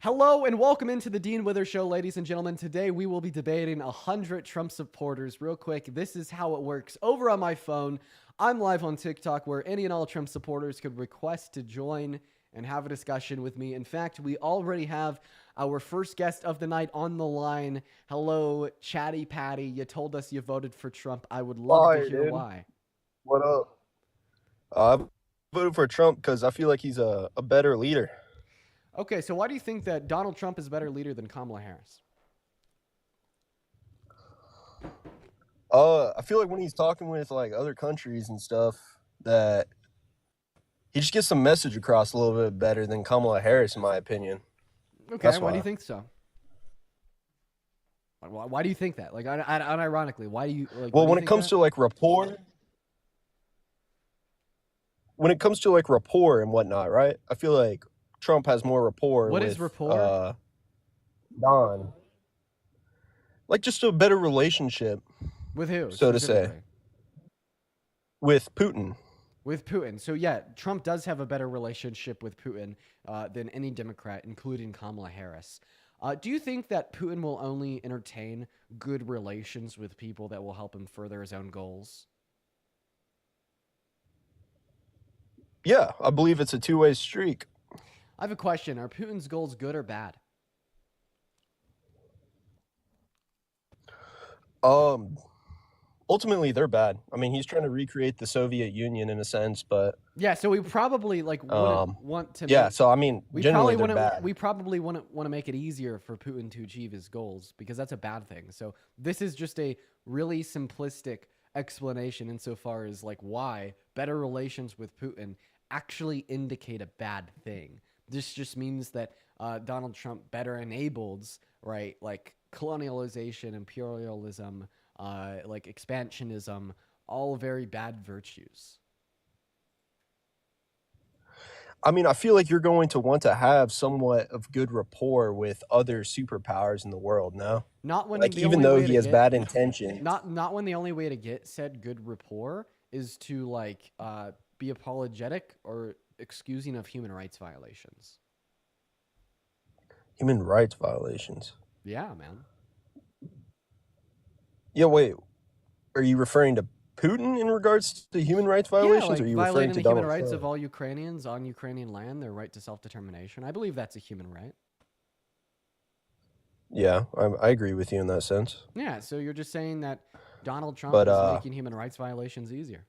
Hello and welcome into the Dean Wither Show, ladies and gentlemen. Today we will be debating 100 Trump supporters. Real quick, this is how it works. Over on my phone, I'm live on TikTok where any and all Trump supporters could request to join and have a discussion with me. In fact, we already have our first guest of the night on the line. Hello, Chatty Patty. You told us you voted for Trump. I would love to Fire, hear dude. why. What up? I voted for Trump because I feel like he's a better leader. Okay, so why do you think that Donald Trump is a better leader than Kamala Harris? I feel like when he's talking with like other countries and stuff, that he just gets the message across a little bit better than Kamala Harris, in my opinion. Okay, That's why do you why. think so? Why do you think that? Like, unironically, why do you like? Why Well, do you when it think comes that? to like rapport, and whatnot, right? I feel like Trump has more rapport What is with rapport Don, like just a better relationship, with who so to say, specifically? with Putin. With Putin. So yeah, Trump does have a better relationship with Putin than any Democrat, including Kamala Harris. Do you think that Putin will only entertain good relations with people that will help him further his own goals? Yeah, I believe it's a two-way streak. I have a question. Are Putin's goals good or bad? Um, Ultimately, they're bad. I mean, he's trying to recreate the Soviet Union in a sense, but Yeah, so we probably like wouldn't want to yeah. make So I mean, we generally probably they're wouldn't bad. we probably wouldn't want to make it easier for Putin to achieve his goals because that's a bad thing. So this is just a really simplistic explanation insofar as like why better relations with Putin actually indicate a bad thing. This just means that Donald Trump better enables right like colonialization, imperialism, like expansionism, all very bad virtues. I mean, I feel like you're going to want to have somewhat of good rapport with other superpowers in the world. No, Not when like the even only though way he to has get bad intentions. not when the only way to get said good rapport is to like be apologetic or excusing of human rights violations. Human rights violations. Yeah, man. Yeah, wait. Are you referring to Putin in regards to human rights Yeah, violations, or are like you referring violating to the human Donald rights Trump? of all Ukrainians on Ukrainian land, their right to self-determination. I believe that's a human right. Yeah, I agree with you in that sense. Yeah, so you're just saying that Donald Trump But is making human rights violations easier.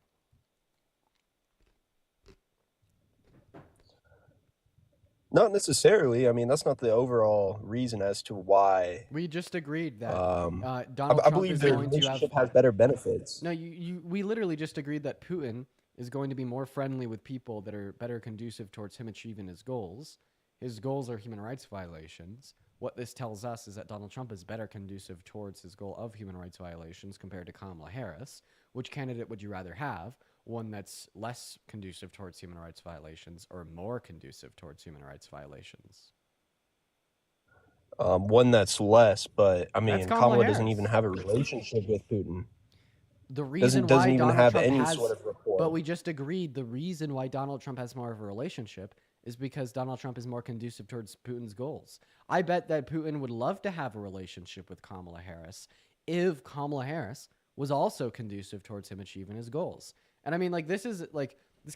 not necessarily. I mean, that's not the overall reason as to why. We just agreed that Um, Donald I Trump believe is their going to have relationship has better benefits. No, we literally just agreed that Putin is going to be more friendly with people that are better conducive towards him achieving his goals. His goals are human rights violations. What this tells us is that Donald Trump is better conducive towards his goal of human rights violations compared to Kamala Harris. Which candidate would you rather have? One that's less conducive towards human rights violations or more conducive towards human rights violations? One that's less, but I That's mean, Kamala Kamala doesn't even Harris. have a relationship with Putin. The Doesn't reason doesn't why even Donald have Trump any sort has, of but rapport. we just agreed the reason why Donald Trump has more of a relationship is because Donald Trump is more conducive towards Putin's goals. I bet that Putin would love to have a relationship with Kamala Harris if Kamala Harris was also conducive towards him achieving his goals. And I mean, like, this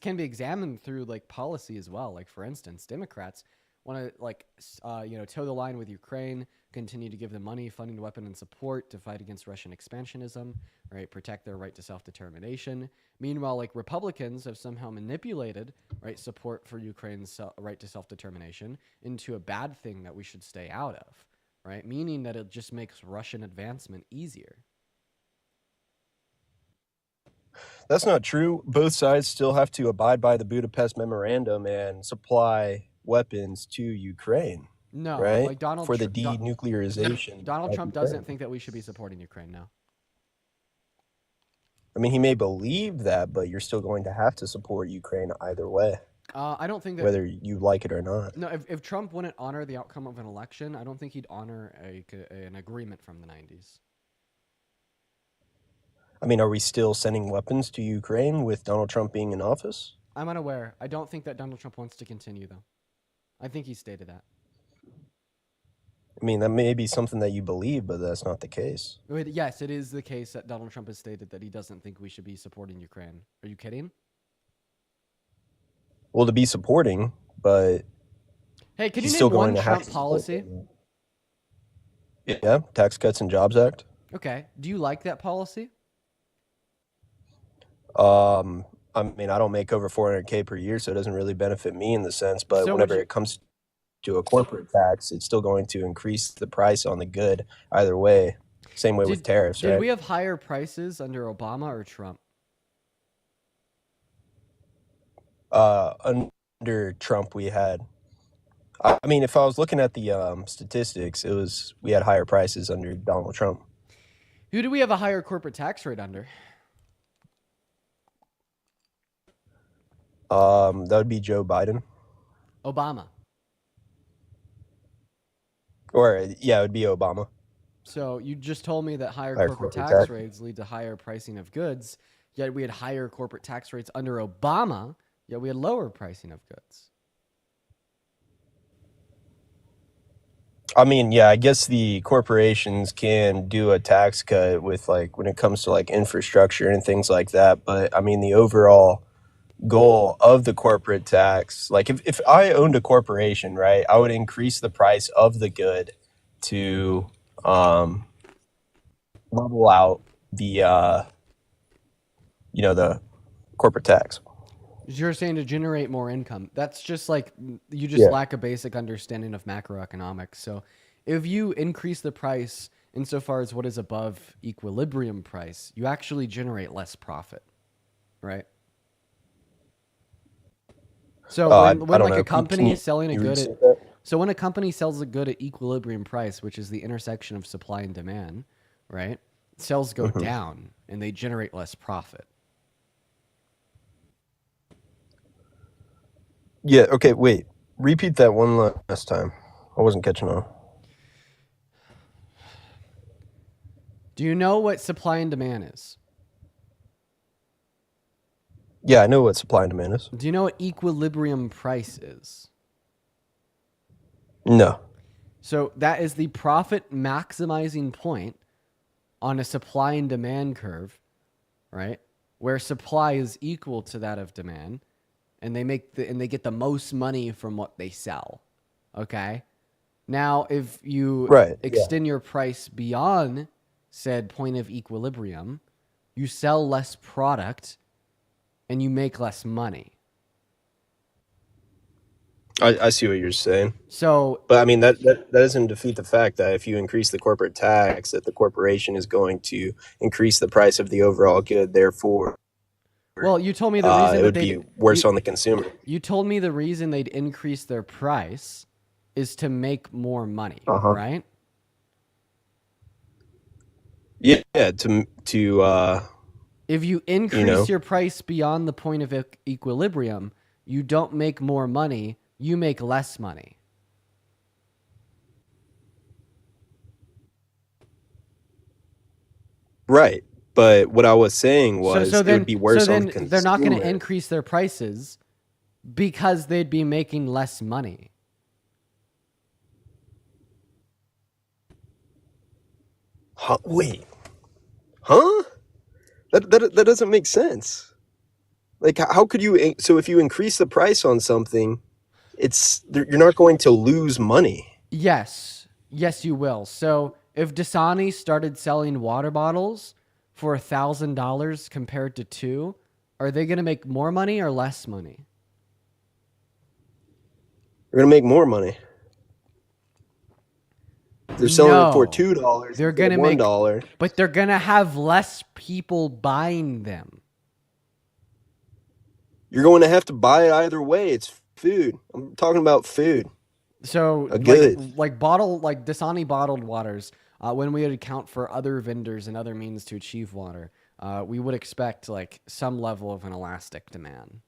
can be examined through like policy as well. Like, for instance, Democrats want to toe the line with Ukraine, continue to give them money, funding, weapon, and support to fight against Russian expansionism, right? Protect their right to self-determination. Meanwhile, like Republicans have somehow manipulated, right, support for Ukraine's right to self-determination into a bad thing that we should stay out of, right? Meaning that it just makes Russian advancement easier. That's not true. Both sides still have to abide by the Budapest Memorandum and supply weapons to Ukraine, No, right? like For the denuclearization Donald of Trump doesn't Ukraine. think that we should be supporting Ukraine now. I mean, he may believe that, but you're still going to have to support Ukraine either way, I don't think that whether you like it or not. no. If Trump wouldn't honor the outcome of an election, I don't think he'd honor an agreement from the '90s. I mean, are we still sending weapons to Ukraine with Donald Trump being in office? I'm unaware. I don't think that Donald Trump wants to continue though. I think he stated that. I mean, that may be something that you believe, but that's not the case. Yes, it is the case that Donald Trump has stated that he doesn't think we should be supporting Ukraine. Are you kidding? Well, to be supporting, but Hey, can you he's name still going one to have Trump to support policy? them. Yeah, Tax Cuts and Jobs Act. Okay. Do you like that policy? I mean, I don't make over 400K per year, so it doesn't really benefit me in the sense. But So would whenever you it comes to a corporate tax, it's still going to increase the price on the good either way. Same way with tariffs, did right? we have higher prices under Obama or Trump? Under Trump, we had. I mean, if I was looking at the statistics, we had higher prices under Donald Trump. Who do we have a higher corporate tax rate under? That would be Joe Biden. Obama. Or yeah, it would be Obama. So you just told me that higher Higher corporate corporate tax tax. rates lead to higher pricing of goods, yet we had higher corporate tax rates under Obama, yet we had lower pricing of goods. I mean, yeah, I guess the corporations can do a tax cut with like when it comes to like infrastructure and things like that. But I mean, the overall goal of the corporate tax, like if I owned a corporation, right, I would increase the price of the good to level out the the corporate tax. You're saying to generate more income. That's just like you just lack a basic understanding of macroeconomics. So if you increase the price insofar as what is above equilibrium price, you actually generate less profit, right? So I when don't like know. a company is selling a you good restate that? so when a company sells a good at equilibrium price, which is the intersection of supply and demand, right? Sales go down and they generate less profit. Yeah. Okay. Wait. Repeat that one last time. I wasn't catching on. Do you know what supply and demand is? Yeah, I know what supply and demand is. Do you know what equilibrium price is? No. So that is the profit maximizing point on a supply and demand curve, right? Where supply is equal to that of demand, and they get the most money from what they sell. Okay? Now, if you Right. Yeah. extend your price beyond said point of equilibrium, you sell less product and you make less money. I see what you're saying. So, But I mean that doesn't defeat the fact that if you increase the corporate tax, that the corporation is going to increase the price of the overall good. Therefore, well, you told me the reason it that would be worse on the consumer. you told me the reason they'd increase their price is to make more money, Uh-huh. right? Yeah. To If you increase your price beyond the point of equilibrium, you don't make more money, you make less money. right. But what I was saying was it would be worse on the They're not going to consumer. increase their prices because they'd be making less money. Huh? Wait. Huh? That doesn't make sense. Like, how could you? So if you increase the price on something, you're not going to lose money. Yes, you will. So if Dasani started selling water bottles for $1,000 compared to $2, are they going to make more money or less money? You're gonna make more money. They're selling it for No. $2. They're going to make $1. but they're going to have less people buying them. You're going to have to buy it either way. It's food. I'm talking about food. So A good. like Dasani bottled waters, when we would account for other vendors and other means to achieve water, we would expect like some level of an elastic demand.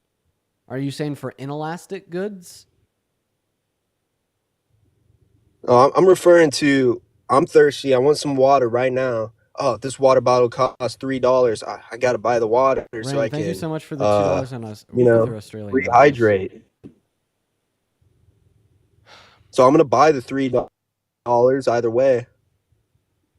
Are you saying for inelastic goods? I'm referring to. I'm thirsty. I want some water right now. Oh, this water bottle costs $3. I gotta buy the water so Rand, I thank you can, so much for the $2 on us you with know, your Australian dollars. rehydrate. So I'm gonna buy the $3 either way.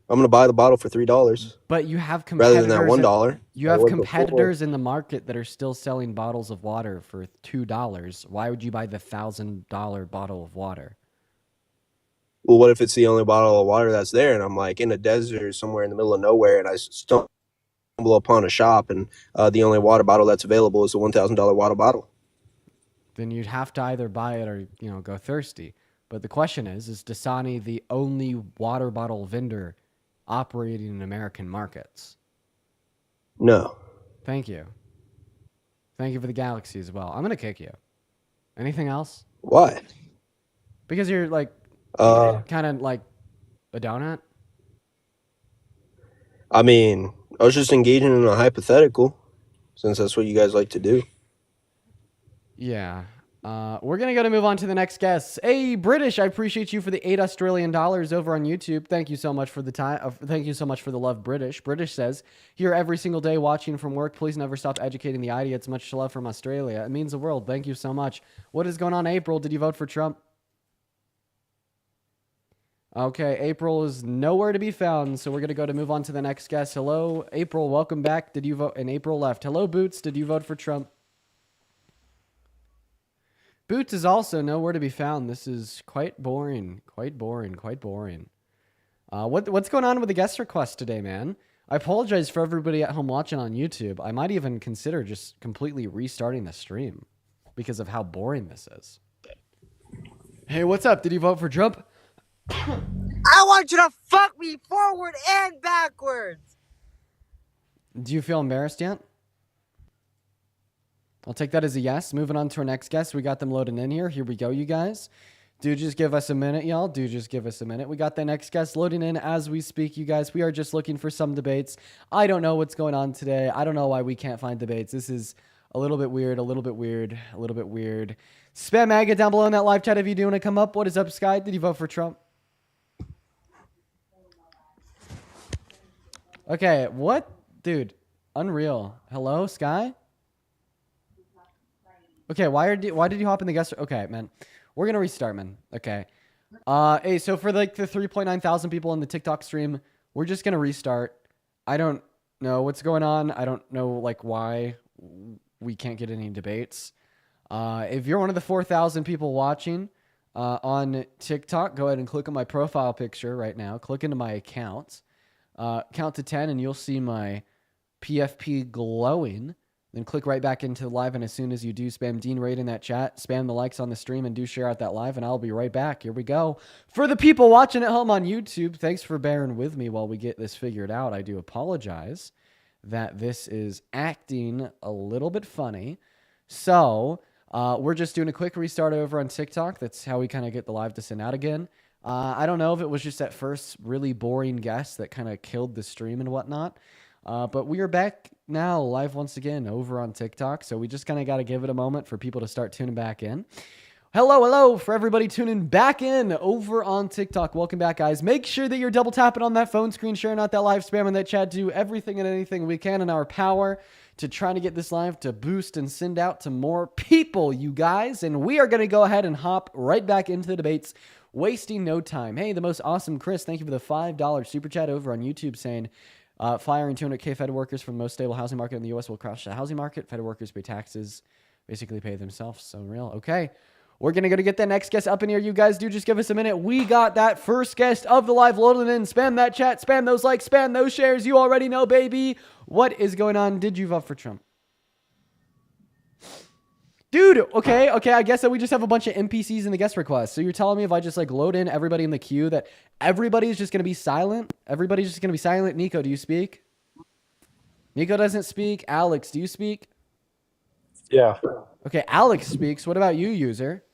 I'm gonna buy the bottle for $3 But you have rather than that competitors. $1 You that it have was before. competitors in the market that are still selling bottles of water for $2. Why would you buy the $1,000 bottle of water? Well, what if it's the only bottle of water that's there, and I'm like in a desert somewhere in the middle of nowhere, and I stumble upon a shop, and the only water bottle that's available is a $1,000 water bottle? Then you'd have to either buy it or go thirsty. But the question is Dasani the only water bottle vendor operating in American markets? No. Thank you. Thank you for the galaxy as well. I'm gonna kick you. Anything else? Why? Because you're like Uh, kind of like a donut. I mean, I was just engaging in a hypothetical, since that's what you guys like to do. Yeah. We're gonna move on to the next guest. Hey, British, I appreciate you for the $8 Australian over on YouTube. Thank you so much for the time. Thank you so much for the love, British. British says, here every single day watching from work. Please never stop educating the idiots. Much love from Australia. It means the world. Thank you so much. What is going on, April? Did you vote for Trump? Okay, April is nowhere to be found, so we're gonna move on to the next guest. Hello, April. Welcome back. Did you vote? And April left. Hello, Boots. Did you vote for Trump? Boots is also nowhere to be found. This is quite boring. Quite boring. Quite boring. What's going on with the guest request today, man? I apologize for everybody at home watching on YouTube. I might even consider just completely restarting the stream because of how boring this is. Hey, what's up? Did you vote for Trump? I want you to fuck me forward and backwards. Do you feel embarrassed yet? I'll take that as a yes. Moving on to our next guest. We got them loading in here. Here we go, you guys. Do just give us a minute, y'all. Do just give us a minute. We got the next guest loading in as we speak, you guys. We are just looking for some debates. I don't know what's going on today. I don't know why we can't find debates. This is a little bit weird, a little bit weird, a little bit weird. Spam maggot down below in that live chat if you do want to come up. What is up, Sky? Did you vote for Trump? Okay, what? Dude, unreal. Hello, Sky? Okay, why did you hop in the guest? Okay, man. We're going to restart, man. Okay. Hey, so for like the 3.9 thousand people in the TikTok stream, we're just going to restart. I don't know what's going on. I don't know like why we can't get any debates. If you're one of the 4,000 people watching on TikTok, go ahead and click on my profile picture right now. Click into my account. Count to 10 and you'll see my PFP glowing. Then click right back into the live, and as soon as you do, spam Dean Raid in that chat, spam the likes on the stream, and do share out that live, and I'll be right back. Here we go. For the people watching at home on YouTube, thanks for bearing with me while we get this figured out. I do apologize that this is acting a little bit funny. So we're just doing a quick restart over on TikTok. That's how we kind of get the live to send out again. I don't know if it was just at first really boring guest that kind of killed the stream and whatnot. But we are back now live once again over on TikTok. So we just kind of got to give it a moment for people to start tuning back in. Hello for everybody tuning back in over on TikTok. Welcome back, guys. Make sure that you're double tapping on that phone screen, sharing out that live spam in that chat. Do everything and anything we can in our power to try to get this live to boost and send out to more people, you guys. And we are going to go ahead and hop right back into the debates, wasting no time. Hey, the most awesome Chris, thank you for the $5 super chat over on YouTube saying, firing 200K Fed workers from the most stable housing market in the U.S. will crush the housing market. Fed workers pay taxes, basically pay themselves. So real. Okay. We're going to get that next guest up in here. You guys do just give us a minute. We got that first guest of the live loading in. Spam that chat. Spam those likes. Spam those shares. You already know, baby. What is going on? Did you vote for Trump? Dude, okay, I guess that we just have a bunch of NPCs in the guest request. So you're telling me if I just like load in everybody in the queue that everybody's just going to be silent? Everybody's just going to be silent? Nico, do you speak? Nico doesn't speak. Alex, do you speak? Yeah. Okay, Alex speaks. What about you, user?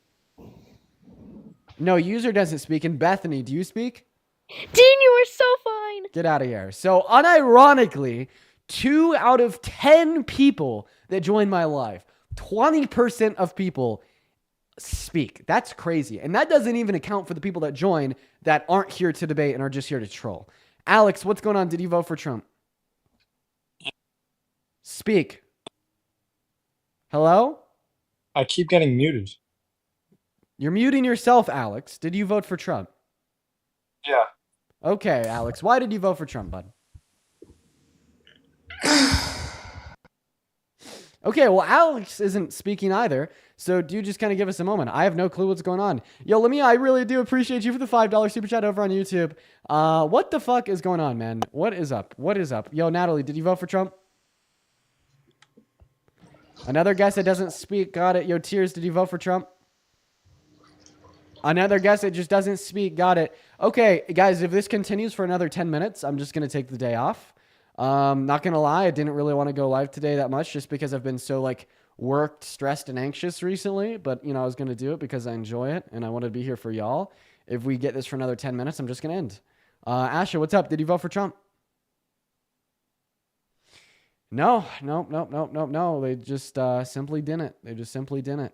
No, user doesn't speak. And Bethany, do you speak? Dean, you are so fine. Get out of here. So unironically, 2 out of 10 people that join my live, 20% of people speak. That's crazy. And that doesn't even account for the people that join that aren't here to debate and are just here to troll. Alex, what's going on? Did you vote for Trump? Speak. Hello? I keep getting muted. You're muting yourself, Alex. Did you vote for Trump? Yeah. Okay, Alex, why did you vote for Trump, bud? Okay, well, Alex isn't speaking either, so do you just kind of give us a moment? I have no clue what's going on. Yo, Lamia, I really do appreciate you for the $5 super chat over on YouTube. What the fuck is going on, man? What is up? What is up? Yo, Natalie, did you vote for Trump? Another guest that doesn't speak. Got it. Yo, Tears, did you vote for Trump? Another guest that just doesn't speak. Got it. Okay, guys, if this continues for another 10 minutes, I'm just going to take the day off. Not going to lie, I didn't really want to go live today that much just because I've been so like worked, stressed, and anxious recently. But, you know, I was going to do it because I enjoy it and I wanted to be here for y'all. If we get this for another 10 minutes, I'm just going to end. Asha, what's up? Did you vote for Trump? No. They just simply didn't. They just simply didn't.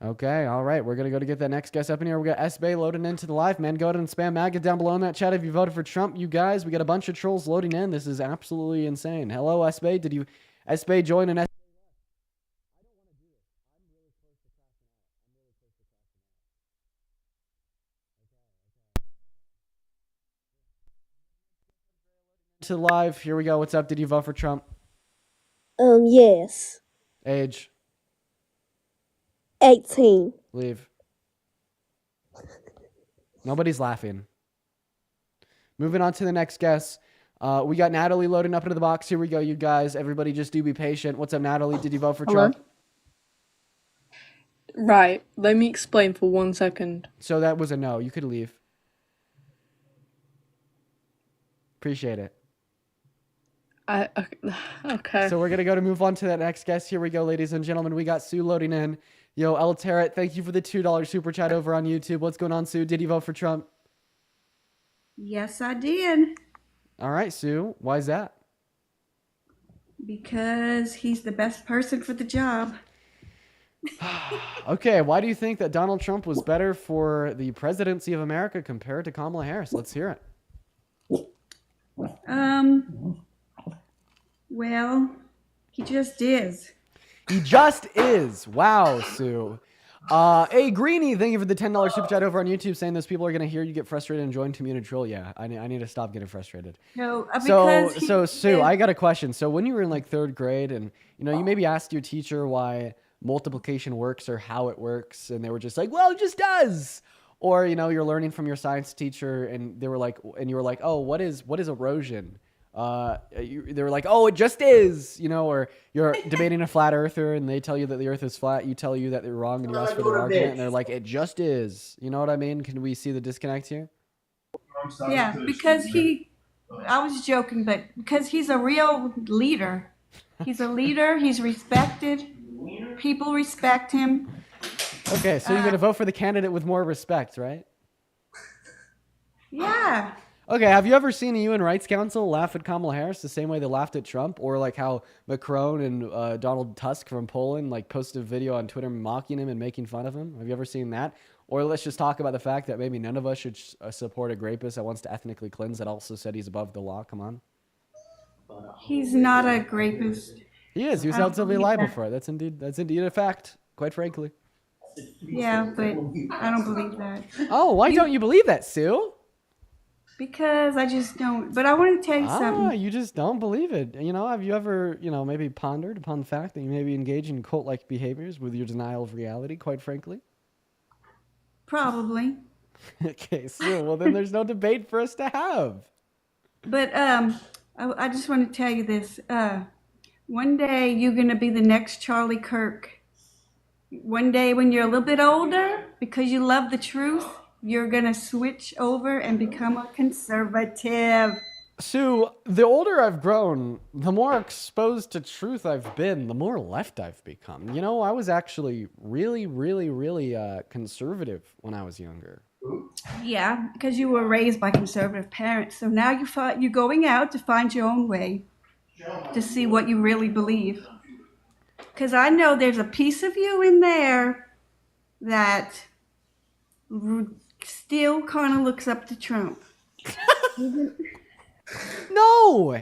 Okay, all right. We're going to go to get that next guest up in here. We got S-Bay loading into the live, man. Go ahead and spam MAGA down below in that chat if you voted for Trump, you guys. We got a bunch of trolls loading in. This is absolutely insane. Hello, S-Bay. Did you, S-Bay, join an S-Bay? To live. Here we go. What's up? Did you vote for Trump? Yes. Age. 18. Leave. Nobody's laughing. Moving on to the next guest. We got Natalie loading up into the box. Here we go, you guys. Everybody just do be patient. What's up, Natalie? Did you vote for Hello? Trump? Right, let me explain for 1 second. So that was a no. You could leave. Appreciate it. Okay. So we're going to go to move on to that next guest. Here we go, ladies and gentlemen. We got Sue loading in. Yo, El Tarot, thank you for the $2 super chat over on YouTube. What's going on, Sue? Did you vote for Trump? Yes, I did. All right, Sue. Why is that? Because he's the best person for the job. Okay, why do you think that Donald Trump was better for the presidency of America compared to Kamala Harris? Let's hear it. Well, he just is. He just is. Wow, Sue. Hey, Greenie, thank you for the $10 super chat over on YouTube saying those people are going to hear you get frustrated and join Community Troll. Yeah, I need to stop getting frustrated. No, So, because Sue, I got a question. So when you were in like 3rd grade and, you know, you maybe asked your teacher why multiplication works or how it works, and they were just like, well, it just does. Or, you know, you're learning from your science teacher and they were like, and you were like, oh, what is erosion? They were like, oh, it just is, you know, or you're debating a flat earther and they tell you that the earth is flat. You tell you that they're wrong and you ask for their argument and they're like, it just is. You know what I mean? Can we see the disconnect here? yeah, because I was joking, but because he's a real leader. He's a leader. He's respected. People respect him. Okay, so you're going to vote for the candidate with more respect, right? Yeah. Okay, have you ever seen a UN Rights Council laugh at Kamala Harris the same way they laughed at Trump? Or like how Macron and Donald Tusk from Poland like posted a video on Twitter mocking him and making fun of him? Have you ever seen that? Or let's just talk about the fact that maybe none of us should support a rapist that wants to ethnically cleanse that also said he's above the law. Come on. He's not a rapist. He is. He was I don't held civilly believe liable that. for it. That's indeed a fact, quite frankly. Yeah, but I don't believe that. Oh, why don't you believe that, Sue? Because I just don't. But I want to tell you something. You just don't believe it. You know, have you ever, you know, maybe pondered upon the fact that you maybe engage in cult-like behaviors with your denial of reality, quite frankly? Probably. Okay, Sue, well then there's no debate for us to have. But I just want to tell you this. One day you're going to be the next Charlie Kirk. One day when you're a little bit older, because you love the truth, you're going to switch over and become a conservative. Sue, the older I've grown, the more exposed to truth I've been, the more left I've become. You know, I was actually really conservative when I was younger. Yeah, because you were raised by conservative parents. So now you're going out to find your own way, to see what you really believe. Because I know there's a piece of you in there that still kind of looks up to Trump. No!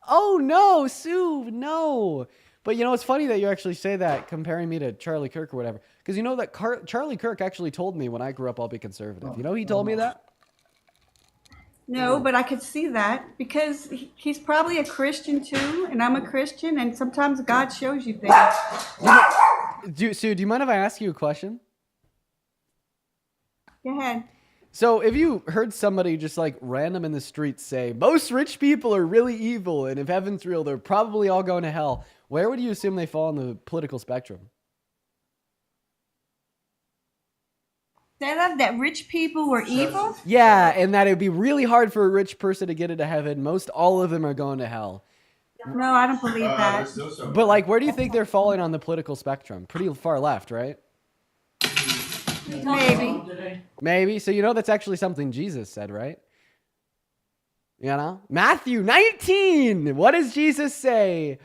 Oh no, Sue, no. But you know, it's funny that you actually say that, comparing me to Charlie Kirk or whatever. Because you know that Charlie Kirk actually told me when I grew up I'll be conservative. You know he told me that? No, but I could see that because he's probably a Christian too, and I'm a Christian, and sometimes God shows you things. Sue, do you mind if I ask you a question? Go ahead. So if you heard somebody just like random in the street say, most rich people are really evil, and if heaven's real, they're probably all going to hell, where would you assume they fall on the political spectrum? That rich people were evil? Yeah, and that it'd be really hard for a rich person to get into heaven. Most all of them are going to hell. No, I don't believe that. But like, where do you think they're falling on the political spectrum? Pretty far left, right? Maybe. Maybe. So you know that's actually something Jesus said, right? You know? Matthew 19. What does Jesus say?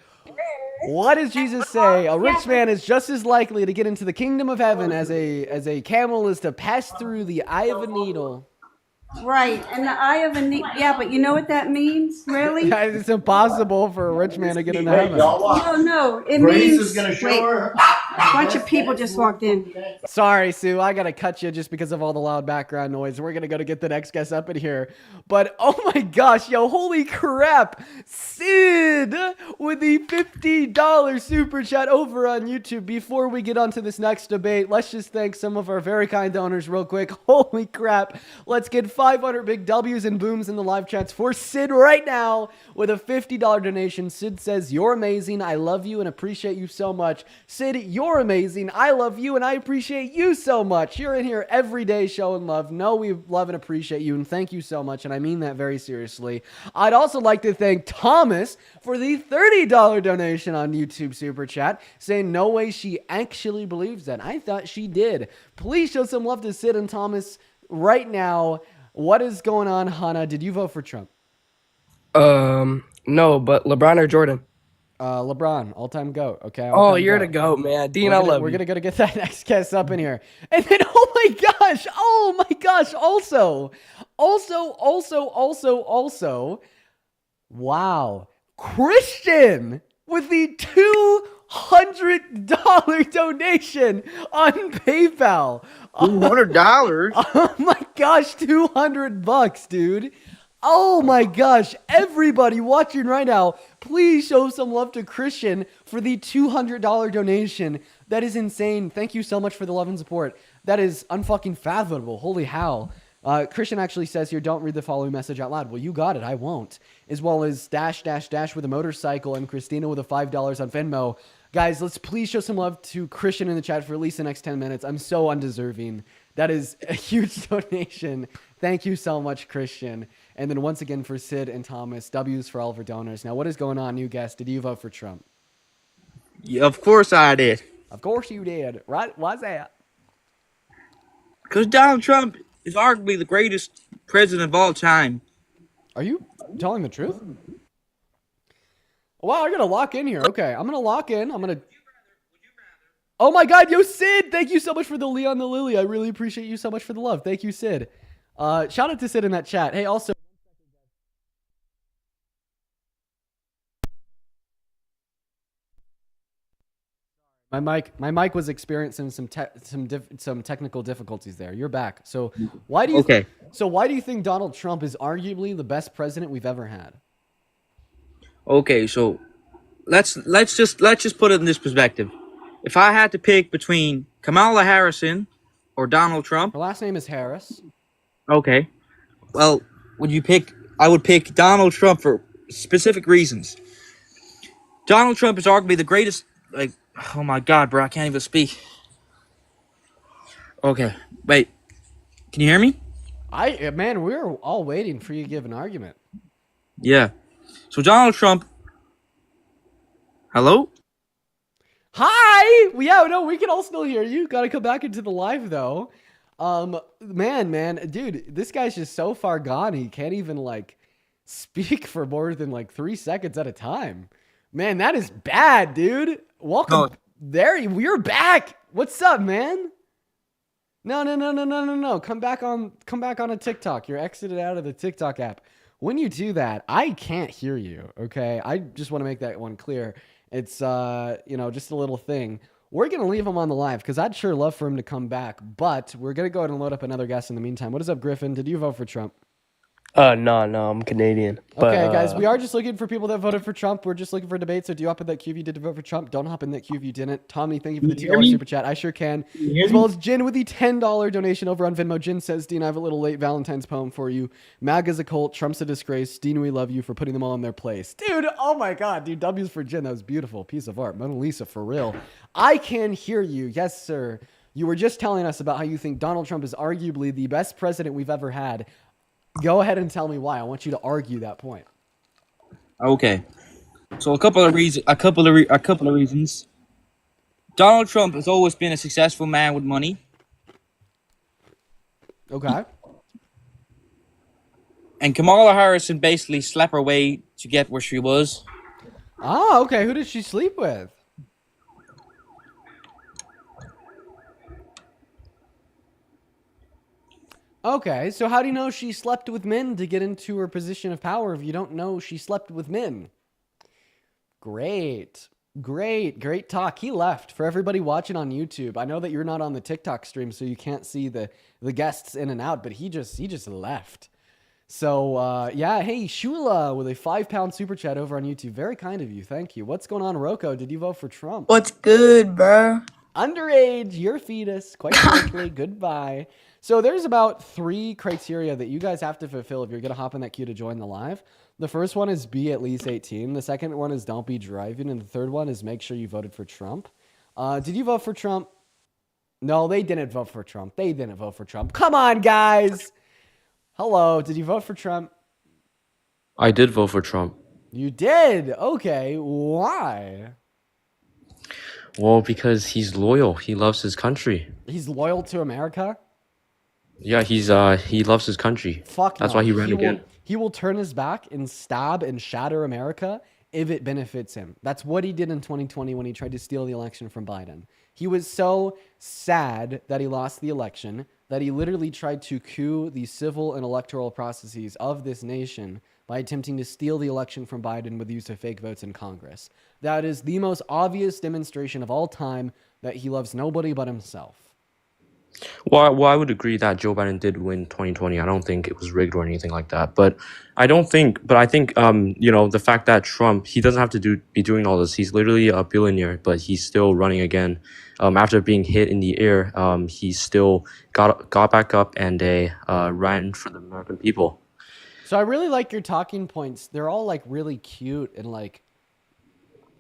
What does Jesus say? A rich man is just as likely to get into the kingdom of heaven as a camel is to pass through the eye of a needle. Right, and the eye of a needle. Yeah, but you know what that means, really? It's impossible for a rich man to get into heaven. No, it means. Wait, a bunch of people just walked in. Sorry, Sue, I gotta cut you just because of all the loud background noise. We're gonna go to get the next guest up in here. But oh my gosh, yo, holy crap. Sid with the $50 super chat over on YouTube. Before we get on to this next debate, let's just thank some of our very kind donors real quick. Holy crap. Let's get 500 big W's and booms in the live chats for Sid right now with a $50 donation. Sid says, you're amazing. I love you and appreciate you so much. Sid, you're amazing. I love you and I appreciate you so much. You're in here every day showing love. No, we love and appreciate you and thank you so much. And I mean that very seriously. I'd also like to thank Thomas for the $30 donation on YouTube Super Chat, saying no way she actually believes that. I thought she did. Please show some love to Sid and Thomas right now. What is going on, Hannah? Did you vote for Trump? No, but LeBron or Jordan? LeBron, all-time GOAT. Okay. Oh, you're the GOAT, man. Dean, I love you. We're gonna get that next guest up in here, and then oh my gosh! Also, wow, Christian with the $200 donation on PayPal. $200. Oh my gosh, $200, dude. Oh my gosh, everybody watching right now, please show some love to Christian for the $200 donation. That is insane. Thank you so much for the love and support. That is unfucking fathomable. Holy hell. Christian actually says here, don't read the following message out loud. Well, you got it. I won't. As well as dash with a motorcycle and Christina with a $5 on Venmo. Guys, let's please show some love to Christian in the chat for at least the next 10 minutes. I'm so undeserving. That is a huge donation. Thank you so much, Christian. And then once again for Sid and Thomas, W's for all of our donors. Now, what is going on, new guest? Did you vote for Trump? Yeah, of course I did. Of course you did. Right? Why's that? Because Donald Trump is arguably the greatest president of all time. Are you telling the truth? Wow, I'm going to lock in here. Okay, I'm going to lock in. I'm going to... Oh my God, yo, Sid! Thank you so much for the Leon the Lily. I really appreciate you so much for the love. Thank you, Sid. Shout out to Sid in that chat. Hey, also... My mic was experiencing some technical difficulties there. You're back. So why do you think Donald Trump is arguably the best president we've ever had? Okay, so let's just put it in this perspective. If I had to pick between Kamala Harris or Donald Trump, her last name is Harris. Okay, well, I would pick Donald Trump for specific reasons. Donald Trump is arguably the greatest. Like, oh my God, bro, I can't even speak. Okay, wait, can you hear me? Man, we're all waiting for you to give an argument. Yeah. So Donald Trump. Hello? Hi! Yeah, no, we can all still hear you. Gotta come back into the live, though. Man, dude, this guy's just so far gone, he can't even, like, speak for more than, like, 3 seconds at a time. Man, that is bad, dude. Welcome. No. There, you're back. What's up, man? No. Come back on a TikTok. You're exited out of the TikTok app. When you do that, I can't hear you, okay? I just want to make that one clear. It's, just a little thing. We're going to leave him on the live because I'd sure love for him to come back. But we're going to go ahead and load up another guest in the meantime. What is up, Griffin? Did you vote for Trump? No, I'm Canadian. But, Okay, guys, we are just looking for people that voted for Trump. We're just looking for debate. So do you hop in that queue if you did vote for Trump? Don't hop in that queue if you didn't. Tommy, thank you for the Can you hear $2 me? super chat. I sure can. Can you hear As well me? as Jin with the $10 donation over on Venmo. Jin says, Dean, I have a little late Valentine's poem for you. MAGA's a cult. Trump's a disgrace. Dean, we love you for putting them all in their place. Dude, oh my God. Dude, W's for Jin. That was beautiful. Piece of art. Mona Lisa, for real. I can hear you. Yes, sir. You were just telling us about how you think Donald Trump is arguably the best president we've ever had. Go ahead and tell me why. I want you to argue that point. Okay. So a couple of reasons. Donald Trump has always been a successful man with money. Okay. And Kamala Harris basically slept her way to get where she was. Oh, okay. Who did she sleep with? Okay, so how do you know she slept with men to get into her position of power if you don't know she slept with men? Great talk. He left. For everybody watching on YouTube, I know that you're not on the TikTok stream, so you can't see the guests in and out, but he just left. So yeah, hey, Shula with a £5 super chat over on YouTube. Very kind of you. Thank you. What's going on, Rocco? Did you vote for Trump? What's good, bro? Underage, your fetus. Quite frankly, goodbye. So there's about 3 criteria that you guys have to fulfill if you're going to hop in that queue to join the live. The first one is be at least 18. The second one is don't be driving. And the third one is make sure you voted for Trump. Did you vote for Trump? No, they didn't vote for Trump. They didn't vote for Trump. Come on, guys. Hello. Did you vote for Trump? I did vote for Trump. You did? Okay. Why? Well, because he's loyal. He loves his country. He's loyal to America? Yeah, he loves his country. Fuck That's no. why he ran again. He will turn his back and stab and shatter America if it benefits him. That's what he did in 2020 when he tried to steal the election from Biden. He was so sad that he lost the election that he literally tried to coup the civil and electoral processes of this nation by attempting to steal the election from Biden with the use of fake votes in Congress. That is the most obvious demonstration of all time that he loves nobody but himself. Well, I would agree that Joe Biden did win 2020. I don't think it was rigged or anything like that. But I think, the fact that Trump, he doesn't have to be doing all this. He's literally a billionaire, but he's still running again. After being hit in the air, he still got back up and ran for the American people. So I really like your talking points. They're all like really cute and like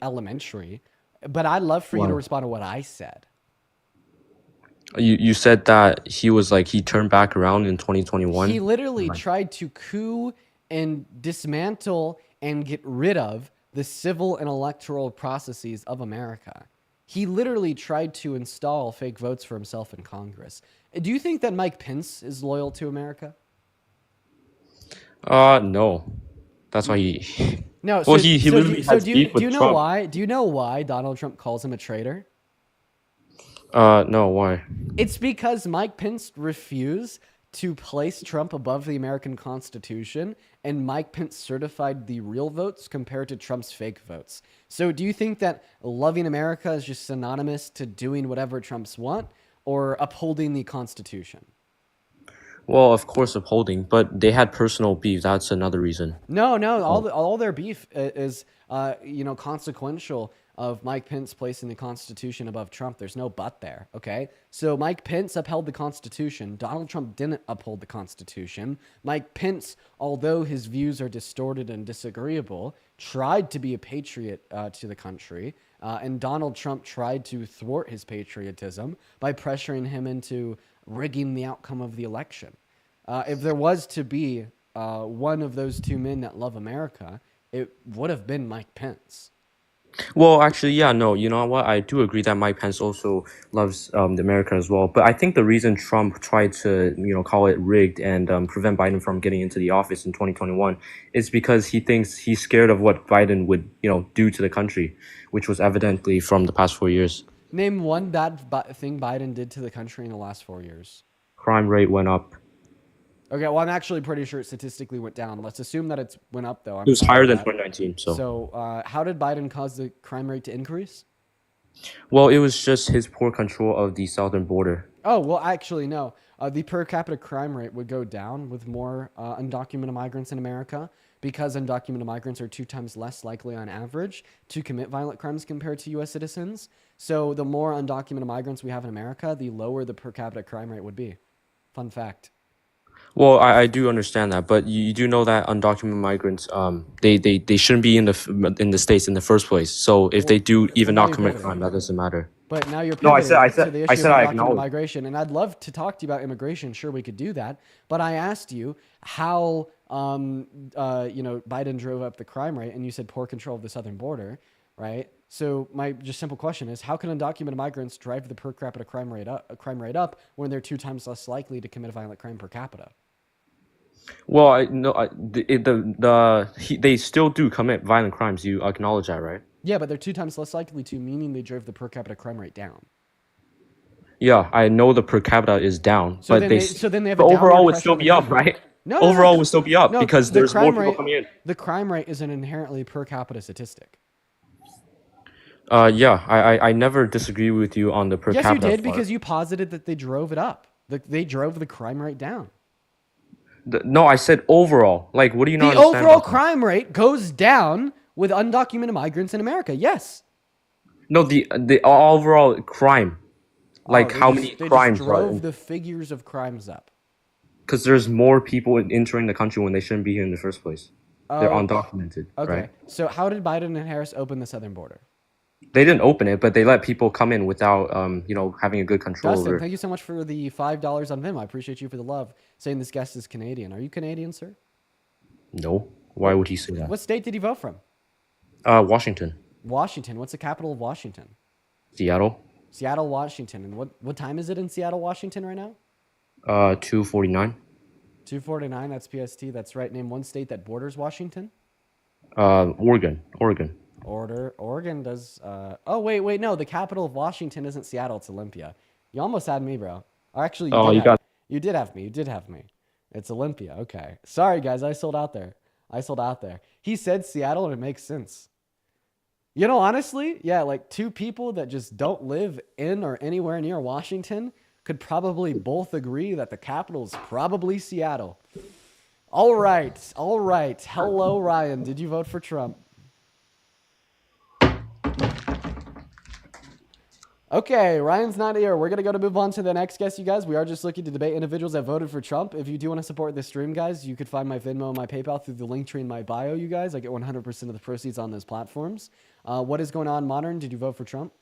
elementary, but I'd love for you to respond to what I said. You said that he turned back around in 2021. He literally tried to coup and dismantle and get rid of the civil and electoral processes of America. He literally tried to install fake votes for himself in Congress. Do you think that Mike Pence is loyal to America? No. That's why he... No. Well, he literally had beef with Trump. Why? Do you know why Donald Trump calls him a traitor? No, why? It's because Mike Pence refused to place Trump above the American Constitution, and Mike Pence certified the real votes compared to Trump's fake votes. So do you think that loving America is just synonymous to doing whatever Trumps want or upholding the Constitution? Well, of course, upholding, but they had personal beef. That's another reason. No. All their beef is, consequential of Mike Pence placing the Constitution above Trump. There's no but there, okay? So Mike Pence upheld the Constitution. Donald Trump didn't uphold the Constitution. Mike Pence, although his views are distorted and disagreeable, tried to be a patriot to the country. And Donald Trump tried to thwart his patriotism by pressuring him into rigging the outcome of the election. If there was to be one of those two men that love America, it would have been Mike Pence. Well, actually, yeah, no, you know what? I do agree that Mike Pence also loves America as well. But I think the reason Trump tried to, call it rigged and prevent Biden from getting into the office in 2021 is because he thinks he's scared of what Biden would, do to the country, which was evidently from the past 4 years. Name one bad thing Biden did to the country in the last 4 years. Crime rate went up. Okay, well, I'm actually pretty sure it statistically went down. Let's assume that it went up, though. It was higher than 2019, so. So how did Biden cause the crime rate to increase? Well, it was just his poor control of the southern border. Oh, well, actually, no. The per capita crime rate would go down with more undocumented migrants in America because undocumented migrants are 2 times less likely on average to commit violent crimes compared to U.S. citizens. So the more undocumented migrants we have in America, the lower the per capita crime rate would be. Fun fact. Well, I do understand that, but you do know that undocumented migrants, they shouldn't be in the states in the first place. So if they do even now not you're commit pivoting. crime, that doesn't matter. But now you're No, pivoting to the issue of I undocumented acknowledge. migration, and I'd love to talk to you about immigration. Sure, we could do that. But I asked you how, Biden drove up the crime rate, and you said poor control of the southern border, right? So my just simple question is, how can undocumented migrants drive the per capita crime rate up when they're 2 times less likely to commit a violent crime per capita? Well, they still do commit violent crimes. You acknowledge that, right? Yeah, but they're 2 times less likely to, meaning they drove the per capita crime rate down. Yeah, I know the per capita is down, So but then they have a but overall downward would pressure still on the be up, crime rate. right? No, Overall would still be up because the there's more crime people rate, coming in. the crime rate is an inherently per capita statistic. Yeah, I never disagree with you on the per Yes, you capita did part. because you posited that they drove it up. They drove the crime rate down. No, I said overall. Like, what do you not The understand overall about that? crime rate goes down with undocumented migrants in America. Yes. No, the overall crime, like They how just- many they crimes just are drove the figures of crimes up. because there's more people entering the country when they shouldn't be here in the first place. They're undocumented, Okay. right? So how did Biden and Harris open the southern border? They didn't open it, but they let people come in without, having a good control Dustin, over. thank you so much for the $5 on Venmo. I appreciate you for the love. Saying this guest is Canadian. Are you Canadian, sir? No, why would he say that? What state did he vote from? Washington, Washington. What's the capital of Washington? Seattle, Seattle, Washington. And what time is it in Seattle, Washington right now? 2:49. 2:49. That's PST. That's right. Name one state that borders Washington. Oregon. Oregon does. Oh wait. No, the capital of Washington isn't Seattle. It's Olympia. You almost had me, bro. Or actually, you did have me. You did have me. It's Olympia. Okay. Sorry, guys. I sold out there. He said Seattle, and it makes sense. You know, honestly, yeah, like 2 people that just don't live in or anywhere near Washington could probably both agree that the capital is probably Seattle. All right. Hello, Ryan. Did you vote for Trump? Okay, Ryan's not here. We're going to move on to the next guest, you guys. We are just looking to debate individuals that voted for Trump. If you do want to support this stream, guys, you could find my Venmo and my PayPal through the link tree in my bio, you guys. I get 100% of the proceeds on those platforms. What is going on, Modern? Did you vote for Trump?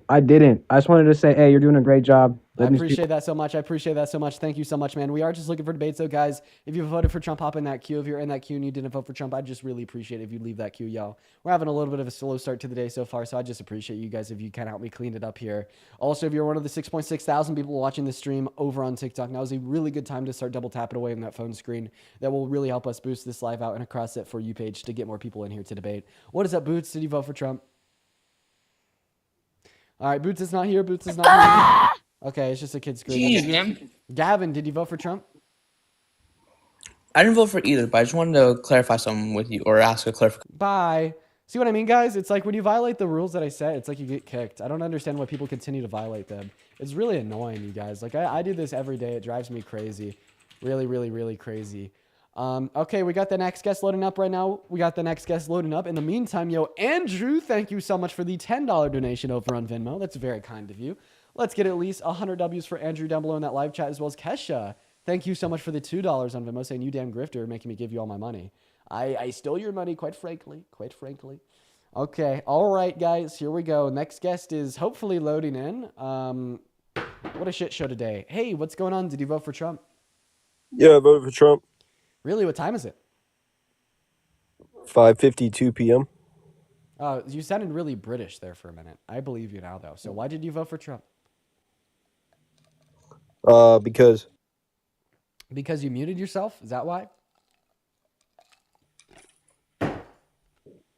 I didn't. I just wanted to say, hey, you're doing a great job. I appreciate that so much. Thank you so much, man. We are just looking for debates, though, guys. If you voted for Trump, hop in that queue. If you're in that queue and you didn't vote for Trump, I'd just really appreciate it if you leave that queue, y'all. We're having a little bit of a slow start to the day so far, so I just appreciate you guys if you can help me clean it up here. Also, if you're one of the 6.6 thousand people watching this stream over on TikTok, now is a really good time to start double tapping away on that phone screen. That will really help us boost this live out and across that For You page to get more people in here to debate. What is up, Boots? Did you vote for Trump? All right, Boots is not here. Okay, it's just a kid's screen. Jeez, man. Gavin, did you vote for Trump? I didn't vote for either, but I just wanted to clarify something with you or ask a clarification. Bye. See what I mean, guys? It's like when you violate the rules that I set, it's like you get kicked. I don't understand why people continue to violate them. It's really annoying, you guys. Like, I do this every day. It drives me crazy. Really, really, really crazy. Okay, we got the next guest loading up right now. In the meantime, Andrew, thank you so much for the $10 donation over on Venmo. That's very kind of you. Let's get at least 100 W's for Andrew down below in that live chat, as well as Kesha. Thank you so much for the $2 on Venmo, saying you damn grifter, making me give you all my money. I stole your money, quite frankly. Okay, all right, guys, here we go. Next guest is hopefully loading in. What a shit show today. Hey, what's going on? Did you vote for Trump? Yeah, I voted for Trump. Really? What time is it? 5:52 p.m. You sounded really British there for a minute. I believe you now, though. So why did you vote for Trump? Because you muted yourself? Is that why?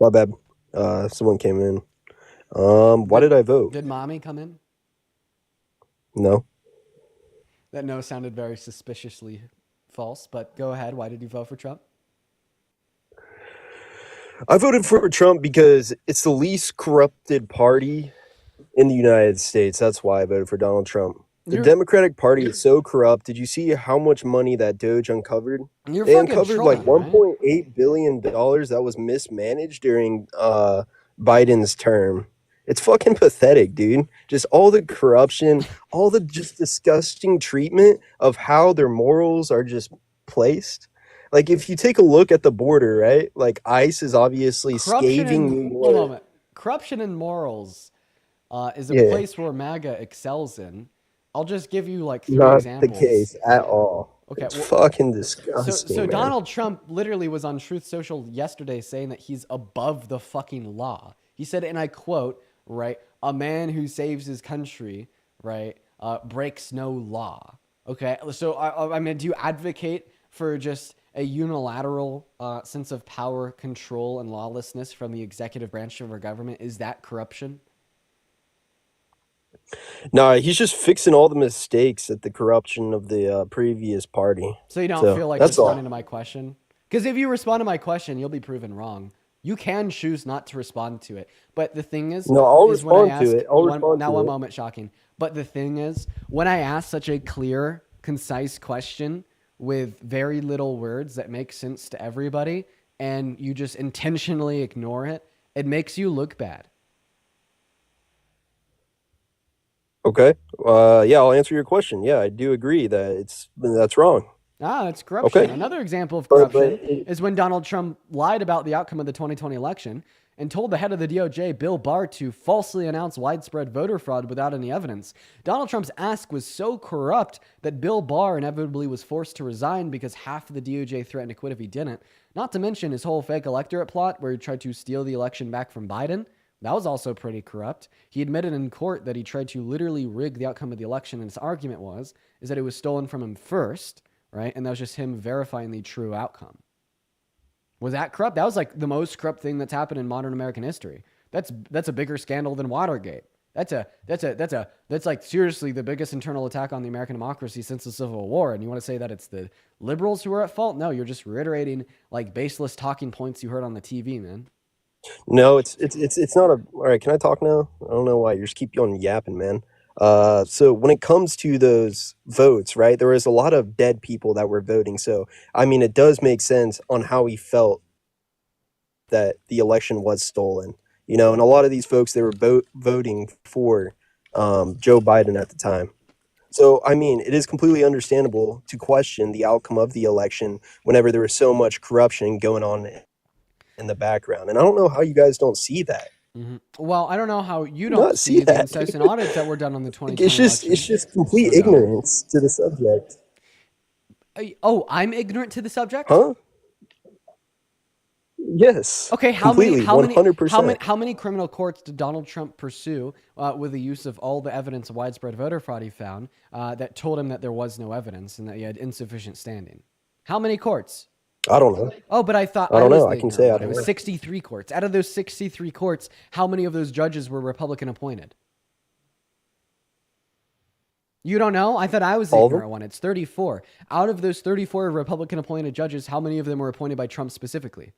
my bad. Someone came in. Why did I vote? Did mommy come in? No. That no sounded very suspiciously false, but go ahead. Why did you vote for Trump? I voted for Trump because it's the least corrupted party in the United States. That's why I voted for Donald Trump. The Democratic Party is so corrupt. Did you see how much money that Doge uncovered? You're They fucking uncovered like trolling, right? $1.8 billion that was mismanaged during Biden's term. It's fucking pathetic, dude. Just all the corruption, all the just disgusting treatment of how their morals are just placed. Like, if you take a look at the border, right? Like, ICE is obviously scathing New One York. moment. Corruption and morals is a Yeah. place where MAGA excels in. I'll just give you like 3 Not examples. the case at all. Okay, It's fucking disgusting. So man. Donald Trump literally was on Truth Social yesterday saying that he's above the fucking law. He said, and I quote, right, "A man who saves his country, right, breaks no law." Okay, so I mean, do you advocate for just a unilateral sense of power, control, and lawlessness from the executive branch of our government? Is that corruption? Nah, he's just fixing all the mistakes at the corruption of the previous party. So you don't So, feel like that's all. responding to my question? Because if you respond to my question, you'll be proven wrong. You can choose not to respond to it. But the thing is, No, I'll is when I respond to ask- it. I'll one- respond now to one it. moment, shocking. But the thing is, when I ask such a clear, concise question with very little words that make sense to everybody, and you just intentionally ignore it, it makes you look bad. Okay. Yeah, I'll answer your question. Yeah, I do agree that that's wrong. It's corruption. Okay. Another example of But corruption it- is when Donald Trump lied about the outcome of the 2020 election and told the head of the DOJ, Bill Barr, to falsely announce widespread voter fraud without any evidence. Donald Trump's ask was so corrupt that Bill Barr inevitably was forced to resign because half of the DOJ threatened to quit if he didn't. Not to mention his whole fake electorate plot where he tried to steal the election back from Biden. That was also pretty corrupt. He admitted in court that he tried to literally rig the outcome of the election, and his argument is that it was stolen from him first, right? And that was just him verifying the true outcome. Was that corrupt? That was like the most corrupt thing that's happened in modern American history. That's a bigger scandal than Watergate. That's like seriously the biggest internal attack on the American democracy since the Civil War. And you want to say that it's the liberals who are at fault? No, you're just reiterating like baseless talking points you heard on the TV, man. No, it's not a. All right, can I talk now? I don't know why you just keep on yapping, man. So when it comes to those votes, right, there was a lot of dead people that were voting. So I mean, it does make sense on how he felt that the election was stolen. You know, and a lot of these folks, they were voting for Joe Biden at the time. So I mean, it is completely understandable to question the outcome of the election whenever there was so much corruption going on in the background. And I don't know how you guys don't see that. Mm-hmm. Well, I don't know how you Not don't see see the that, incessant dude. audits that were done on the 2020 It's election. just complete So dumb. ignorance to the subject. Oh, I'm ignorant to the subject? Huh? Yes. Okay, Completely, 100%. how many criminal courts did Donald Trump pursue with the use of all the evidence of widespread voter fraud he found that told him that there was no evidence and that he had insufficient standing? How many courts? I don't know. Oh, but I thought I don't was know. the I can ignorant say I one. don't It was know. 63 courts. Out of those 63 courts, how many of those judges were Republican appointed? You don't know? I thought I was the All of them? ignorant one. It's 34. Out of those 34 Republican appointed judges, how many of them were appointed by Trump specifically?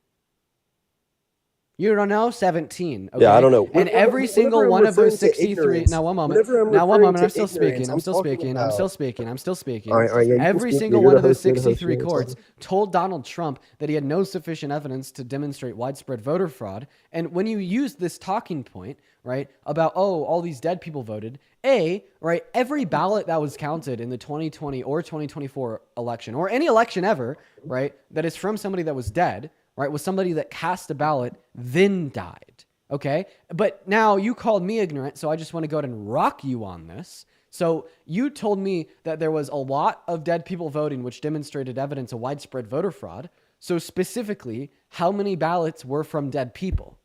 You don't know? 17. Okay? Yeah, I don't know. And every single Whenever I'm one of those referring to 63. ignorance- Now, one moment. whenever I'm Now, one referring moment. to I'm still speaking. ignorance, I'm still talking speaking. I'm about- still speaking. I'm still speaking. All right, yeah, you can Every speak. single You're one the of those host, you're the host, 63 you're the courts host. told Donald Trump that he had no sufficient evidence to demonstrate widespread voter fraud. And when you use this talking point, right, about, oh, all these dead people voted, right, every ballot that was counted in the 2020 or 2024 election, or any election ever, right, that is from somebody that was dead, right, was somebody that cast a ballot, then died. Okay? But now you called me ignorant, so I just want to go ahead and rock you on this. So you told me that there was a lot of dead people voting, which demonstrated evidence of widespread voter fraud. So specifically, how many ballots were from dead people?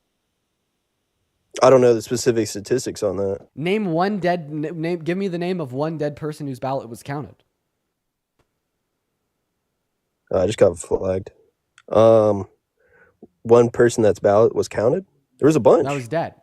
I don't know the specific statistics on that. Name one dead. Name. Give me the name of one dead person whose ballot was counted. I just got flagged. One person that's ballot was counted. There was a bunch. That was dead.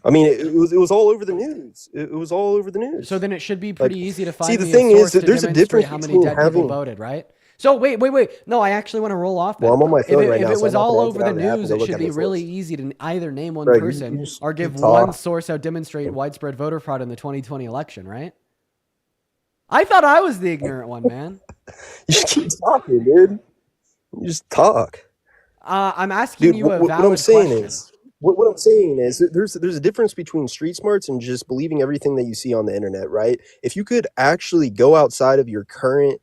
I mean, it was all over the news. It was all over the news. So then it should be pretty easy to find the me thing a is source that to there's a demonstrate difference how many between dead people having- voted, right? So wait. No, I actually want to roll off that. Well, I'm on my phone right if now, it so was I'm not all gonna over exit the out of the app news, and go it look should at be this really list. easy to either name one Bro, person you just or give keep one talking. source out demonstrate widespread voter fraud in the 2020 election, right? I thought I was the ignorant one, man. You just keep talking, dude. You just talk. I'm asking Dude, you a what I'm valid saying question. is, what I'm saying is, there's a difference between street smarts and just believing everything that you see on the internet, right? If you could actually go outside of your current,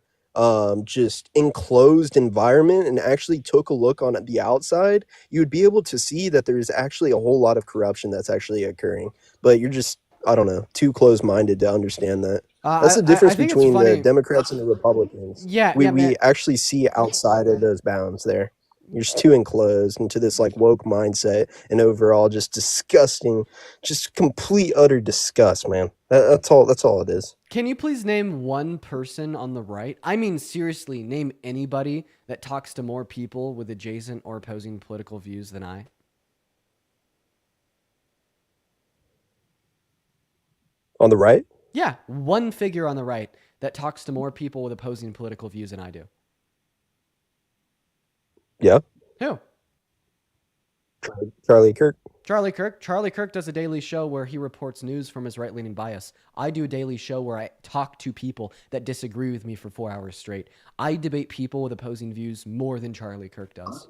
just enclosed environment and actually took a look on the outside, you would be able to see that there's actually a whole lot of corruption that's actually occurring. But you're just, I don't know, too close-minded to understand that. That's the I difference think it's between the funny. Democrats and the Republicans. Yeah, We man. actually see outside of those bounds there. You're just too enclosed into this like woke mindset and overall just disgusting, just complete utter disgust, man. That's all it is. Can you please name one person on the right? I mean, seriously, name anybody that talks to more people with adjacent or opposing political views than I. On the right? Yeah, one figure on the right that talks to more people with opposing political views than I do. Yeah. Who? Charlie Kirk. Charlie Kirk. Charlie Kirk does a daily show where he reports news from his right-leaning bias. I do a daily show where I talk to people that disagree with me for 4 hours straight. I debate people with opposing views more than Charlie Kirk does.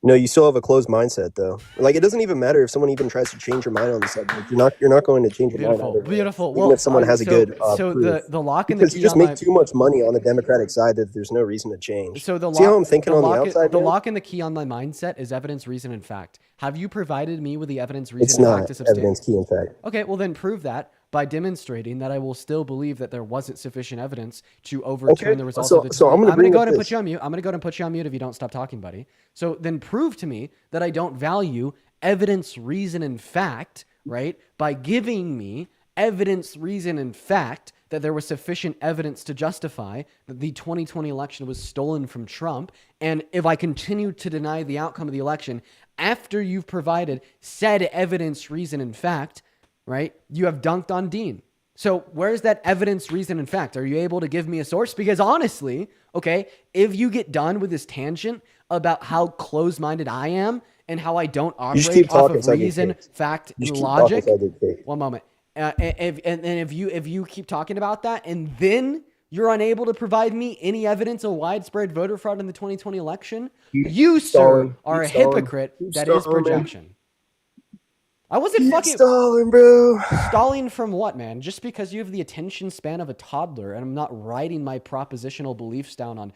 No, you still have a closed mindset though. Like it doesn't even matter if someone even tries to change your mind on the subject. You're not going to change your mind either. Beautiful. Even if someone has a good so proof. the lock and the Because key you just on make my too much money on the Democratic side that there's no reason to change. So the See how lock, I'm thinking the on the lock, outside, the man? lock and the key on my mindset is evidence, reason, and fact. Have you provided me with the evidence, reason, It's and fact not to substantiate? evidence, key, and fact. Okay, well then prove that by demonstrating that I will still believe that there wasn't sufficient evidence to overturn the results of the. So I'm going to go ahead and put you on mute. I'm going to go ahead and put you on mute if you don't stop talking, buddy. So then prove to me that I don't value evidence, reason, and fact, right? By giving me evidence, reason, and fact that there was sufficient evidence to justify that the 2020 election was stolen from Trump. And if I continue to deny the outcome of the election after you've provided said evidence, reason, and fact, right, you have dunked on Dean. So where's that evidence, reason, and fact? Are you able to give me a source? Because honestly, okay, if you get done with this tangent about how close-minded I am and how I don't operate off of reason, fact, and logic, one moment. If you keep talking about that and then you're unable to provide me any evidence of widespread voter fraud in the 2020 election, you sir, are a hypocrite. That is projection. I wasn't fucking stalling, bro. Stalling from what, man? Just because you have the attention span of a toddler and I'm not writing my propositional beliefs down on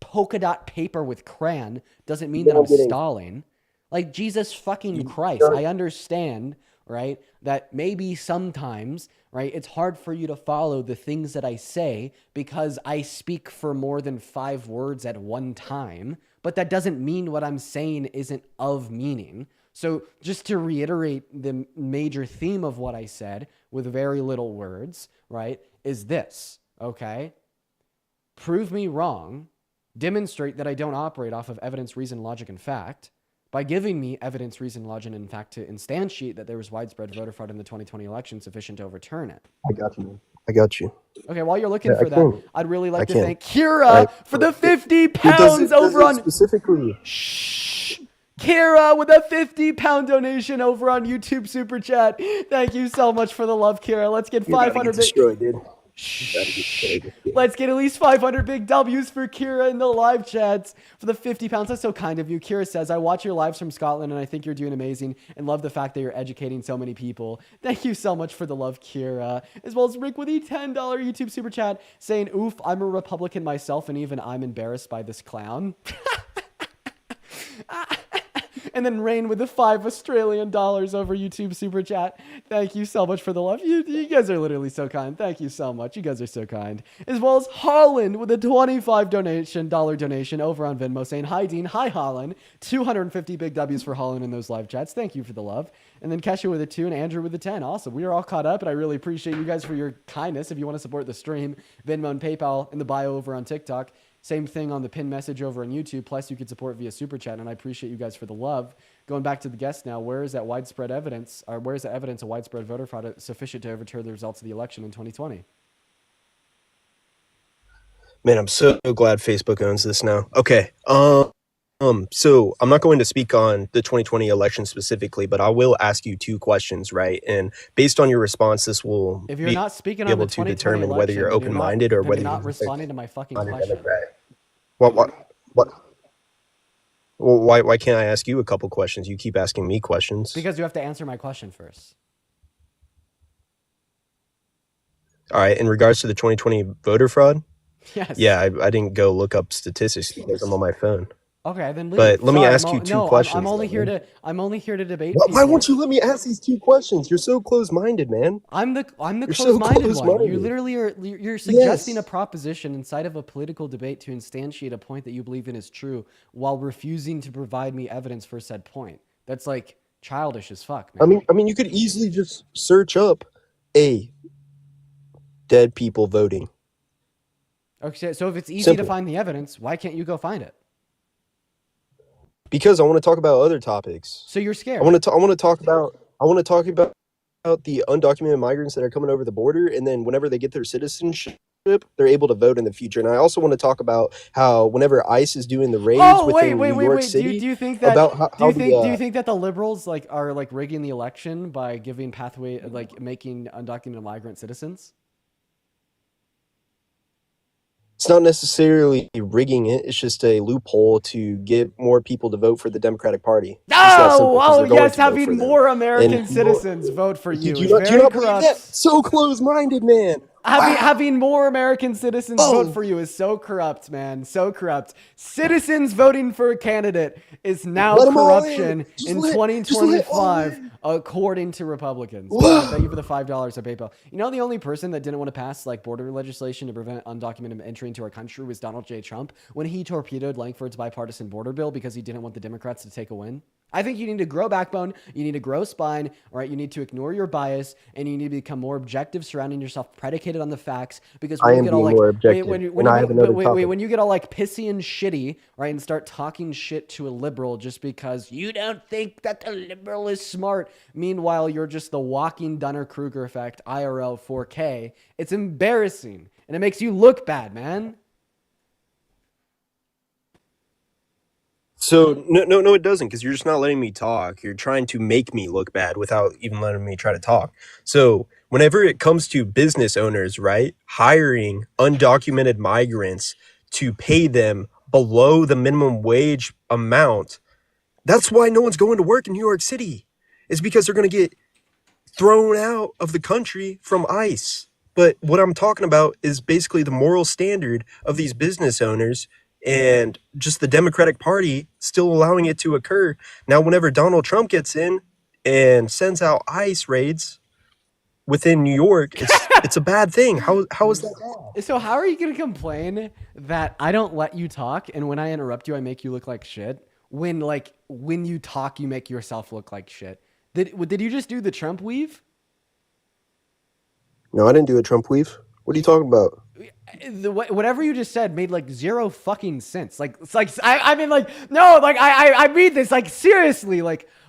polka dot paper with crayon doesn't mean that I'm stalling. Like, Jesus fucking Christ. I understand, right, that maybe sometimes, right, it's hard for you to follow the things that I say because I speak for more than 5 words at one time, but that doesn't mean what I'm saying isn't of meaning. So just to reiterate the major theme of what I said with very little words, right, is this, okay? Prove me wrong, demonstrate that I don't operate off of evidence, reason, logic, and fact by giving me evidence, reason, logic, and fact to instantiate that there was widespread voter fraud in the 2020 election sufficient to overturn it. I got you, man. I got you. Okay, while you're looking for that, I'd really like to thank Kira right. for the 50 pounds over on... Specifically... Shh. Kira with a 50-pound donation over on YouTube Super Chat. Thank you so much for the love, Kira. Let's get 500 destroyed, dude. Let's get at least 500 big W's for Kira in the live chats for the 50 pounds. That's so kind of you. Kira says, I watch your lives from Scotland and I think you're doing amazing and love the fact that you're educating so many people. Thank you so much for the love, Kira. As well as Rick with a $10 YouTube Super Chat saying, oof, I'm a Republican myself and even I'm embarrassed by this clown. And then Rain with the $5 Australian over YouTube Super Chat. Thank you so much for the love. You guys are literally so kind. Thank you so much. You guys are so kind. As well as Holland with a $25 donation over on Venmo saying, hi, Dean. Hi, Holland. 250 big W's for Holland in those live chats. Thank you for the love. And then Kesha with a 2 and Andrew with a 10. Awesome. We are all caught up, and I really appreciate you guys for your kindness. If you want to support the stream, Venmo and PayPal in the bio over on TikTok. Same thing on the pin message over on YouTube. Plus, you could support via Super Chat, and I appreciate you guys for the love. Going back to the guest now, where is that widespread evidence, or where is the evidence of widespread voter fraud sufficient to overturn the results of the election in 2020? Man, I'm so glad Facebook owns this now. Okay. So I'm not going to speak on the 2020 election specifically, but I will ask you 2 questions, right? And based on your response, this will If you're be not speaking on the able to 2020 determine whether election, you're then open-minded or you're whether not you're responding to my fucking a question. Democrat. What? Well, why can't I ask you a couple questions? You keep asking me questions. Because you have to answer my question first. All right. In regards to the 2020 voter fraud, Yes. yeah, I didn't go look up statistics because I'm on my phone. Okay, then leave. But let me Sorry, ask you 2 questions. I'm only though, here man. to debate Why people. won't you let me ask these 2 questions? You're so close-minded, man. I'm the You're so close-minded one. You close-minded. literally you're suggesting Yes. a proposition inside of a political debate to instantiate a point that you believe in is true while refusing to provide me evidence for said point. That's like childish as fuck, man. I mean, you could easily just search up a dead people voting. Okay, so if it's easy Simple. to find the evidence, why can't you go find it? Because I want to talk about other topics. So you're scared. I want to talk about the undocumented migrants that are coming over the border, and then whenever they get their citizenship, they're able to vote in the future. And I also want to talk about how whenever ICE is doing the raids within New York City, Do you think that about do you think that the liberals are rigging the election by giving pathway, making undocumented migrant citizens? it's not necessarily rigging it. It's just a loophole to get more people to vote for the Democratic Party. It's that simple, 'cause they're going Yes, to vote for having them. more American And citizens vote for you do is you not very believe corrupt. that? So close-minded, man. Having more American citizens vote Oh. for you is so corrupt, man. So corrupt. Citizens voting for a candidate is now Let 'em all corruption in. Just in let 2025, all in. according to Republicans. Whoa. Thank you for the $5 on PayPal. You know, the only person that didn't want to pass border legislation to prevent undocumented entry into our country was Donald J. Trump when he torpedoed Langford's bipartisan border bill because he didn't want the Democrats to take a win. I think you need to grow backbone. You need to grow spine. All right. You need to ignore your bias, and you need to become more objective, surrounding yourself predicated on the facts. Because I when am you get all being more objective, and I have another topic. when you get all pissy and shitty, right, and start talking shit to a liberal just because you don't think that the liberal is smart. Meanwhile, you're just the walking Dunner-Kruger effect, IRL 4K. It's embarrassing, and it makes you look bad, man. So no, it doesn't, because you're just not letting me talk. You're trying to make me look bad without even letting me try to talk. So whenever it comes to business owners, right, hiring undocumented migrants to pay them below the minimum wage amount, that's why no one's going to work in New York City. It's because they're going to get thrown out of the country from ICE. But what I'm talking about is basically the moral standard of these business owners and just the Democratic Party still allowing it to occur. Now, whenever Donald Trump gets in and sends out ICE raids within New York, it's a bad thing. How is that bad? So how are you going to complain that I don't let you talk, and when I interrupt you, I make you look like shit? When you talk, you make yourself look like shit. Did you just do the Trump weave? No, I didn't do a Trump weave. What are you talking about? Whatever you just said made zero fucking sense. I mean this seriously.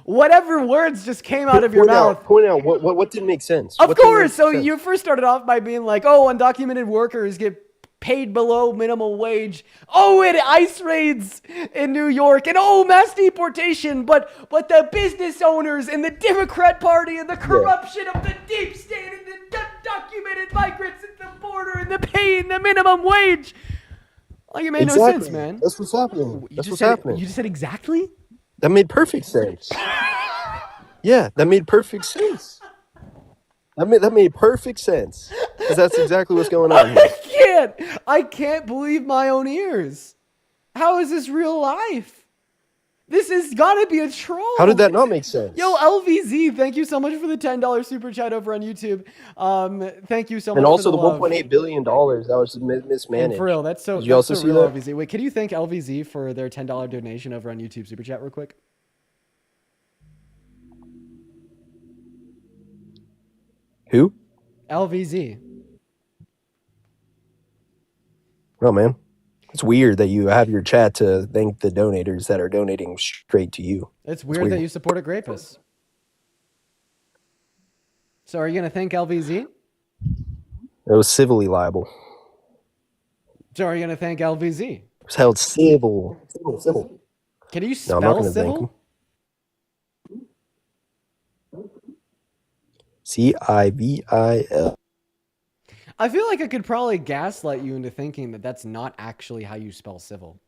Whatever words just came out of your mouth. Point out what didn't make sense. Of course. So you first started off by being undocumented workers get paid below minimum wage. Oh, and ICE raids in New York, and mass deportation. But the business owners and the Democrat Party and the corruption of the deep state and the undocumented migrants at the border and the paying the minimum wage. It made no sense, man. That's what's happening. You just said exactly? That made perfect sense. Yeah, that made perfect sense. That made perfect sense. Because that's exactly what's going on here. I can't believe my own ears. How is this real life? This has got to be a troll. How did that not make sense? Yo, LVZ, thank you so much for the $10 super chat over on YouTube. Thank you so much. And also for the love. $1.8 billion that was mismanaged. And for real, that's so. Did you also see real, that? LVZ. Wait, can you thank LVZ for their $10 donation over on YouTube super chat real quick? Who? LVZ. Oh, man. It's weird that you have your chat to thank the donators that are donating straight to you. It's weird that you support a rapist. So are you going to thank LVZ? It was civilly liable. So are you gonna thank LVZ? was held civil. Civil. Can you No, I'm not spell going to thank him. civil? Civil. I feel like I could probably gaslight you into thinking that that's not actually how you spell civil.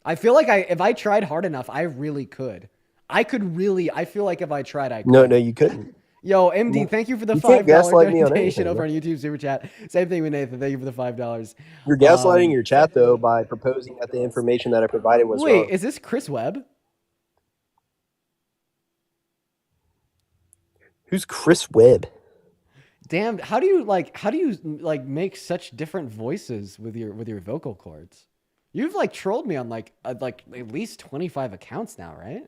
I feel like if I tried hard enough, I really could. I feel like if I tried, I could. No, you couldn't. Yo, MD, thank you for the You can't $5 gaslight me on donation anything, over bro. on YouTube Super Chat. Same thing with Nathan. Thank you for the $5. You're gaslighting your chat, though, by proposing that the information that I provided was Wait, wrong. is this Chris Webb? Who's Chris Webb? Damn, how do you make such different voices with your vocal cords? You've like trolled me on like at least 25 accounts now, right?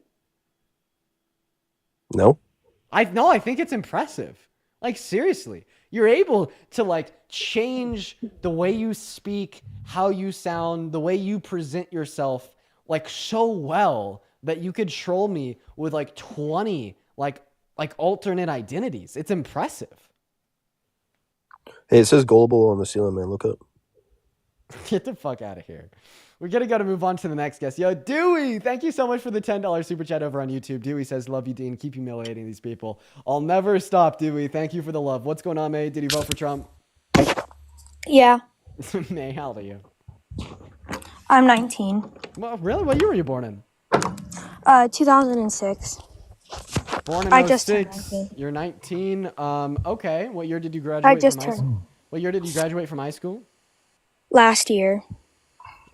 No. I think it's impressive. Like seriously, you're able to like change the way you speak, how you sound, the way you present yourself like so well that you could troll me with like 20 like alternate identities. It's impressive. Hey, it says gullible on the ceiling, man. Look up. Get the fuck out of here. We're gonna go to move on to the next guest. Yo, Dewey, thank you so much for the $10 super chat over on YouTube. Dewey says, love you, Dean. Keep humiliating these people. I'll never stop, Dewey. Thank you for the love. What's going on, May? Did you vote for Trump? Yeah, May, how old are you? I'm 19. Well, really? What year were you born in? 2006. Born in I just turned 06. 19. You're 19. Okay. What year did you graduate? What year did you graduate from high school? Last year.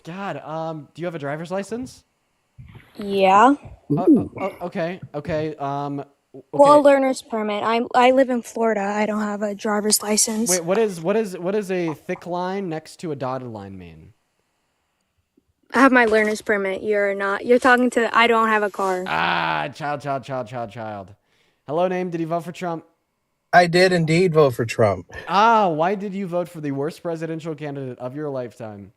God, do you have a driver's license? Yeah. Okay. Okay. Well, a learner's permit. I live in Florida. I don't have a driver's license. Wait, what is a thick line next to a dotted line mean? I have my learner's permit. You're not. You're talking to. I don't have a car. Child. Hello, name. Did you vote for Trump? I did indeed vote for Trump. Why did you vote for the worst presidential candidate of your lifetime?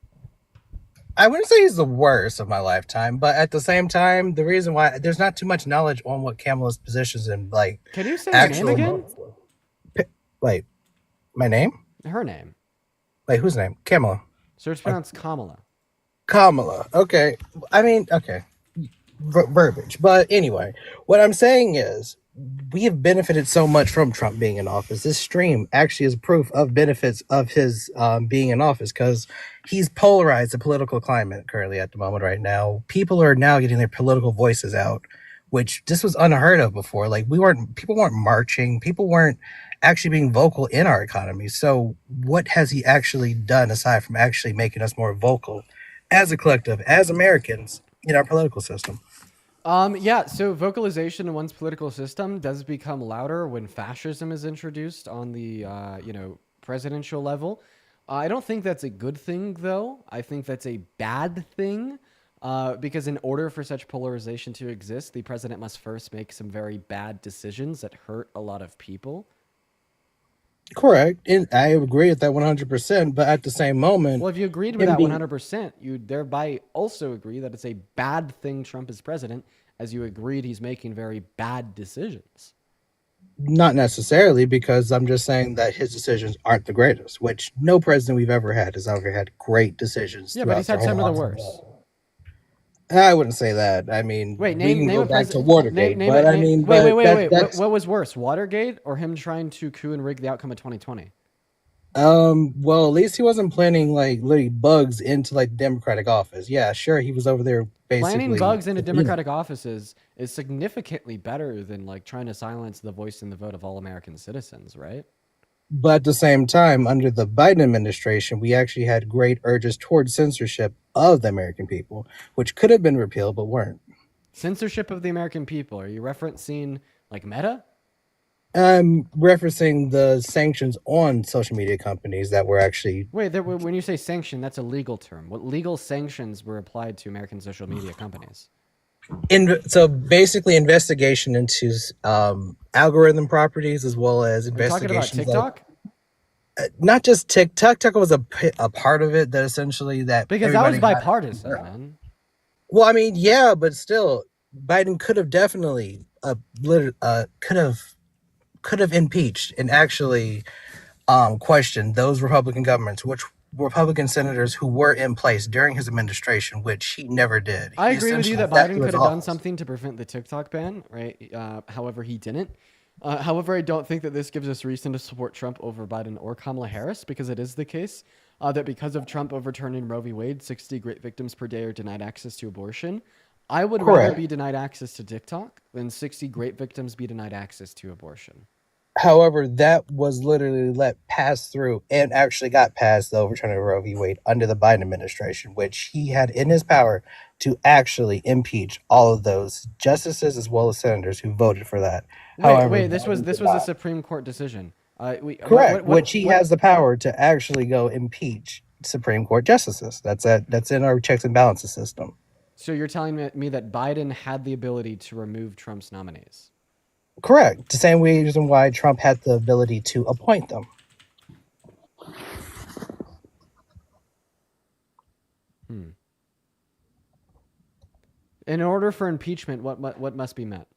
I wouldn't say he's the worst of my lifetime, but at the same time, the reason why there's not too much knowledge on what Kamala's positions in, like, can you say her name again? Like, my name? Her name. Like, whose name? Kamala. So it's pronounced Kamala. Kamala. Okay. I mean, okay. Verbiage. But anyway, what I'm saying is, we have benefited so much from Trump being in office. This stream actually is proof of benefits of his being in office, because he's polarized the political climate currently at the moment right now. People are now getting their political voices out, which this was unheard of before. Like, people weren't marching. People weren't actually being vocal in our economy. So what has he actually done aside from actually making us more vocal as a collective, as Americans, in our political system? So vocalization in one's political system does become louder when fascism is introduced on the, presidential level. I don't think that's a good thing, though. I think that's a bad thing, because in order for such polarization to exist, the president must first make some very bad decisions that hurt a lot of people. Correct. And I agree with that 100%. But at the same moment... Well, if you agreed with that 100%, you thereby also agree that it's a bad thing Trump is president, as you agreed he's making very bad decisions. Not necessarily, because I'm just saying that his decisions aren't the greatest, which no president we've ever had has ever had great decisions. Yeah, but he's had some of the worst. I wouldn't say that. I mean, wait, we can go back to Watergate, but I mean... Wait. What was worse, Watergate or him trying to coup and rig the outcome of 2020? Well, at least he wasn't planning, like, literally bugs into, like, Democratic office. Yeah, sure, he was over there basically... Planning bugs into Democratic offices is significantly better than, like, trying to silence the voice and the vote of all American citizens, right? But at the same time, under the Biden administration, we actually had great urges towards censorship of the American people, which could have been repealed, but weren't. Censorship of the American people. Are you referencing, like, Meta? I'm referencing the sanctions on social media companies that were actually... Wait, when you say sanction, that's a legal term. What legal sanctions were applied to American social media companies? So basically investigation into algorithm properties, as well as investigations... Are you talking about TikTok? Not just TikTok. TikTok was a part of it that essentially... Because that was bipartisan, man. Well, I mean, yeah, but still, Biden could have definitely could have impeached and actually questioned those Republican governments, which Republican senators who were in place during his administration, which he never did. I He agree with you essentially that sat Biden through could his have done office. something to prevent the TikTok ban, right? However, he didn't. However, I don't think that this gives us reason to support Trump over Biden or Kamala Harris, because it is the case that because of Trump overturning Roe v. Wade, 60 great victims per day are denied access to abortion. I would rather Correct. be denied access to TikTok than 60 great victims be denied access to abortion. However, that was literally let pass through and actually got passed, the overturning of Roe v. Wade, under the Biden administration, which he had in his power to actually impeach all of those justices as well as senators who voted for that. Wait, this Biden was did a not. Supreme Court decision. Correct, which he has the power to actually go impeach Supreme Court justices. That's in our checks and balances system. So you're telling me that Biden had the ability to remove Trump's nominees? Correct. The same reason why Trump had the ability to appoint them. In order for impeachment, what must be met?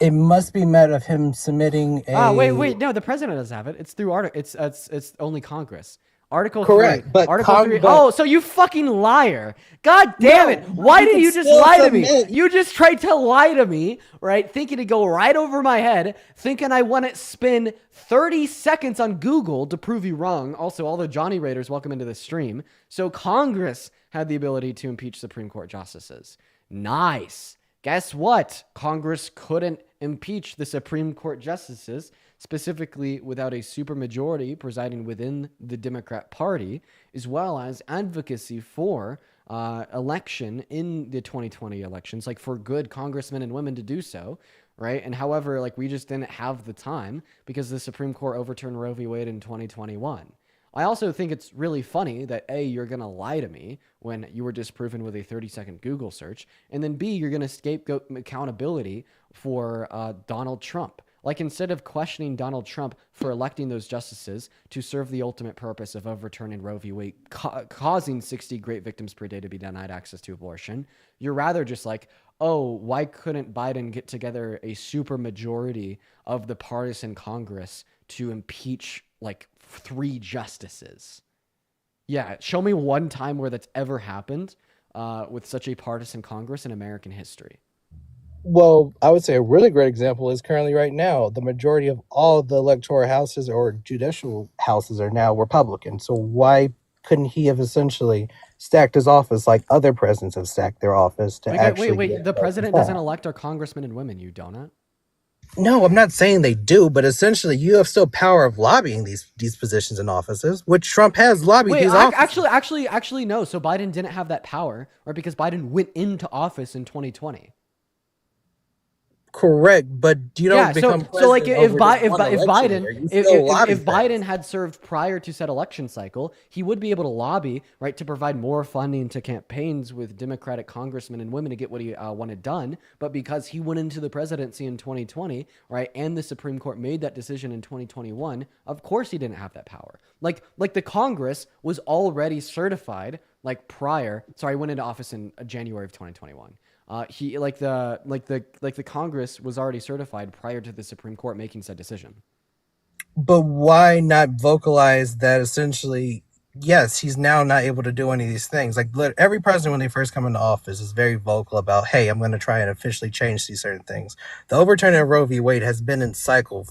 It must be met of him submitting a. Wait, no, the president doesn't have it. It's through it's only Congress. Article Correct, 3. but Article 3. Oh, so you fucking liar. God damn it. Why did you just lie to me? You just tried to lie to me, right? Thinking to go right over my head, thinking I want to spend 30 seconds on Google to prove you wrong. Also, all the Johnny Raiders, welcome into the stream. So Congress had the ability to impeach Supreme Court justices. Nice. Guess what? Congress couldn't impeach the Supreme Court justices, specifically without a supermajority presiding within the Democrat Party, as well as advocacy for election in the 2020 elections, like for good congressmen and women to do so, right? And however, like we just didn't have the time because the Supreme Court overturned Roe v. Wade in 2021. I also think it's really funny that A, you're going to lie to me when you were disproven with a 30-second Google search, and then B, you're going to scapegoat accountability for Donald Trump. Like, instead of questioning Donald Trump for electing those justices to serve the ultimate purpose of overturning Roe v. Wade, causing 60 great victims per day to be denied access to abortion, you're rather just like, oh, why couldn't Biden get together a super majority of the partisan Congress to impeach like 3 justices? Yeah, show me one time where that's ever happened with such a partisan Congress in American history. Well, I would say a really great example is currently right now, the majority of all the electoral houses or judicial houses are now Republican. So why couldn't he have essentially stacked his office like other presidents have stacked their office to Wait. The president doesn't elect our congressmen and women, you donut. No, I'm not saying they do, but essentially you have still power of lobbying these positions and offices, which Trump has lobbied these offices. Actually, no. So Biden didn't have that power, right? Because Biden went into office in 2020. Correct, but you don't become president. So like if over just one election year. You still lobby if for Biden it. had served prior to said election cycle, he would be able to lobby, right, to provide more funding to campaigns with Democratic congressmen and women to get what he wanted done. But because he went into the presidency in 2020, right, and the Supreme Court made that decision in 2021, of course he didn't have that power. Like the Congress was already certified like prior. Sorry, went into office in January of 2021. The Congress was already certified prior to the Supreme Court making said decision. But why not vocalize that essentially, yes, he's now not able to do any of these things. Like every president when they first come into office is very vocal about, hey, I'm going to try and officially change these certain things. The overturning of Roe v. Wade has been in cycle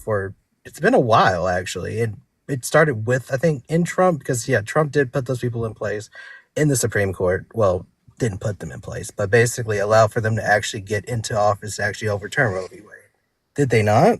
it's been a while actually. It started with, I think, in Trump, because Trump did put those people in place in the Supreme Court. Well, didn't put them in place, but basically allowed for them to actually get into office to actually overturn Roe v. Wade. Did they not?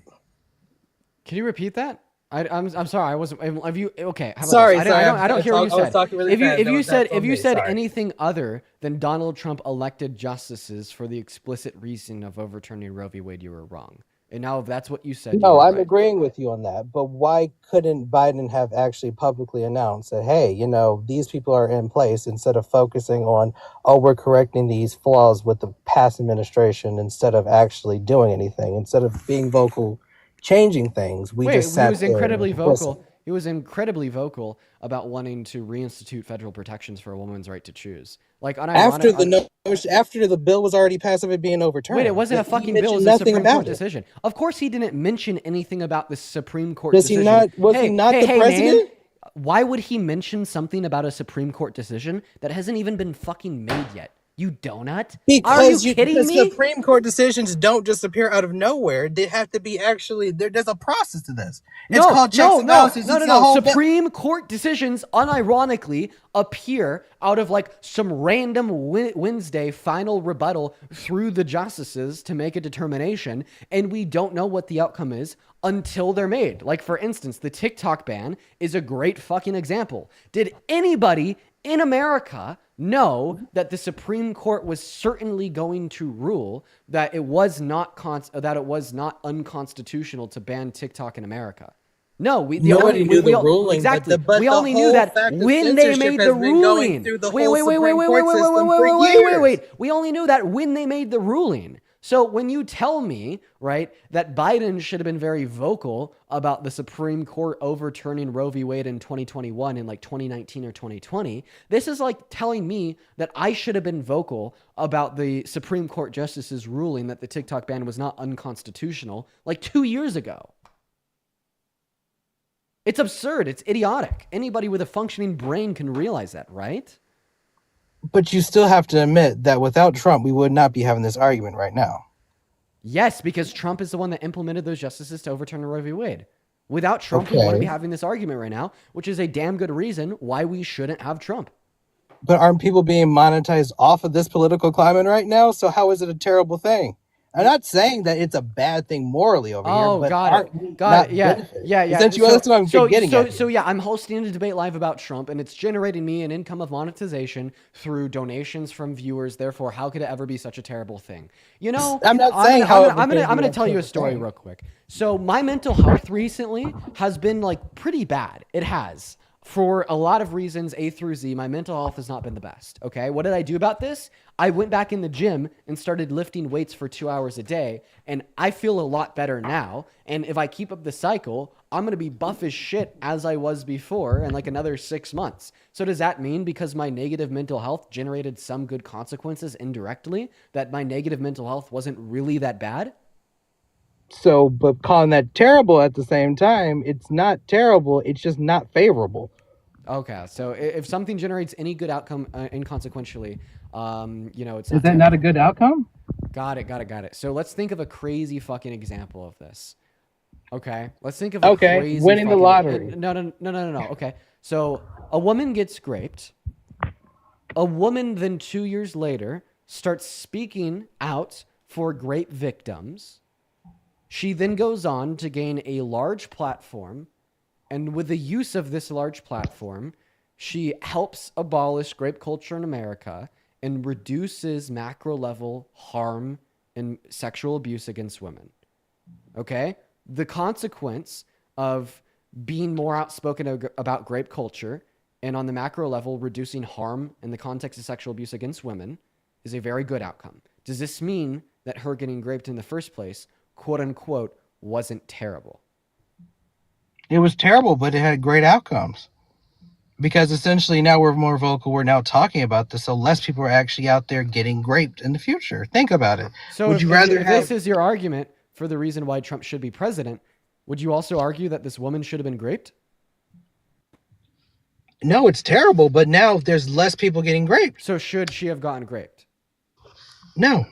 Can you repeat that? I'm sorry. I wasn't. Have you? Okay. How about Sorry, this? I don't hear what you said. If you said anything other than Donald Trump elected justices for the explicit reason of overturning Roe v. Wade, you were wrong. And now if that's what you said, No, I'm right. agreeing with you on that. But why couldn't Biden have actually publicly announced that, hey, these people are in place, instead of focusing on, oh, we're correcting these flaws with the past administration, instead of actually doing anything, instead of being vocal, changing things? He was incredibly vocal. He was incredibly vocal about wanting to reinstitute federal protections for a woman's right to choose. Like after the bill was already passed of it being overturned. Wait, it wasn't a fucking bill. It was a Supreme Court decision. Of course, he didn't mention anything about the Supreme Court decision. Was he not the president? Why would he mention something about a Supreme Court decision that hasn't even been fucking made yet? You donut? Are you kidding because me? Supreme Court decisions don't just appear out of nowhere. They have to be actually there's a process to this. It's called checks and balances. Supreme Court decisions unironically appear out of like some random Wednesday final rebuttal through the justices to make a determination, and we don't know what the outcome is until they're made. Like, for instance, the TikTok ban is a great fucking example. Did anybody in America know that the Supreme Court was certainly going to rule that it was not unconstitutional to ban TikTok in America? No, nobody knew the ruling. Exactly. But we only knew that when they made the ruling. Wait. We only knew that when they made the ruling. So when you tell me, right, that Biden should have been very vocal about the Supreme Court overturning Roe v. Wade in 2021 in like 2019 or 2020, this is like telling me that I should have been vocal about the Supreme Court justice's ruling that the TikTok ban was not unconstitutional like 2 years ago. It's absurd. It's idiotic. Anybody with a functioning brain can realize that, right? But you still have to admit that without Trump, we would not be having this argument right now. Yes, because Trump is the one that implemented those justices to overturn Roe v. Wade. Without Trump, we wouldn't be having this argument right now, which is a damn good reason why we shouldn't have Trump. But aren't people being monetized off of this political climate right now? So how is it a terrible thing? I'm not saying that it's a bad thing morally over here. But got it. Yeah. Essentially, that's what I'm getting at. So yeah, I'm hosting a debate live about Trump, and it's generating me an income of monetization through donations from viewers. Therefore, how could it ever be such a terrible thing? You know, I'm not saying I'm gonna tell you a story real quick. So my mental health recently has been like pretty bad. It has. For a lot of reasons, A through Z, my mental health has not been the best. Okay. What did I do about this? I went back in the gym and started lifting weights for 2 hours a day. And I feel a lot better now. And if I keep up the cycle, I'm going to be buff as shit as I was before in like another 6 months. So does that mean because my negative mental health generated some good consequences indirectly, that my negative mental health wasn't really that bad? So, but calling that terrible at the same time, it's not terrible. It's just not favorable. Okay, so if something generates any good outcome inconsequentially, you know, it's Is that not a good outcome? Got it. So let's think of a crazy fucking example of this. Okay, let's think of a crazy winning the lottery. No. Okay, so a woman gets raped. A woman then 2 years later starts speaking out for rape victims. She then goes on to gain a large platform, and with the use of this large platform, she helps abolish rape culture in America and reduces macro-level harm and sexual abuse against women. Okay? The consequence of being more outspoken about rape culture and on the macro level reducing harm in the context of sexual abuse against women is a very good outcome. Does this mean that her getting raped in the first place, quote unquote, wasn't terrible? It was terrible, but it had great outcomes. Because essentially now we're more vocal. We're now talking about this, so less people are actually out there getting raped in the future. Think about it. So would you rather if this is your argument for the reason why Trump should be president, would you also argue that this woman should have been raped? No, it's terrible, but now there's less people getting raped. So should she have gotten raped? No.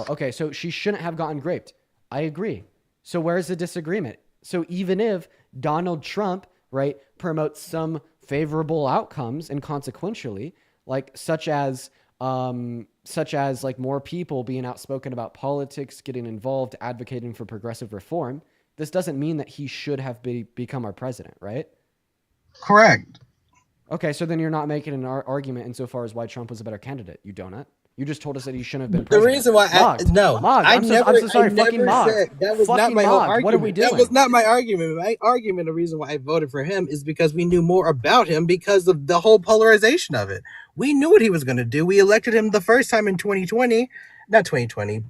Okay, so she shouldn't have gotten raped. I agree. So where's the disagreement? So even if Donald Trump, right, promotes some favorable outcomes and consequentially, like such as like more people being outspoken about politics, getting involved, advocating for progressive reform, this doesn't mean that he should have become our president, right? Correct. Okay, so then you're not making an argument insofar as why Trump was a better candidate, you donut. You just told us that he shouldn't have been president. The reason why I'm so sorry, fucking Mog. That was not my whole argument. What are we doing? That was not my argument. My argument, the reason why I voted for him is because we knew more about him because of the whole polarization of it. We knew what he was going to do. We elected him the first time in 2020, not 2020.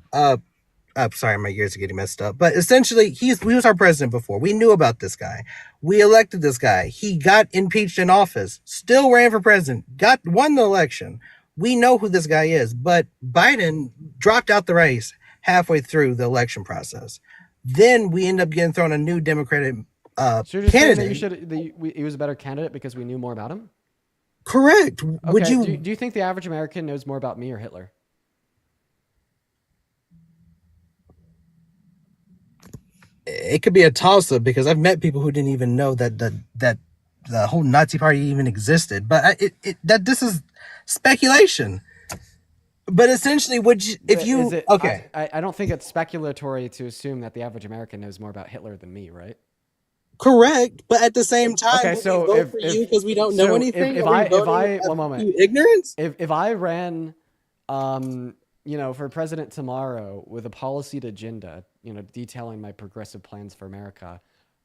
Sorry, my years are getting messed up. But essentially, he was our president before. We knew about this guy. We elected this guy. He got impeached in office, still ran for president, won the election. We know who this guy is, but Biden dropped out the race halfway through the election process. Then we end up getting thrown a new Democratic So you're just saying that candidate. he was a better candidate because we knew more about him? Correct. Okay. Would you? Do you think the average American knows more about me or Hitler? It could be a toss-up because I've met people who didn't even know that the whole Nazi Party even existed. But this is speculation. But essentially, okay? I don't think it's speculatory to assume that the average American knows more about Hitler than me, right? Correct, but at the same time, Okay, so we vote for you because we don't know anything. One moment, ignorance. If I ran, for president tomorrow with a policy agenda, detailing my progressive plans for America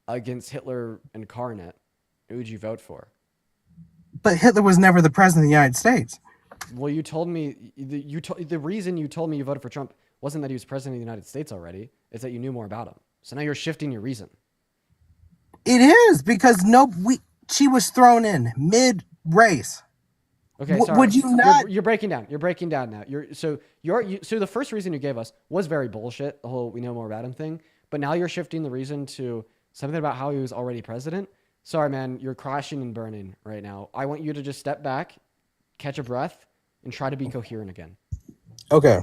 against Hitler incarnate, who would you vote for? But Hitler was never the president of the United States. Well, you told me the reason you told me you voted for Trump wasn't that he was president of the United States already. It's that you knew more about him. So now you're shifting your reason. It is because she was thrown in mid-race. Okay, sorry. Would you not? You're breaking down. You're breaking down now. So the first reason you gave us was very bullshit. The whole we know more about him thing. But now you're shifting the reason to something about how he was already president. Sorry, man. You're crashing and burning right now. I want you to just step back, catch a breath, and try to be coherent again. Okay.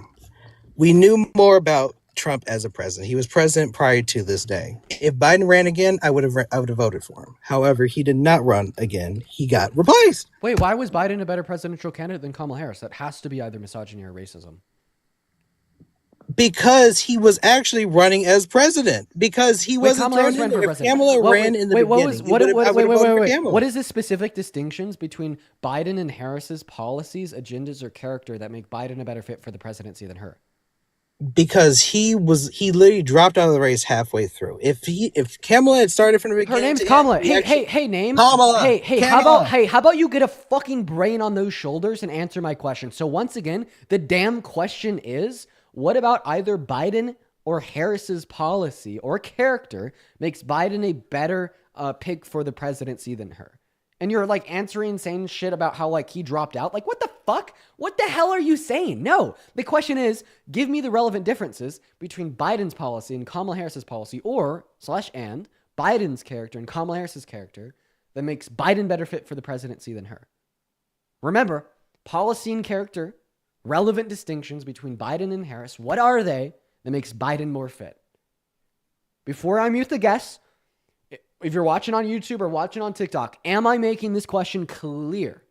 We knew more about Trump as a president. He was president prior to this day. If Biden ran again, I would have voted for him. However, he did not run again. He got replaced. Wait, why was Biden a better presidential candidate than Kamala Harris? That has to be either misogyny or racism. Because he was actually running as president. Because he wasn't thrown in there. If Kamala ran in the beginning, what is the specific distinctions between Biden and Harris's policies, agendas, or character that make Biden a better fit for the presidency than her? Because he literally dropped out of the race halfway through. If Kamala had started from the beginning, her name's Kamala. Hey, name Kamala. Hey, how about you get a fucking brain on those shoulders and answer my question? So once again, the damn question is, what about either Biden or Harris's policy or character makes Biden a better pick for the presidency than her? And you're like answering, saying shit about how like he dropped out. Like, what the fuck? What the hell are you saying? No, the question is, give me the relevant differences between Biden's policy and Kamala Harris's policy, and Biden's character and Kamala Harris's character that makes Biden better fit for the presidency than her. Remember, policy and character, relevant distinctions between Biden and Harris. What are they that makes Biden more fit? Before I mute the guests, if you're watching on YouTube or watching on TikTok, am I making this question clear?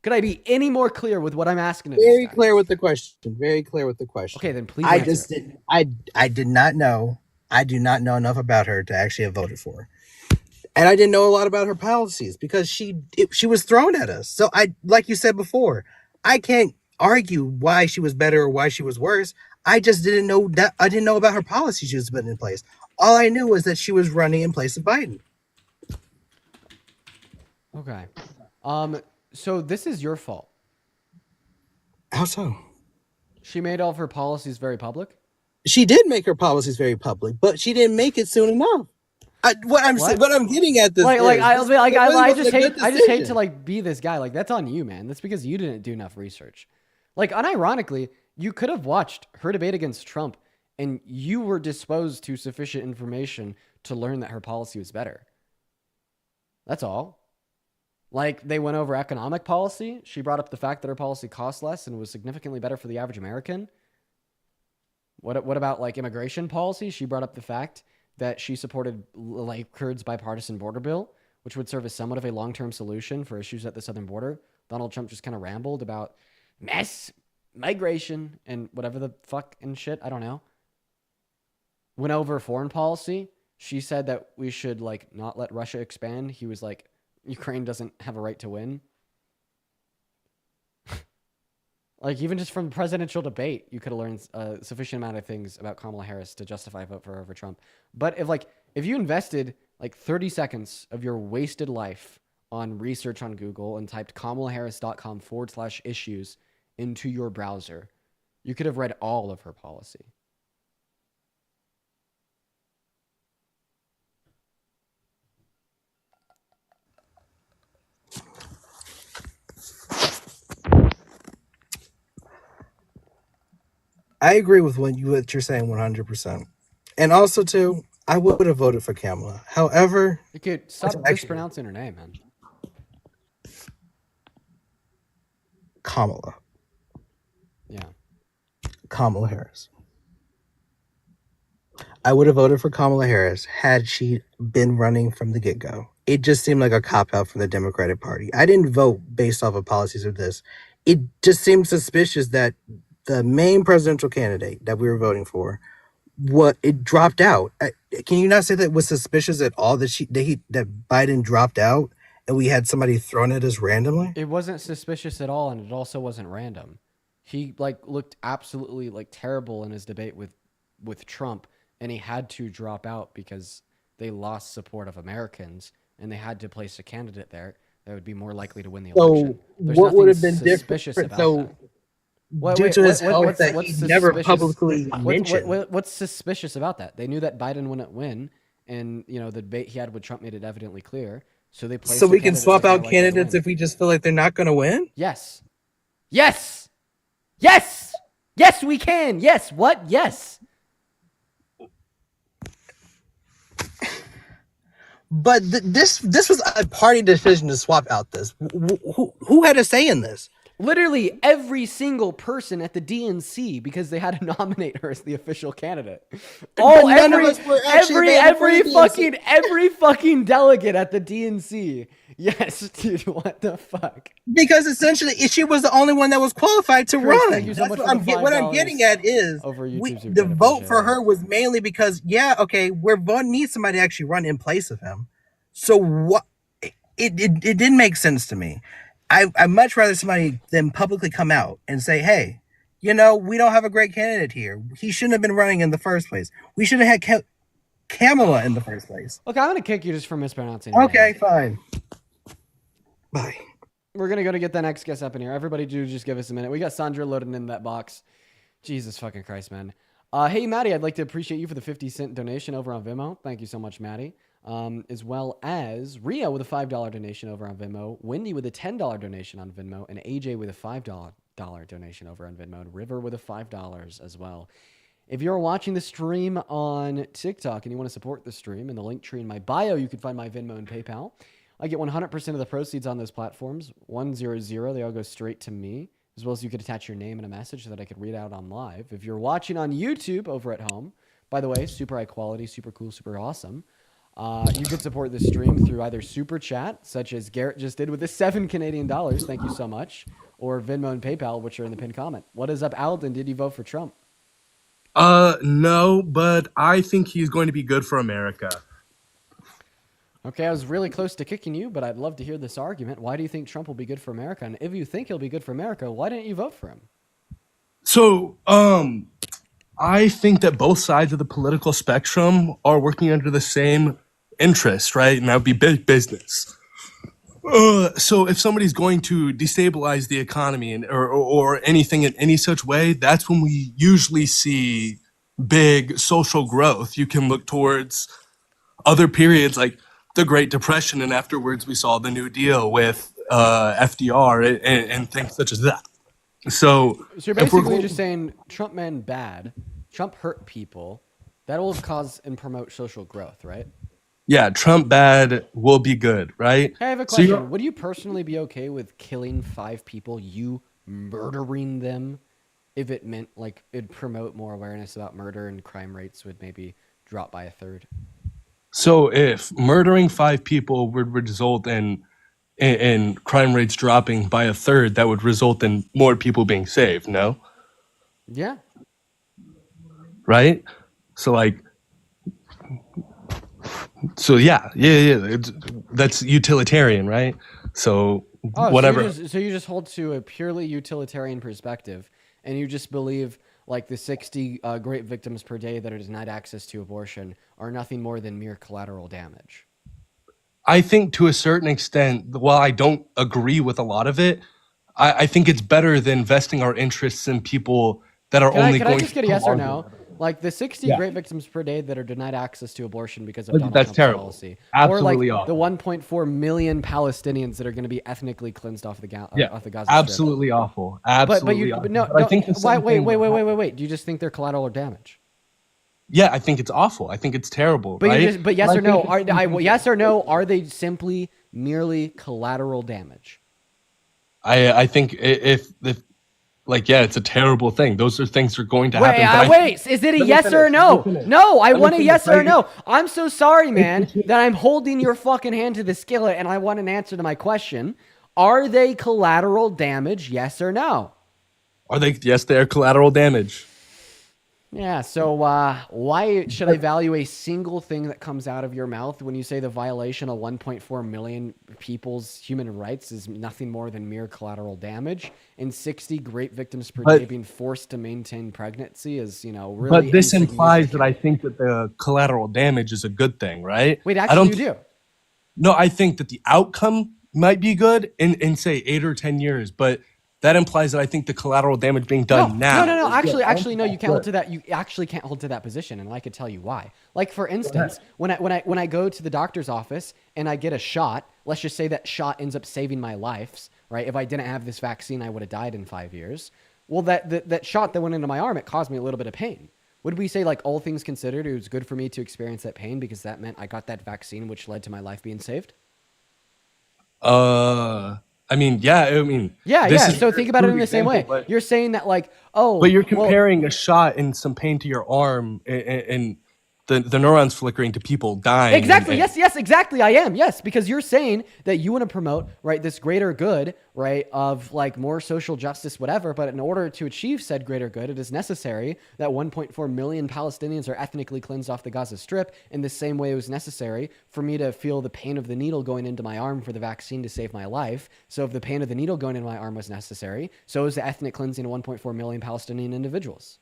Could I be any more clear with what I'm asking? Very clear with the question. Very clear with the question. Okay, then please I answer. just didn't. I did not know. I do not know enough about her to actually have voted for her. And I didn't know a lot about her policies because she was thrown at us. So like you said before, I can't argue why she was better or why she was worse. I just didn't know that. I didn't know about her policies she was putting in place. All I knew was that she was running in place of Biden. Okay. So this is your fault. How so? She made all of her policies very public? She did make her policies very public, but she didn't make it soon enough. What I'm getting at this I just hate to like be this guy. Like, that's on you, man. That's because you didn't do enough research. Like, unironically, you could have watched her debate against Trump and you were disposed to sufficient information to learn that her policy was better. That's all. Like, they went over economic policy. She brought up the fact that her policy cost less and was significantly better for the average American. What about like immigration policy? She brought up the fact that she supported like Kurds' bipartisan border bill, which would serve as somewhat of a long-term solution for issues at the southern border. Donald Trump just kind of rambled about mass migration and whatever the fuck and shit. I don't know. Went over foreign policy. She said that we should like not let Russia expand. He was like, Ukraine doesn't have a right to win. Like, even just from the presidential debate, you could have learned a sufficient amount of things about Kamala Harris to justify a vote for her over Trump. But if you invested like 30 seconds of your wasted life on research on Google and typed kamalaharris.com/issues into your browser, you could have read all of her policy. I agree with what you're saying 100%. And also, too, I would have voted for Kamala. However, You could stop mispronouncing her name, man. Kamala. Yeah. Kamala Harris. I would have voted for Kamala Harris had she been running from the get-go. It just seemed like a cop-out from the Democratic Party. I didn't vote based off of policies of this. It just seemed suspicious that the main presidential candidate that we were voting for, it dropped out. Can you not say that it was suspicious at all that Biden dropped out and we had somebody thrown at us randomly? It wasn't suspicious at all, and it also wasn't random. He looked absolutely terrible in his debate with Trump, and he had to drop out because they lost support of Americans, and they had to place a candidate there that would be more likely to win the election. There's what would have nothing been suspicious different? about that. Due to his health that he never publicly mentioned. What's suspicious about that? They knew that Biden wouldn't win, and the debate he had with Trump made it evidently clear. So they placed So a we can candidate swap that they out likely to candidates win. if we just feel like they're not going to win? Yes. Yes. Yes. Yes, we can. Yes. What? Yes. But this was a party decision to swap out this. Who had a say in this? Literally every single person at the DNC, because they had to nominate her as the official candidate. But none of us were actually every fucking delegate at the DNC. Yes, dude, what the fuck? Because essentially, she was the only one that was qualified to Chris, run. thank you so That's much what, for the what I'm $5 getting at is over YouTube Super the Chat, vote appreciate for it. her was mainly because, we're voting need somebody to actually run in place of him. So what? It didn't make sense to me. I'd much rather somebody than publicly come out and say, hey, we don't have a great candidate here. He shouldn't have been running in the first place. We should have had Kamala in the first place. Look, I'm going to kick you just for mispronouncing her Okay, name. fine. Bye. We're going to go to get the next guest up in here. Everybody do just give us a minute. We got Sandra loading in that box. Jesus fucking Christ, man. Hey, Maddie, I'd like to appreciate you for the 50-cent donation over on Venmo. Thank you so much, Maddie. As well as Rio with a $5 donation over on Venmo, Wendy with a $10 donation on Venmo, and AJ with a $5 donation over on Venmo, and River with a $5 as well. If you're watching the stream on TikTok and you want to support the stream, in the link tree in my bio, you can find my Venmo and PayPal. I get 100% of the proceeds on those platforms, 100. They all go straight to me, as well as you could attach your name and a message that I could read out on live. If you're watching on YouTube over at home, by the way, super high quality, super cool, super awesome. You could support the stream through either Super Chat, such as Garrett just did with the $7 Canadian. Thank you so much. Or Venmo and PayPal, which are in the pinned comment. What is up, Alden? Did you vote for Trump? No, but I think he's going to be good for America. Okay, I was really close to kicking you, but I'd love to hear this argument. Why do you think Trump will be good for America? And if you think he'll be good for America, why didn't you vote for him? So, I think that both sides of the political spectrum are working under the same interest, right? And that would be big business. So if somebody's going to destabilize the economy or anything in any such way, that's when we usually see big social growth. You can look towards other periods like the Great Depression, and afterwards we saw the New Deal with FDR and things such as that. So you're basically just saying Trump man bad, Trump hurt people, that will cause and promote social growth, right? Yeah, Trump bad will be good, right? Hey, I have a question. Would you personally be okay with killing 5 people, you murdering them, if it meant it'd promote more awareness about murder and crime rates would maybe drop by a third? So if murdering 5 people would result in crime rates dropping by a third, that would result in more people being saved, no? Yeah. Right? So that's utilitarian, right? So whatever. So you just hold to a purely utilitarian perspective, and you just believe the 60 great victims per day that are denied access to abortion are nothing more than mere collateral damage. I think to a certain extent, while I don't agree with a lot of it, I think it's better than vesting our interests in people that are only going to... Can I just get a yes or no? The 60 great victims per day that are denied access to abortion because of Donald That's Trump's terrible. policy. Absolutely or awful. The 1.4 million Palestinians that are going to be ethnically cleansed off the Gaza Strip. Absolutely awful. Absolutely awful. Wait. Do you just think they're collateral damage? Yeah, I think it's awful. I think it's terrible, But right? yes I or no? think it's Yes or no? Are they simply merely collateral damage? I think if like, yeah, it's a terrible thing. Those are things that are going to Wait, happen. But wait. Is it a let me yes or a finish, no? let me finish. No, I Let me want a finish, yes or a right? no. I'm so sorry, man, that I'm holding your fucking hand to the skillet, and I want an answer to my question. Are they collateral damage? Yes or no? Are they? Yes, they are collateral damage. Yeah, so why should I value a single thing that comes out of your mouth when you say the violation of 1.4 million people's human rights is nothing more than mere collateral damage, and 60 rape victims per day being forced to maintain pregnancy is, really But this implies that insignificant. I think that the collateral damage is a good thing, right? Wait, I actually don't you do. No, I think that the outcome might be good in say 8 or 10 years, but that implies that I think the collateral damage being done now. No. is good. Actually, no. You can't hold to that. You actually can't hold to that position, and I could tell you why. Like for instance, when I go to the doctor's office and I get a shot, let's just say that shot ends up saving my life, right? If I didn't have this vaccine, I would have died in 5 years. Well, that shot that went into my arm, it caused me a little bit of pain. Would we say, like, all things considered, it was good for me to experience that pain because that meant I got that vaccine, which led to my life being saved? Yeah. So think about it in the same way. You're saying that, like, but you're comparing a shot and some pain to your arm and the neurons flickering to people dying. Exactly. Yes, exactly. I am. Yes, because you're saying that you want to promote, right, this greater good, right, of like more social justice, whatever. But in order to achieve said greater good, it is necessary that 1.4 million Palestinians are ethnically cleansed off the Gaza Strip in the same way it was necessary for me to feel the pain of the needle going into my arm for the vaccine to save my life. So if the pain of the needle going into my arm was necessary, so is the ethnic cleansing of 1.4 million Palestinian individuals.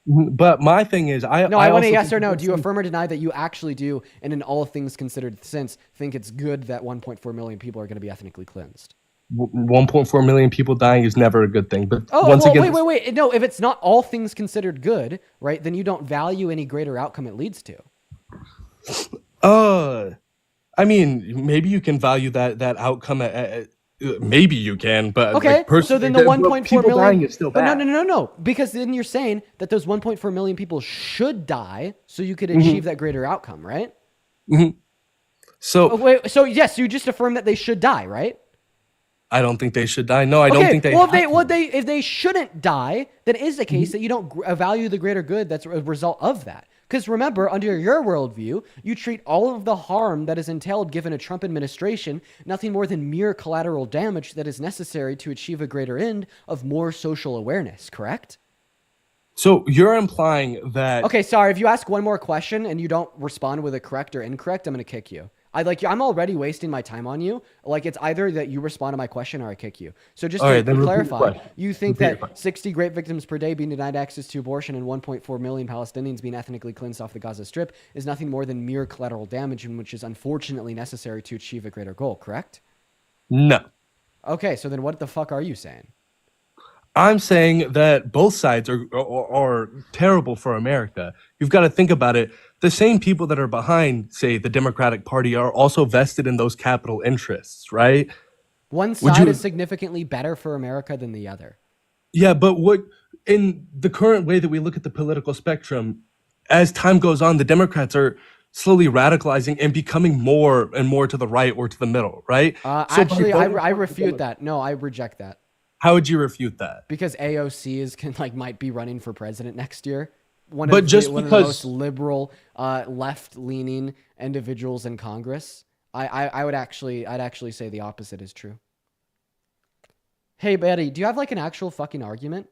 But my thing is, I want a yes or no. Do you affirm or deny that you actually do, and in all things considered sense, think it's good that 1.4 million people are going to be ethnically cleansed? 1.4 million people dying is never a good thing. But wait. No, if it's not all things considered good, right, then you don't value any greater outcome it leads to. I mean, maybe you can value that outcome maybe you can, but okay. Like, so then the 1.4 million dying is still bad. But no, because then you're saying that those 1.4 million people should die so you could achieve that greater outcome, right? Mm-hmm. So yes, you just affirm that they should die, right? I don't think they should die. No, I don't think they. Well, if they shouldn't die, then it is the case that you don't value the greater good that's a result of that. Because remember, under your worldview, you treat all of the harm that is entailed given a Trump administration nothing more than mere collateral damage that is necessary to achieve a greater end of more social awareness, correct? So you're implying that... Okay, sorry, if you ask one more question and you don't respond with a correct or incorrect, I'm going to kick you. I'm already wasting my time on you. Like, it's either that you respond to my question or I kick you. So just to clarify, you think that 60 rape victims per day being denied access to abortion and 1.4 million Palestinians being ethnically cleansed off the Gaza Strip is nothing more than mere collateral damage, and which is unfortunately necessary to achieve a greater goal, correct? No. Okay, so then what the fuck are you saying? I'm saying that both sides are terrible for America. You've got to think about it. The same people that are behind, say, the Democratic Party are also vested in those capital interests, right? One side is significantly better for America than the other. Yeah, but in the current way that we look at the political spectrum, as time goes on, the Democrats are slowly radicalizing and becoming more and more to the right or to the middle, right? Actually, I refute that. No, I reject that. How would you refute that? Because AOC might be running for president next year. One of the most liberal, left-leaning individuals in Congress. I'd actually say the opposite is true. Hey, Betty, do you have like an actual fucking argument?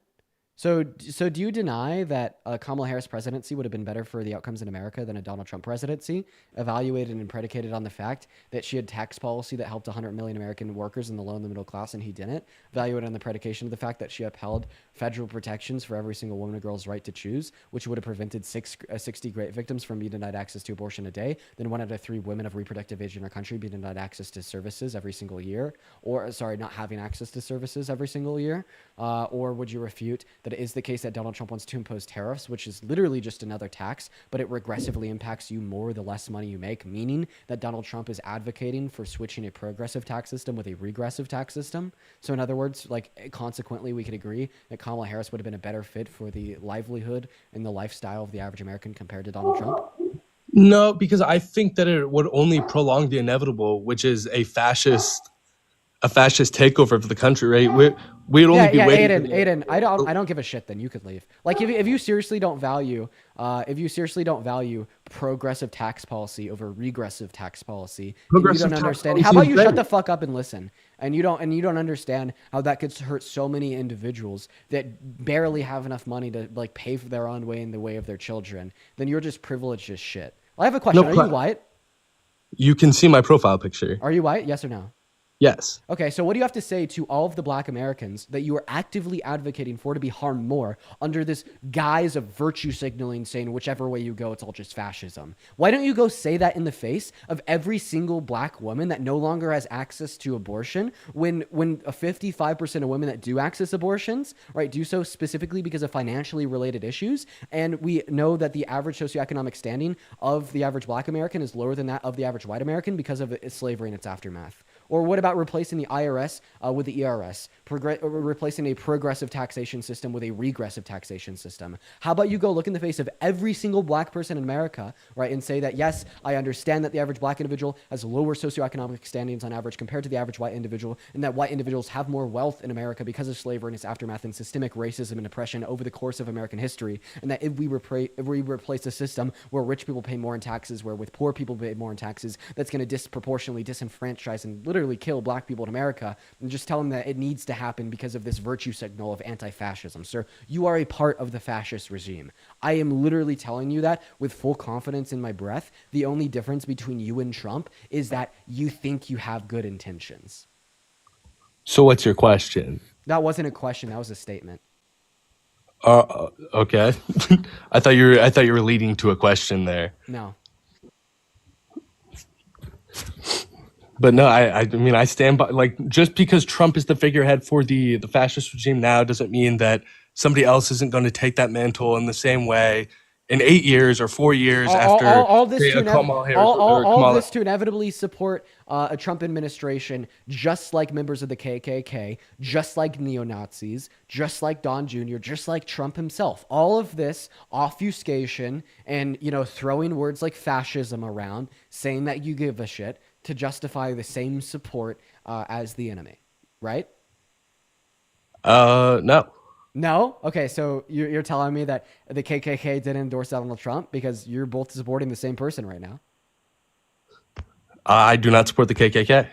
So do you deny that a Kamala Harris presidency would have been better for the outcomes in America than a Donald Trump presidency, evaluated and predicated on the fact that she had tax policy that helped 100 million American workers in the low and the middle class and he didn't, evaluated on the predication of the fact that she upheld federal protections for every single woman or girl's right to choose, which would have prevented 60 rape victims from being denied access to abortion a day, then 1 out of 3 women of reproductive age in our country being denied access to services every single year, or not having access to services every single year, or would you refute that it is the case that Donald Trump wants to impose tariffs, which is literally just another tax, but it regressively impacts you more the less money you make, meaning that Donald Trump is advocating for switching a progressive tax system with a regressive tax system. So in other words, like consequently, we could agree that Kamala Harris would have been a better fit for the livelihood and the lifestyle of the average American compared to Donald Trump. No, because I think that it would only prolong the inevitable, which is a fascist takeover of the country, right? We'd only be waiting. Aiden, I don't give a shit. Then you could leave. Like if you seriously don't value progressive tax policy over regressive tax policy, and you don't understand. How about you shut the fuck up and listen? And you don't understand how that could hurt so many individuals that barely have enough money to like pay for their own way in the way of their children. Then you're just privileged as shit. I have a question. Are you white? You can see my profile picture. Are you white? Yes or no? Yes. Okay, so what do you have to say to all of the black Americans that you are actively advocating for to be harmed more under this guise of virtue signaling, saying whichever way you go, it's all just fascism? Why don't you go say that in the face of every single black woman that no longer has access to abortion when 55% of women that do access abortions, right, do so specifically because of financially related issues? And we know that the average socioeconomic standing of the average black American is lower than that of the average white American because of slavery and its aftermath. Or what about replacing the IRS with the ERS, replacing a progressive taxation system with a regressive taxation system? How about you go look in the face of every single black person in America, right, and say that, yes, I understand that the average black individual has lower socioeconomic standings on average compared to the average white individual, and that white individuals have more wealth in America because of slavery and its aftermath and systemic racism and oppression over the course of American history, and that if we replace a system where rich people pay more in taxes, where with poor people pay more in taxes, that's going to disproportionately disenfranchise and literally kill black people in America, and just tell them that it needs to happen because of this virtue signal of anti-fascism. Sir, you are a part of the fascist regime. I am literally telling you that with full confidence in my breath. The only difference between you and Trump is that you think you have good intentions. So what's your question? That wasn't a question. That was a statement. Okay. I thought you were leading to a question there. No. But no, I mean, I stand by, like, just because Trump is the figurehead for the fascist regime now doesn't mean that somebody else isn't going to take that mantle in the same way in 8 years or 4 years after all this to inevitably support a Trump administration, just like members of the KKK, just like neo-Nazis, just like Don Jr., just like Trump himself. All of this obfuscation and, throwing words like fascism around, saying that you give a shit, to justify the same support as the enemy, right? No. No? Okay, so you're telling me that the KKK didn't endorse Donald Trump because you're both supporting the same person right now. I do not support the KKK.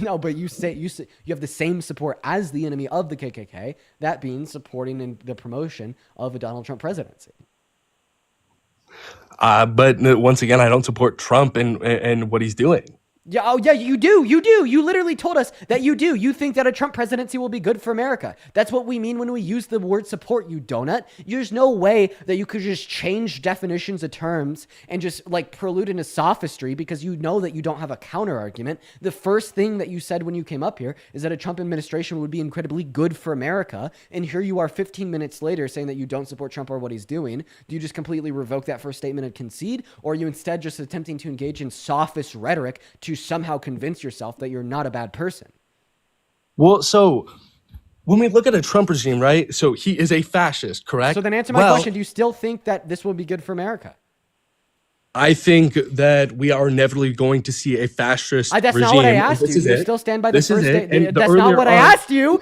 No, but you say you have the same support as the enemy of the KKK, that being supporting in the promotion of a Donald Trump presidency. But once again, I don't support Trump and what he's doing. Yeah, oh yeah, you do. You literally told us that you do. You think that a Trump presidency will be good for America. That's what we mean when we use the word support, you donut. There's no way that you could just change definitions of terms and just like prelude into sophistry because you know that you don't have a counter argument. The first thing that you said when you came up here is that a Trump administration would be incredibly good for America. And here you are 15 minutes later saying that you don't support Trump or what he's doing. Do you just completely revoke that first statement and concede? Or are you instead just attempting to engage in sophist rhetoric to somehow convince yourself that you're not a bad person? Well, so when we look at a Trump regime, right? So he is a fascist, correct? So then answer my question. Do you still think that this will be good for America? I think that we are never going to see a fascist that's regime. Not what I asked you. Do you still stand by the first statement? That's not what I asked you.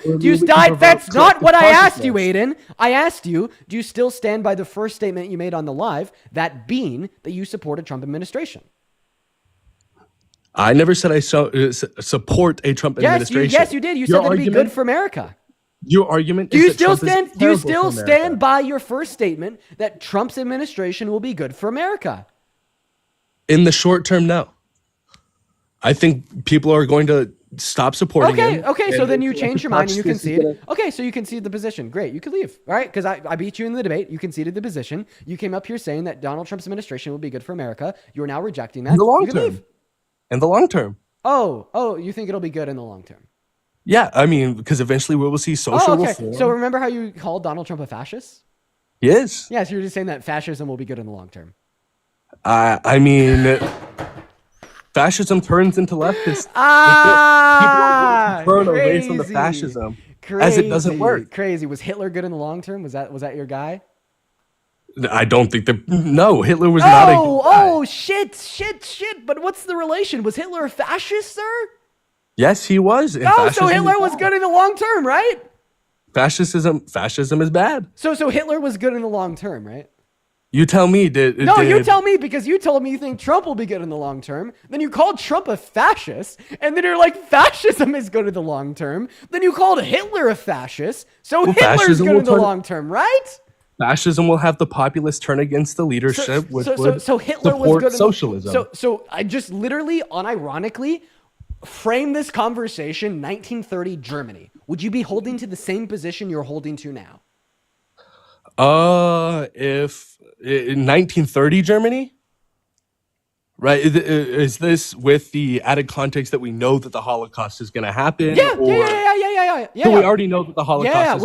That's not what I asked you, Aiden. I asked you, do you still stand by the first statement you made on the live, that being that you support a Trump administration? I never said I support a Trump administration. Yes, you did. You said that'd be good for America. Your argument do you still stand by your first statement that Trump's administration will be good for America? In the short term, no. I think people are going to stop supporting him. Okay, so then you change your mind and you concede. Okay, so you concede the position. Great, you can leave. All right, because I beat you in the debate. You conceded the position. You came up here saying that Donald Trump's administration will be good for America. You are now rejecting that. In the long term. In the long term. Oh, you think it'll be good in the long term? Yeah, I mean, because eventually we will see social reform. So remember how you called Donald Trump a fascist? Yes. Yeah, so you're just saying that fascism will be good in the long term. I mean, fascism turns into leftist. People turn away from the fascism as it doesn't work. Crazy. Was Hitler good in the long term? Was that your guy? I don't think that. No, Hitler was not a good guy. Oh, shit. But what's the relation? Was Hitler a fascist, sir? Yes, he was. So Hitler was good in the long term, right? Fascism is bad. So Hitler was good in the long term, right? You tell me. You tell me, because you told me you think Trump will be good in the long term. Then you called Trump a fascist, and then you're like, fascism is good in the long term. Then you called Hitler a fascist, so Hitler's good in the long term, right? Fascism will have the populace turn against the leadership, which would Hitler was support good socialism. So I just literally, unironically, frame this conversation 1930 Germany. Would you be holding to the same position you're holding to now? If in 1930 Germany, right? Is this with the added context that we know that the Holocaust is going to happen? Yeah. So we already know that the Holocaust. Yeah. Is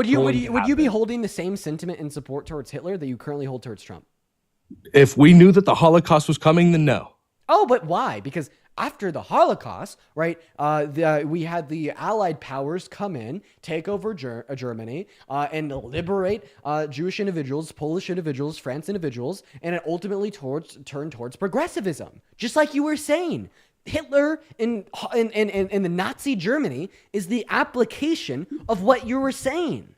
Would you be holding the same sentiment and support towards Hitler that you currently hold towards Trump? If we knew that the Holocaust was coming, then no. Oh, but why? Because after the Holocaust, right, we had the Allied powers come in, take over Germany, and liberate Jewish individuals, Polish individuals, French individuals, and it ultimately turned towards progressivism. Just like you were saying, Hitler in the Nazi Germany is the application of what you were saying.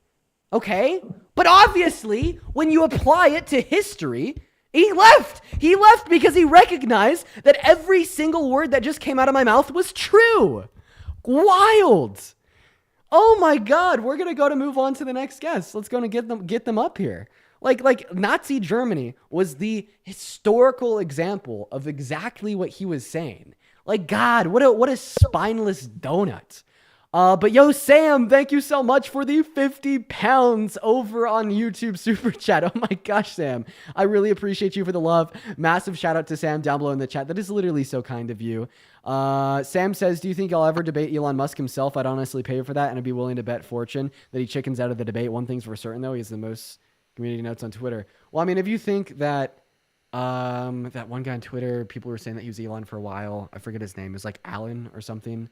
Okay? But obviously, when you apply it to history, he left. He left because he recognized that every single word that just came out of my mouth was true. Wild. Oh my God. We're going to move on to the next guest. Let's go and get them up here. Like Nazi Germany was the historical example of exactly what he was saying. Like, God, what a spineless donut. But yo, Sam, thank you so much for the 50 pounds over on YouTube Super Chat. Oh my gosh, Sam. I really appreciate you for the love. Massive shout out to Sam down below in the chat. That is literally so kind of you. Sam says, do you think I'll ever debate Elon Musk himself? I'd honestly pay for that, and I'd be willing to bet fortune that he chickens out of the debate. One thing's for certain, though. He has the most community notes on Twitter. Well, I mean, if you think that that one guy on Twitter, people were saying that he was Elon for a while. I forget his name. It was like Alan or something.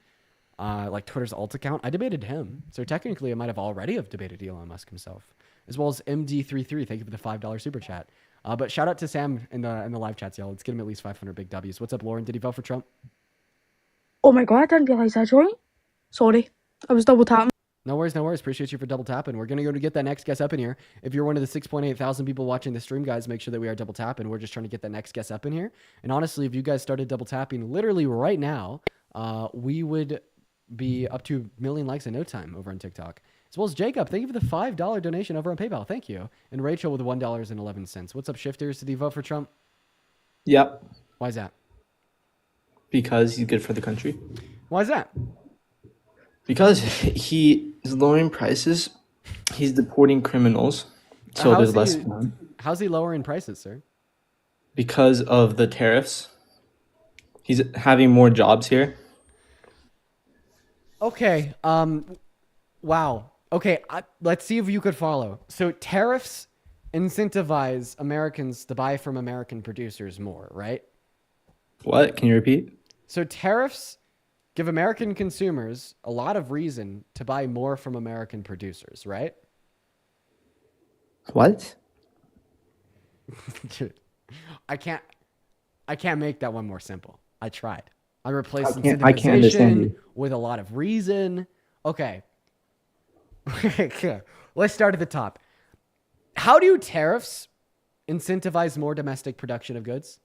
Like Twitter's alt account, I debated him. So technically, I might have already debated Elon Musk himself, as well as MD33. Thank you for the $5 super chat. But shout out to Sam in the live chats, y'all. Let's get him at least 500 big W's. What's up, Lauren? Did he vote for Trump? Oh my God, I didn't realize I joined. Sorry, I was double tapping. No worries. Appreciate you for double tapping. We're going to go to get that next guest up in here. If you're one of the 6.8 thousand people watching the stream, guys, make sure that we are double tapping. We're just trying to get that next guest up in here. And honestly, if you guys started double tapping literally right now, we would be up to 1 million likes in no time over on TikTok. As well as Jacob, thank you for the $5 donation over on PayPal. Thank you. And Rachel with $1.11. What's up, Shifters? Did he vote for Trump? Yep. Why is that? Because he's good for the country. Why is that? Because he is lowering prices. He's deporting criminals. So there's less crime. How's he lowering prices, sir? Because of the tariffs. He's having more jobs here. Okay. Wow. Okay. Let's see if you could follow. So tariffs incentivize Americans to buy from American producers more, right? What? Can you repeat? So tariffs give American consumers a lot of reason to buy more from American producers, right? What? I can't make that one more simple. I tried. I replaced I can't understand you. with a lot of reason. Okay. Let's start at the top. How do tariffs incentivize more domestic production of goods?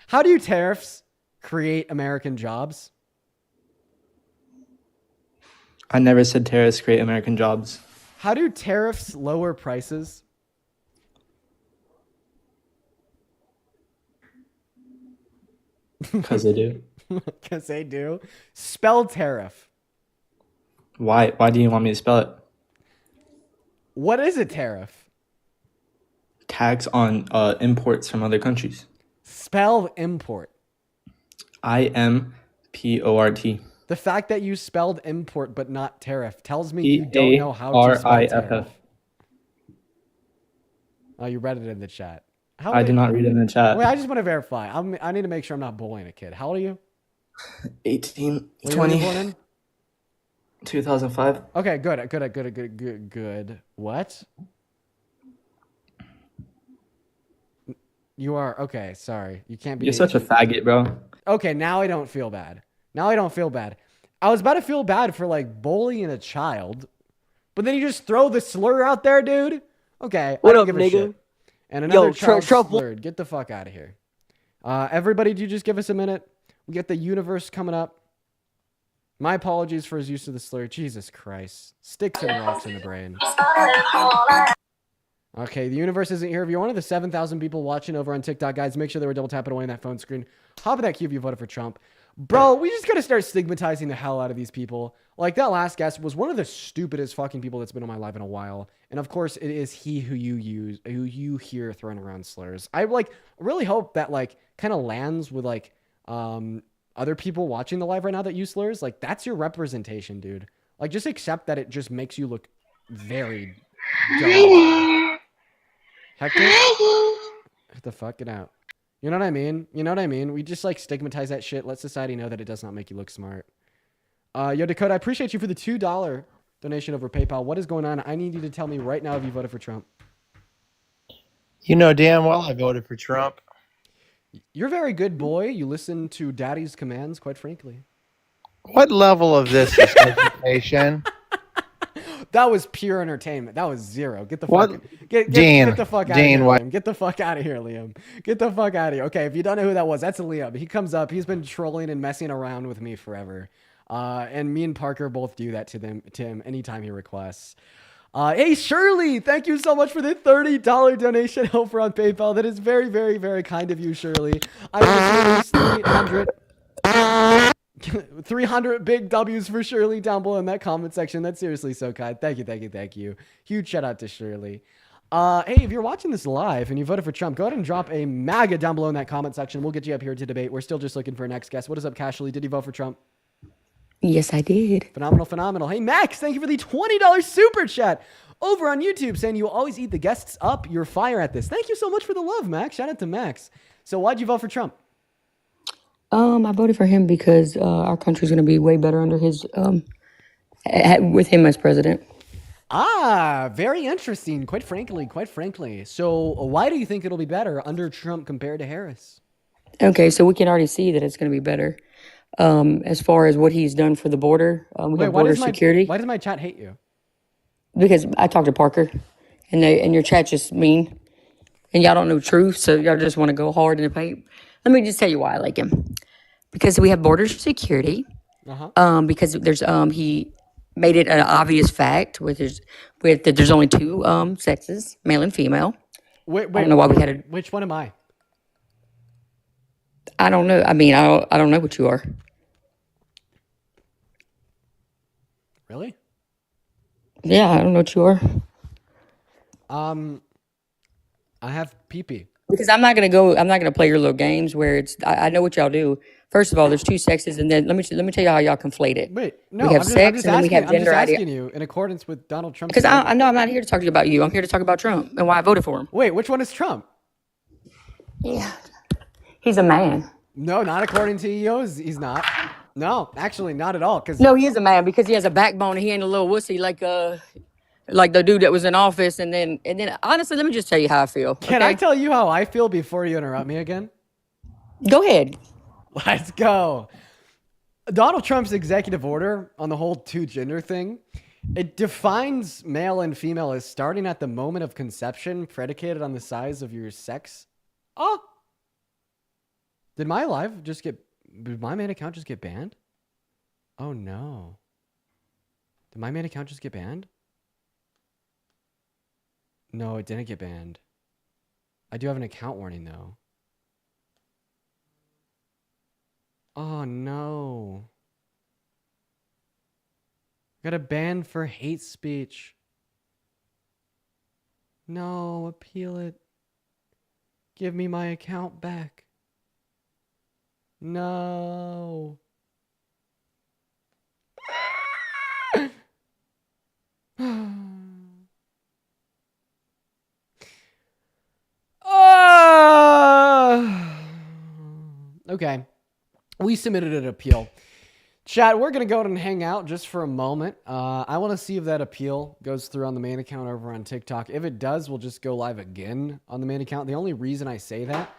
How do tariffs create American jobs? I never said tariffs create American jobs. How do tariffs lower prices? Because they do. Because they do. Spell tariff. Why? Why do you want me to spell it? What is a tariff? Tax on imports from other countries. Spell import. IMPORT. The fact that you spelled import but not tariff tells me you don't know how to spell tariff. Oh, you read it in the chat. I did not read it in the chat. Wait, I just want to verify. I need to make sure I'm not bullying a kid. How old are you? 18, Were 20. You born in? 2005. Okay, good. What? You are okay. Sorry, you can't be. You're such a faggot, bro. Okay, now I don't feel bad. I was about to feel bad for like bullying a child, but then you just throw the slur out there, dude. Okay, What I don't up, give a nigga? shit. And another child Trump. slurred. Get the fuck out of here. Everybody, do you just give us a minute? We get the universe coming up. My apologies for his use of the slur. Jesus Christ. Sticks and rocks in the brain. Okay, the universe isn't here. If you're one of the 7,000 people watching over on TikTok, guys, make sure they were double tapping away on that phone screen. Hop in that queue if you voted for Trump. Bro, we just gotta start stigmatizing the hell out of these people. Like, that last guest was one of the stupidest fucking people that's been in my life in a while. And of course, it is he who you hear throwing around slurs. I like really hope that like kind of lands with like other people watching the live right now that use slurs. Like, that's your representation, dude. Like, just accept that it just makes you look very dumb. Hector? What the fuck? Get out. You know what I mean? We just like stigmatize that shit. Let society know that it does not make you look smart. Yo, Dakota, I appreciate you for the $2 donation over PayPal. What is going on? I need you to tell me right now if you voted for Trump. You know damn well I voted for Trump. You're a very good boy. You listen to daddy's commands, quite frankly. What level of this is education? That was pure entertainment. That was zero. Get the What? fuck get the fuck out of here, Liam. Get the fuck out of here, Liam. Get the fuck out of here. Okay, if you don't know who that was, that's Liam. He comes up. He's been trolling and messing around with me forever. And me and Parker both do that to him anytime he requests. Hey, Shirley, thank you so much for the $30 donation over on PayPal. That is very, very, very kind of you, Shirley. I just released 300 big W's for Shirley down below in that comment section. That's seriously so kind. Thank you. Huge shout out to Shirley. Hey, if you're watching this live and you voted for Trump, go ahead and drop a MAGA down below in that comment section. We'll get you up here to debate. We're still just looking for a next guest. What is up, Casually? Did you vote for Trump? Yes, I did. Phenomenal. Hey, Max, thank you for the $20 super chat over on YouTube, saying you always eat the guests up. You're fire at this. Thank you so much for the love, Max. Shout out to Max. So why'd you vote for Trump? I voted for him because our country's going to be way better under his with him as president. Very interesting. Quite frankly. So why do you think it'll be better under Trump compared to Harris? Okay, so we can already see that it's going to be better. As far as what he's done for the border, we have border security. Why does my chat hate you? Because I talked to Parker, and your chat's just mean, and y'all don't know truth, so y'all just want to go hard in the paint. Let me just tell you why I like him. Because we have border security. Because there's he made it an obvious fact that there's only two sexes, male and female. Wait, I don't know why we had a. Which one am I? I don't know. I mean, I don't know what you are. Really? Yeah, I don't know what you are. I have pee-pee. Because I'm not gonna play your little games where it's. I know what y'all do. First of all, there's two sexes, and then let me tell you how y'all conflate it. Wait, no, we have I'm sex, just and then we have I'm just gender asking you in accordance with Donald Trump. Because I know I'm not here to talk to you about you. I'm here to talk about Trump and why I voted for him. Wait, which one is Trump? Yeah, he's a man. No, not according to EOs. He's not. No, actually, not at all. No, he is a man because he has a backbone and he ain't a little wussy like the dude that was in office. And then honestly, let me just tell you how I feel. Can I tell you how I feel before you interrupt me again? Go ahead. Let's go. Donald Trump's executive order on the whole two-gender thing, it defines male and female as starting at the moment of conception, predicated on the size of your sex. Oh, did my main account just get banned? Oh no. Did my main account just get banned? No, it didn't get banned. I do have an account warning though. Oh no. Got a ban for hate speech. No, appeal it. Give me my account back. No. Okay. We submitted an appeal. Chat, we're going to go ahead and hang out just for a moment. I want to see if that appeal goes through on the main account over on TikTok. If it does, we'll just go live again on the main account. The only reason I say that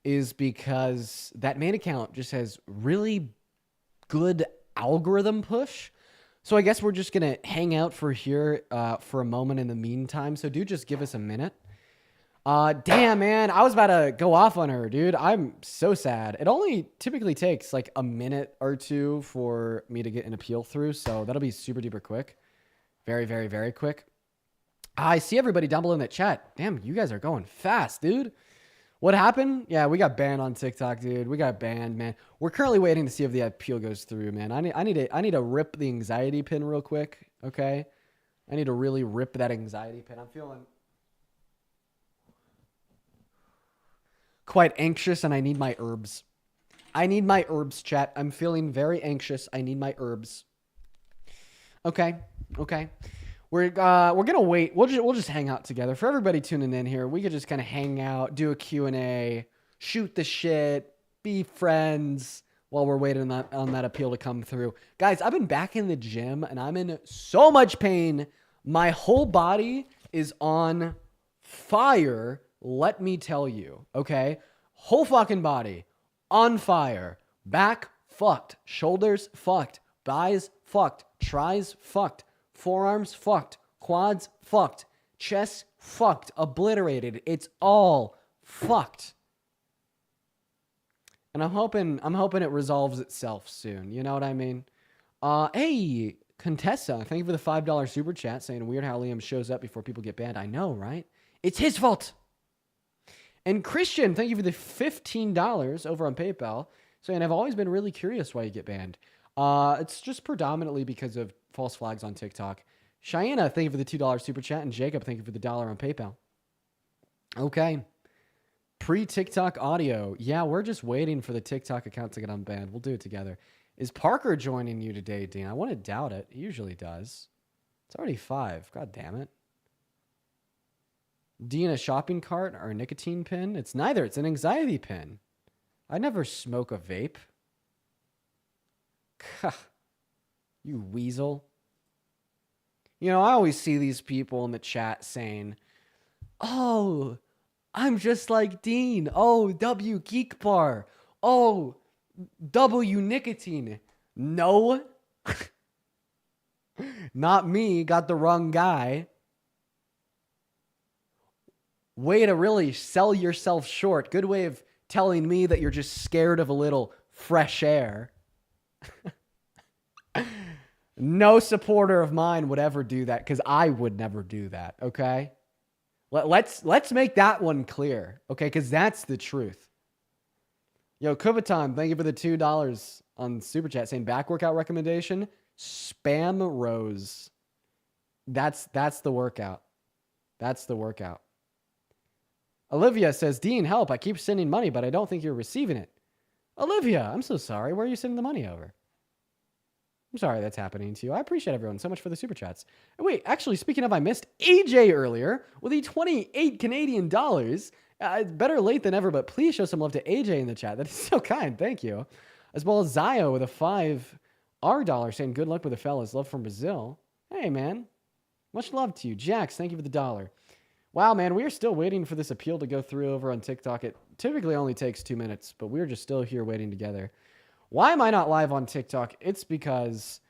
is because that main account just has really good algorithm push. So I guess we're just going to hang out for here for a moment in the meantime. So do just give us a minute. Damn, man. I was about to go off on her, dude. I'm so sad. It only typically takes like a minute or two for me to get an appeal through. So that'll be super duper quick. Very, very, very quick. I see everybody down below in the chat. Damn, you guys are going fast, dude. What happened? Yeah, we got banned on TikTok, dude. We got banned, man. We're currently waiting to see if the appeal goes through, man. I need to rip the anxiety pin real quick, okay? I need to really rip that anxiety pin. I'm feeling quite anxious and I need my herbs. I need my herbs, chat. I'm feeling very anxious. I need my herbs. Okay. We're gonna wait. We'll just hang out together. For everybody tuning in here, we could just kind of hang out, do a Q&A, shoot the shit, be friends while we're waiting on that appeal to come through. Guys, I've been back in the gym and I'm in so much pain. My whole body is on fire. Let me tell you, okay? Whole fucking body on fire. Back fucked. Shoulders fucked. Thighs fucked. Tries fucked. Forearms fucked. Quads fucked. Chest fucked. Obliterated. It's all fucked. And I'm hoping it resolves itself soon. You know what I mean? Hey, Contessa, thank you for the $5 super chat saying weird how Liam shows up before people get banned. I know, right? It's his fault. And Christian, thank you for the $15 over on PayPal, saying I've always been really curious why you get banned. It's just predominantly because of false flags on TikTok. Cheyenne, thank you for the $2 super chat, and Jacob, thank you for the $1 on PayPal. Okay. Pre-TikTok audio. Yeah, we're just waiting for the TikTok account to get unbanned. We'll do it together. Is Parker joining you today, Dean? I want to doubt it. He usually does. It's already 5. God damn it. Dean, a shopping cart or a nicotine pin? It's neither. It's an anxiety pin. I never smoke a vape. You weasel. You know, I always see these people in the chat saying, oh, I'm just like Dean. Oh, W Geek Bar. Oh, W Nicotine. No. Not me. Got the wrong guy. Way to really sell yourself short. Good way of telling me that you're just scared of a little fresh air. No supporter of mine would ever do that because I would never do that, okay? Let's make that one clear, okay? Because that's the truth. Yo, Kubaton, thank you for the $2 on Super Chat saying back workout recommendation, spam rows. That's the workout. That's the workout. Olivia says, Dean, help. I keep sending money, but I don't think you're receiving it. Olivia, I'm so sorry. Where are you sending the money over? I'm sorry that's happening to you. I appreciate everyone so much for the super chats. And wait, actually, speaking of, I missed AJ earlier with the 28 Canadian dollars. Better late than ever, but please show some love to AJ in the chat. That is so kind. Thank you. As well as Zio with a $5 saying good luck with the fellas. Love from Brazil. Hey, man. Much love to you. Jax, thank you for the $1. Wow, man, we are still waiting for this appeal to go through over on TikTok. It typically only takes 2 minutes, but we're just still here waiting together. Why am I not live on TikTok? It's because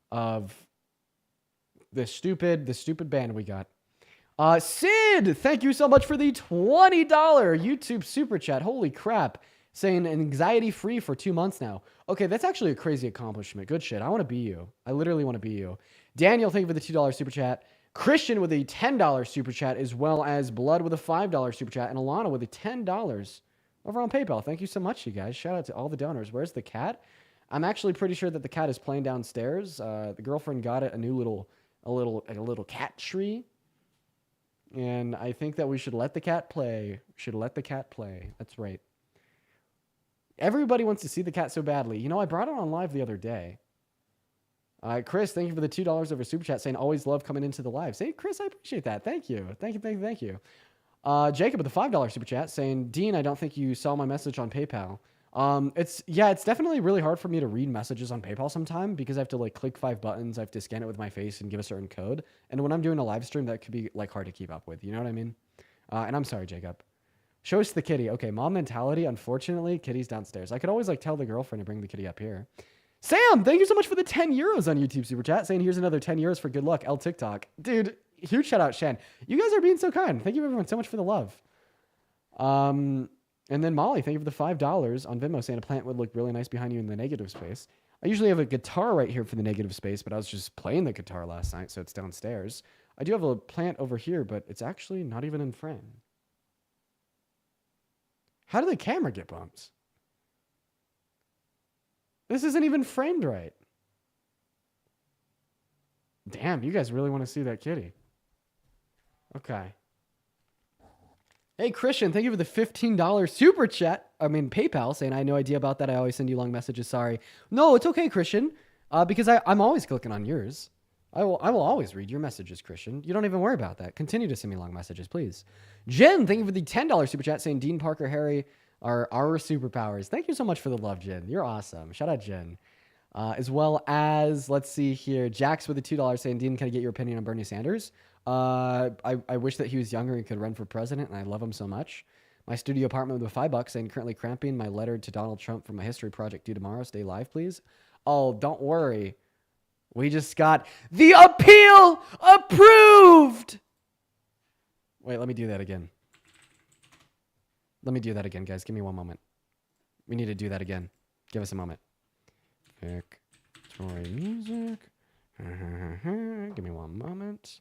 of the stupid ban we got. Sid, thank you so much for the $20 YouTube super chat. Holy crap. Saying anxiety-free for 2 months now. Okay, that's actually a crazy accomplishment. Good shit. I want to be you. I literally want to be you. Daniel, thank you for the $2 super chat. Christian with a $10 super chat, as well as Blood with a $5 super chat, and Alana with a $10 over on PayPal. Thank you so much, you guys. Shout out to all the donors. Where's the cat? I'm actually pretty sure that the cat is playing downstairs. The girlfriend got it a little cat tree, and I think that we should let the cat play. That's right. Everybody wants to see the cat so badly. You know, I brought it on live the other day. Chris, thank you for the $2 over Super Chat saying, always love coming into the live. Say, Chris, I appreciate that. Thank you. Thank you. Jacob with the $5 Super Chat saying, Dean, I don't think you saw my message on PayPal. It's definitely really hard for me to read messages on PayPal sometime because I have to like click 5 buttons. I have to scan it with my face and give a certain code. And when I'm doing a live stream, that could be like hard to keep up with. You know what I mean? And I'm sorry, Jacob. Show us the kitty. Okay, mom mentality. Unfortunately, kitty's downstairs. I could always like tell the girlfriend to bring the kitty up here. Sam, thank you so much for the 10 euros on YouTube Super Chat. Saying here's another 10 euros for good luck. L TikTok. Dude, huge shout out, Shan. You guys are being so kind. Thank you everyone so much for the love. And then Molly, thank you for the $5 on Venmo saying a plant would look really nice behind you in the negative space. I usually have a guitar right here for the negative space, but I was just playing the guitar last night, so it's downstairs. I do have a plant over here, but it's actually not even in frame. How did the camera get bumped? This isn't even framed right. Damn, you guys really want to see that kitty. Okay. Hey, Christian, thank you for the $15 super chat. I mean, PayPal, saying I had no idea about that. I always send you long messages. Sorry. No, it's okay, Christian, because I'm always clicking on yours. I will always read your messages, Christian. You don't even worry about that. Continue to send me long messages, please. Jen, thank you for the $10 super chat saying Dean, Parker, Harry are our superpowers. Thank you so much for the love, Jen. You're awesome. Shout out, Jen. As well as, let's see here, Jax with the $2 saying, Dean, can I get your opinion on Bernie Sanders? I wish that he was younger and could run for president, and I love him so much. My studio apartment with $5 saying, currently cramping my letter to Donald Trump for my history project due tomorrow. Stay live, please. Oh, don't worry. We just got the appeal approved. Wait, let me do that again. Let me do that again, guys. Give me one moment. We need to do that again. Give us a moment. Victory music. Give me one moment.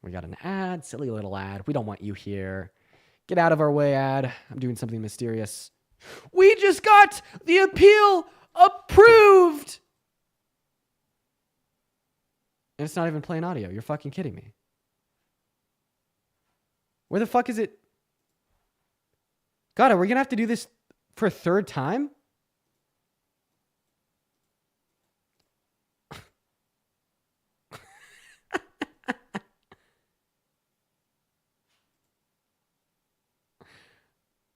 We got an ad. Silly little ad. We don't want you here. Get out of our way, ad. I'm doing something mysterious. We just got the appeal approved. And it's not even playing audio. You're fucking kidding me. Where the fuck is it? God, are we going to have to do this for a third time?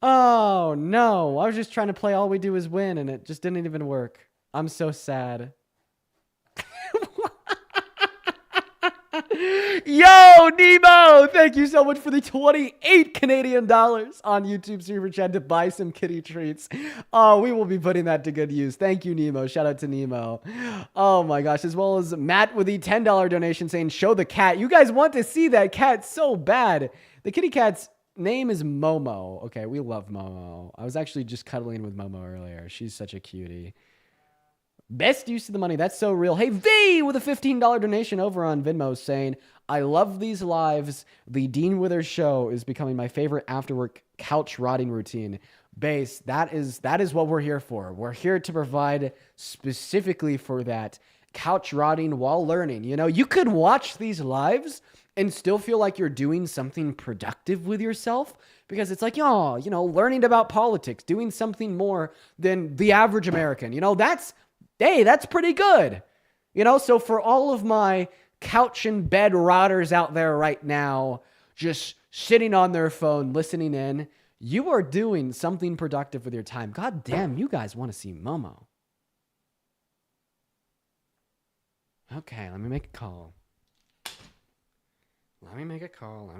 Oh, no. I was just trying to play All We Do Is Win, and it just didn't even work. I'm so sad. Yo, Nemo! Thank you so much for the 28 Canadian dollars on YouTube Super Chat to buy some kitty treats. Oh, we will be putting that to good use. Thank you, Nemo. Shout out to Nemo. Oh my gosh. As well as Matt with the $10 donation saying, show the cat. You guys want to see that cat so bad. The kitty cat's name is Momo. Okay, we love Momo. I was actually just cuddling with Momo earlier. She's such a cutie. Best use of the money. That's so real. Hey, V with a $15 donation over on Venmo saying, I love these lives. The Dean Withers show is becoming my favorite after-work couch rotting routine. Base, that is what we're here for. We're here to provide specifically for that couch rotting while learning. You know, you could watch these lives and still feel like you're doing something productive with yourself because it's like, oh, you know, learning about politics, doing something more than the average American. You know, that's pretty good. You know, so for all of my couch and bed rotters out there right now, just sitting on their phone, listening in, you are doing something productive with your time. God damn, you guys want to see Momo. Okay, let me make a call. Let me make a call.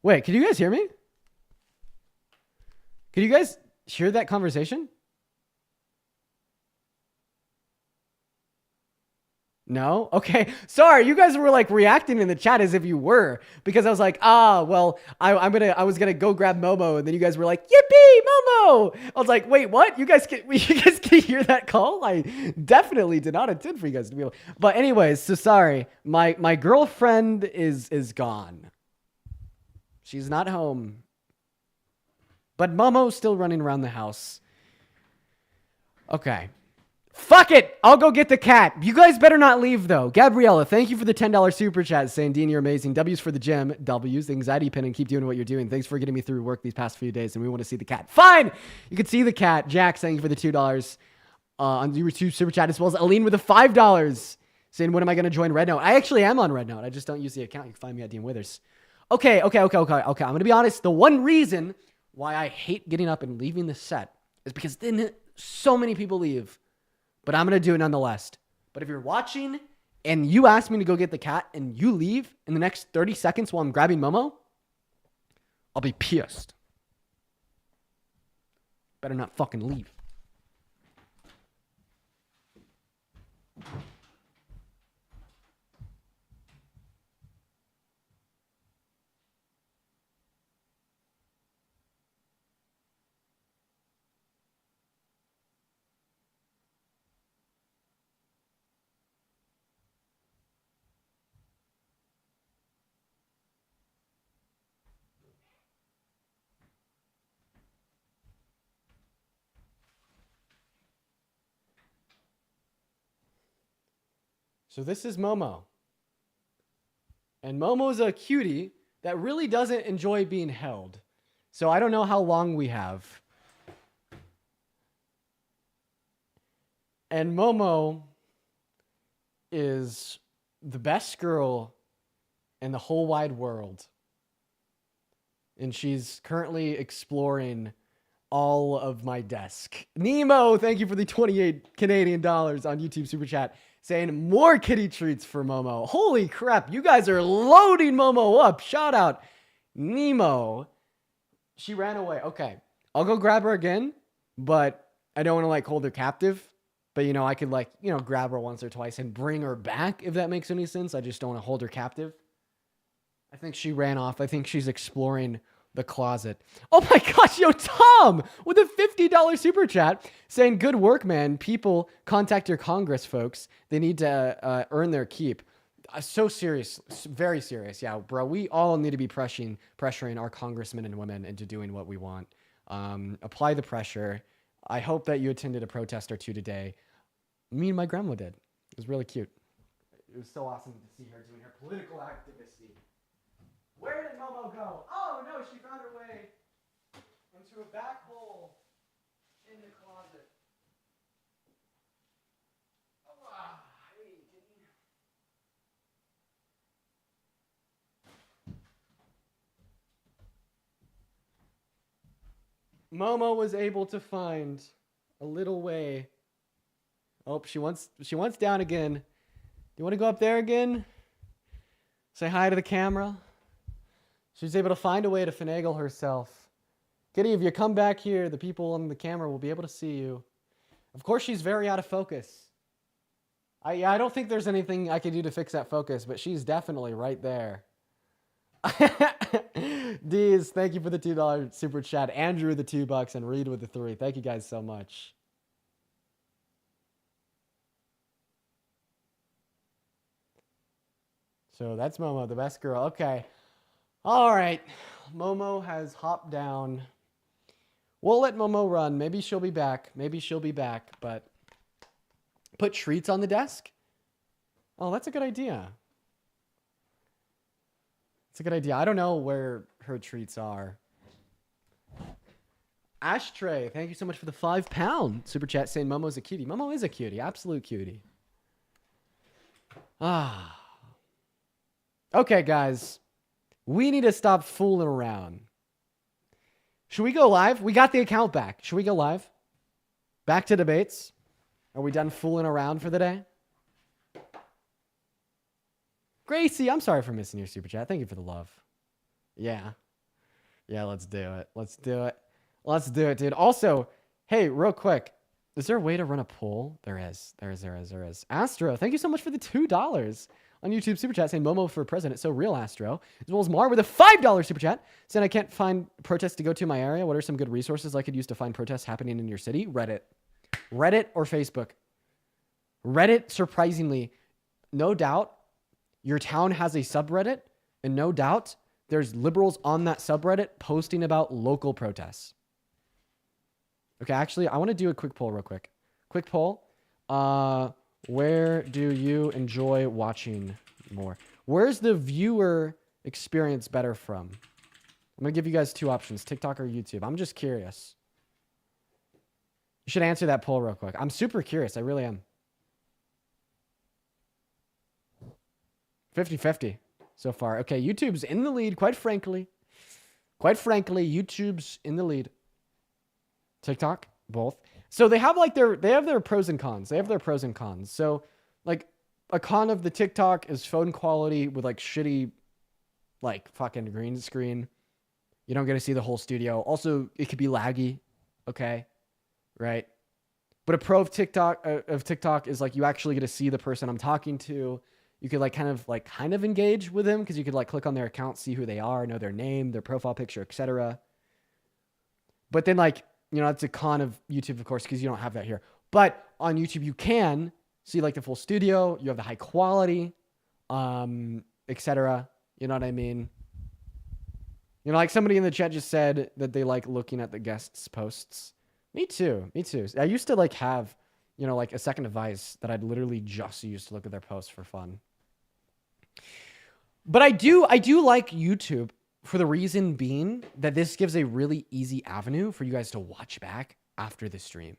Wait, can you guys hear me? Can you guys hear that conversation? No? Okay. Sorry, you guys were like reacting in the chat as if you were, because I was like, well, I was gonna go grab Momo, and then you guys were like, yippee, Momo! I was like, wait, what? You guys can hear that call? I definitely did not intend for you guys to be able. But anyways, so sorry. My girlfriend is gone. She's not home. But Momo's still running around the house. Okay. Fuck it! I'll go get the cat. You guys better not leave, though. Gabriella, thank you for the $10 super chat saying, Dean, you're amazing. W's for the gym. W's, the anxiety pin, and keep doing what you're doing. Thanks for getting me through work these past few days, and we want to see the cat. Fine! You can see the cat. Jack, thank you for the $2 on your super chat, as well as Aline with the $5 saying, when am I going to join Red Note? I actually am on Red Note. I just don't use the account. You can find me at Dean Withers. Okay. I'm going to be honest. The one reason why I hate getting up and leaving the set is because then so many people leave. But I'm going to do it nonetheless. But if you're watching and you ask me to go get the cat and you leave in the next 30 seconds while I'm grabbing Momo, I'll be pissed. Better not fucking leave. So this is Momo. And Momo's a cutie that really doesn't enjoy being held. So I don't know how long we have. And Momo is the best girl in the whole wide world. And she's currently exploring all of my desk. Nemo, thank you for the 28 Canadian dollars on YouTube Super Chat, saying more kitty treats for Momo. Holy crap, you guys are loading Momo up. Shout out Nemo. She ran away. Okay, I'll go grab her again, but I don't want to like hold her captive. But you know, I could like, you know, grab her once or twice and bring her back if that makes any sense. I just don't want to hold her captive. I think she ran off. I think she's exploring the closet. Oh my gosh, yo, Tom with a $50 super chat saying, good work, man. People, contact your Congress folks. They need to earn their keep. So serious, very serious. Yeah, bro, we all need to be pressuring our congressmen and women into doing what we want. Apply the pressure. I hope that you attended a protest or two today. Me and my grandma did. It was really cute. It was so awesome to see her doing her political activism. Where did Momo go? Oh no, she found her way into a back hole in the closet. Oh, hey, Momo was able to find a little way. Oh, she wants down again. Do you want to go up there again? Say hi to the camera. She's able to find a way to finagle herself. Kitty, if you come back here, the people on the camera will be able to see you. Of course, she's very out of focus. I don't think there's anything I can do to fix that focus, but she's definitely right there. Deez, thank you for the $2 super chat. Andrew the $2 and Reed with the 3. Thank you guys so much. So that's Momo, the best girl. Okay. All right. Momo has hopped down. We'll let Momo run. Maybe she'll be back. But put treats on the desk? Oh, that's a good idea. It's a good idea. I don't know where her treats are. Ashtray, thank you so much for the £5 super chat saying Momo's a cutie. Momo is a cutie. Absolute cutie. Okay, guys. We need to stop fooling around. Should we go live? We got the account back. Should we go live? Back to debates? Are we done fooling around for the day? Gracie, I'm sorry for missing your super chat. Thank you for the love. Yeah, let's do it. Let's do it, dude. Also, hey, real quick. Is there a way to run a poll? There is. Astro, thank you so much for the $2 on YouTube Super Chat saying Momo for president. So real Astro. As well as Mar with a $5 Super Chat saying I can't find protests to go to in my area. What are some good resources I could use to find protests happening in your city? Reddit or Facebook. Reddit, surprisingly, no doubt your town has a subreddit, and no doubt there's liberals on that subreddit posting about local protests. Okay, actually, I want to do a quick poll real quick. Quick poll. Where do you enjoy watching more? Where's the viewer experience better from? I'm going to give you guys two options, TikTok or YouTube. I'm just curious. You should answer that poll real quick. I'm super curious. I really am. 50-50 so far. Okay, YouTube's in the lead, quite frankly. YouTube's in the lead. TikTok, both. So they have like their pros and cons. So like a con of the TikTok is phone quality with like shitty, like fucking green screen. You don't get to see the whole studio. Also, it could be laggy. Okay, right. But a pro of TikTok is like you actually get to see the person I'm talking to. You could kind of engage with them because you could like click on their account, see who they are, know their name, their profile picture, etc. But then it's a con of YouTube, of course, because you don't have that here. But on YouTube, you can see like the full studio. You have the high quality, etc. You know what I mean? Like somebody in the chat just said that they like looking at the guests' posts. Me too. I used to have, a second device that I'd literally just use to look at their posts for fun. But I do like YouTube for the reason being that this gives a really easy avenue for you guys to watch back after the stream.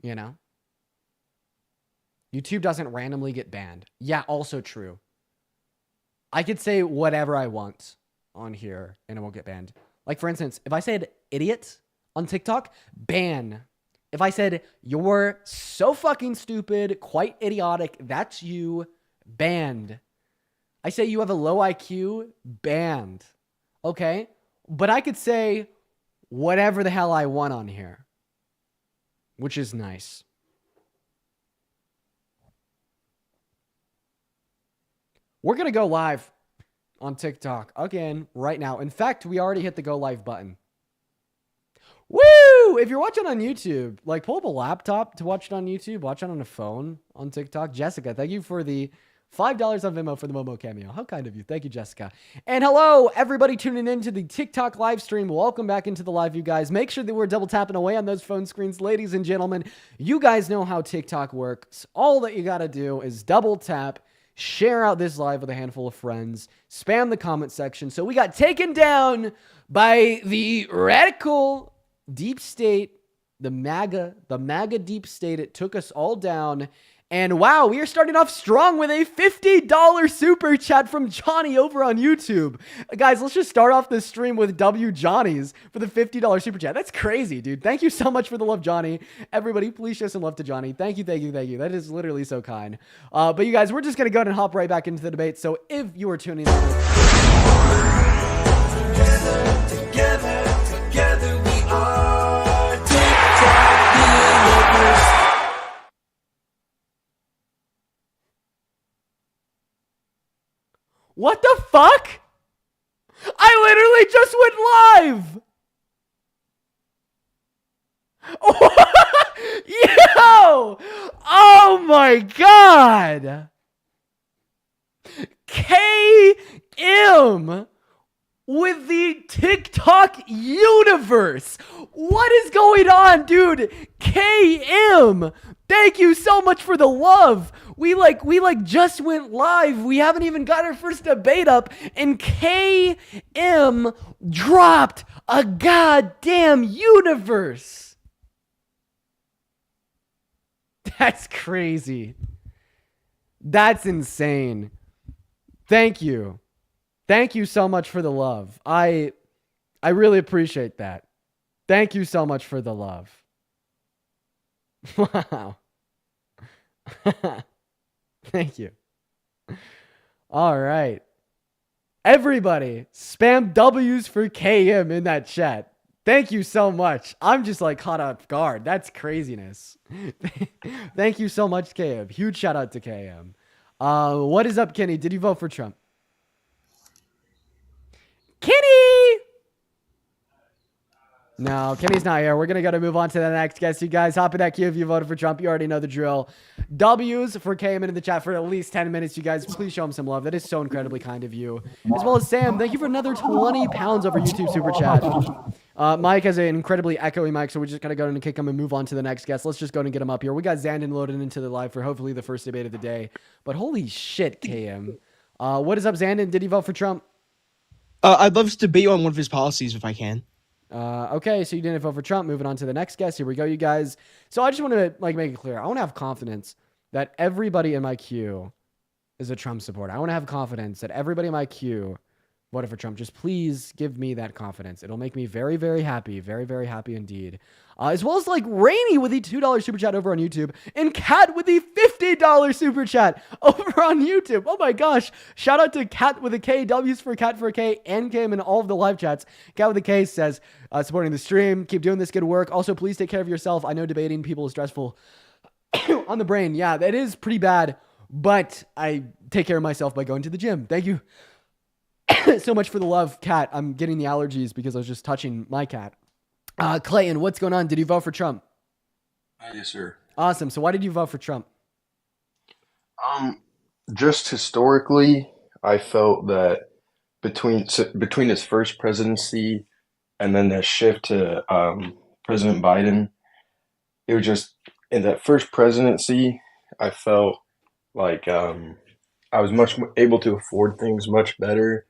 YouTube doesn't randomly get banned. Yeah, also true. I could say whatever I want on here and it won't get banned. Like, for instance, if I said idiot on TikTok, ban. If I said you're so fucking stupid, quite idiotic, that's you, banned. I say you have a low IQ, banned. Okay? But I could say whatever the hell I want on here, which is nice. We're going to go live on TikTok again right now. In fact, we already hit the go live button. Woo! If you're watching on YouTube, pull up a laptop to watch it on YouTube. Watch it on a phone on TikTok. Jessica, thank you for the $5 on Venmo for the Momo cameo. How kind of you. Thank you, Jessica. And hello, everybody tuning in to the TikTok live stream. Welcome back into the live, you guys. Make sure that we're double tapping away on those phone screens. Ladies and gentlemen, you guys know how TikTok works. All that you got to do is double tap, share out this live with a handful of friends, spam the comment section. So we got taken down by the radical deep state, the MAGA deep state. It took us all down. And wow, we are starting off strong with a $50 super chat from Johnny over on YouTube. Guys, let's just start off this stream with W Johnny's for the $50 super chat. That's crazy, dude. Thank you so much for the love, Johnny. Everybody, please show some love to Johnny. Thank you. That is literally so kind. But you guys, we're just going to go ahead and hop right back into the debate. So if you are tuning in... Together we are TikTok universe. What the fuck? I literally just went live. Yo! Oh my god. KM with the TikTok universe. What is going on, dude? KM, thank you so much for the love. We just went live. We haven't even got our first debate up, and KM dropped a goddamn universe. That's crazy. That's insane. Thank you. Thank you so much for the love. I really appreciate that. Thank you so much for the love. Wow. Thank you. All right. Everybody, spam W's for KM in that chat. Thank you so much. I'm just like caught off guard. That's craziness. Thank you so much, KM. Huge shout out to KM. What is up, Kenny? Did you vote for Trump? Kenny! No, Kenny's not here. We're going to move on to the next guest. You guys hop in that queue if you voted for Trump. You already know the drill. W's for KM in the chat for at least 10 minutes. You guys, please show him some love. That is so incredibly kind of you. As well as Sam, thank you for another 20 pounds over YouTube Super Chat. Mike has an incredibly echoey mic, so we're just going to go and kick him and move on to the next guest. Let's just go and get him up here. We got Zandon loaded into the live for hopefully the first debate of the day. But holy shit, KM. What is up, Zandon? Did he vote for Trump? I'd love to debate on one of his policies if I can. Okay, so you didn't vote for Trump. Moving on to the next guest. Here we go, you guys. So I just want to make it clear. I want to have confidence that everybody in my queue is a Trump supporter. I want to have confidence that everybody in my queue voted for Trump. Just please give me that confidence. It'll make me very, very happy. Very, very happy indeed. As well as Rainy with the $2 super chat over on YouTube and Kat with the $50 super chat over on YouTube. Oh my gosh. Shout out to Kat with a K, W's for Kat for a K, and Kim in all of the live chats. Kat with a K says, supporting the stream. Keep doing this good work. Also, please take care of yourself. I know debating people is stressful on the brain. Yeah, that is pretty bad, but I take care of myself by going to the gym. Thank you so much for the love, Kat. I'm getting the allergies because I was just touching my cat. Clayton, what's going on? Did you vote for Trump? Yes, sir. Awesome. So why did you vote for Trump? Just historically, I felt that between his first presidency and then the shift to President Biden, it was just in that first presidency, I felt like I was much more able to afford things much better.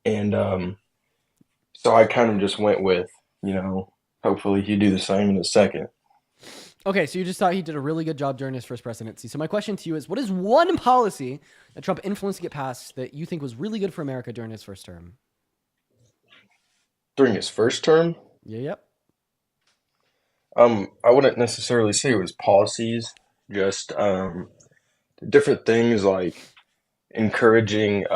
And so I kind of just went with, hopefully he'd do the same in a second. Okay, so you just thought he did a really good job during his first presidency. So my question to you is, what is one policy that Trump influenced to get passed that you think was really good for America during his first term? During his first term? Yep. I wouldn't necessarily say it was policies, just different things like encouraging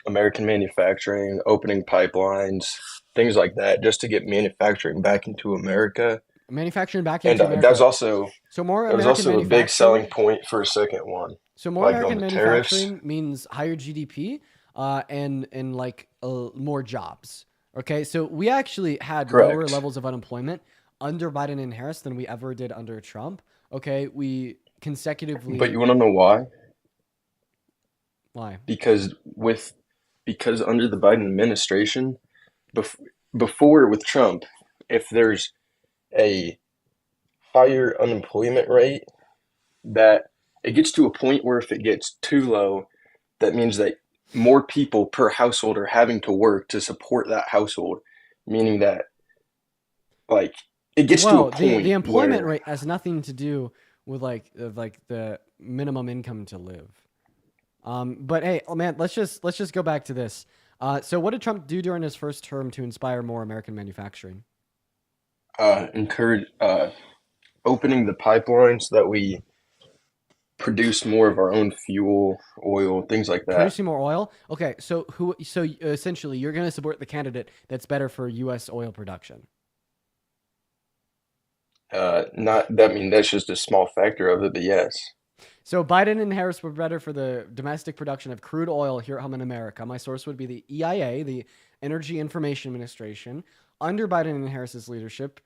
American manufacturing, opening pipelines, things like that, just to get manufacturing back into America. Manufacturing back into America. That was also a big selling point for a second one. So more American manufacturing tariffs means higher GDP and more jobs. Okay, so we actually had lower levels of unemployment under Biden and Harris than we ever did under Trump. Okay, we consecutively. But you want to know why? Why? Because under the Biden administration, before with Trump, if there's a higher unemployment rate, that it gets to a point where if it gets too low, that means that more people per household are having to work to support that household, meaning that it gets to a point the employment rate has nothing to do with the minimum income to live. But hey, man, let's just go back to this. So what did Trump do during his first term to inspire more American manufacturing? Encourage opening the pipelines so that we produce more of our own fuel, oil, things like that. Producing more oil? Okay, so essentially you're going to support the candidate that's better for U.S. oil production. That's just a small factor of it, but yes. So Biden and Harris were better for the domestic production of crude oil here at home in America. My source would be the EIA, the Energy Information Administration. Under Biden and Harris's leadership,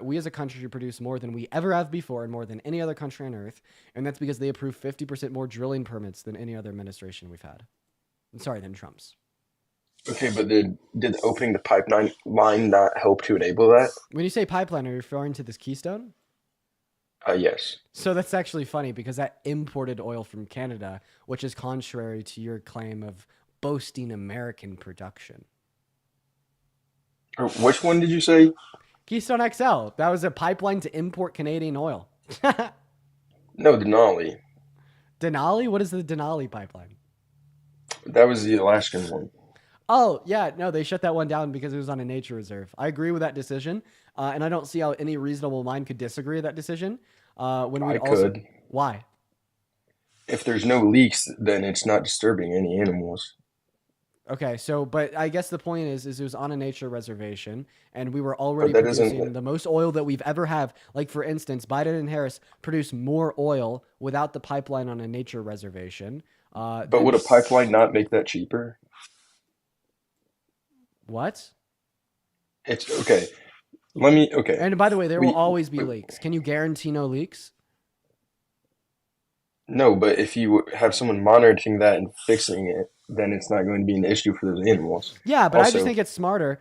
we as a country produce more than we ever have before and more than any other country on earth. And that's because they approved 50% more drilling permits than any other administration we've had. Than Trump's. Okay, but did opening the pipeline not help to enable that? When you say pipeline, are you referring to this Keystone? Yes. So that's actually funny because that imported oil from Canada, which is contrary to your claim of boasting American production. Which one did you say? Keystone XL. That was a pipeline to import Canadian oil. No, Denali. Denali? What is the Denali pipeline? That was the Alaskan one. Oh, yeah. No, they shut that one down because it was on a nature reserve. I agree with that decision. And I don't see how any reasonable mind could disagree with that decision. Could. Why? If there's no leaks, then it's not disturbing any animals. Okay, so but I guess the point is it was on a nature reservation, and we were already But that isn't. producing the most oil that we've ever have. Like for instance, Biden and Harris produced more oil without the pipeline on a nature reservation. But would a pipeline not make that cheaper? What? It's okay. Let me. Okay. And by the way, there will We always be leaks. Can you guarantee no leaks? No, but if you have someone monitoring that and fixing it, then it's not going to be an issue for those animals. Yeah, but I just Also, think it's smarter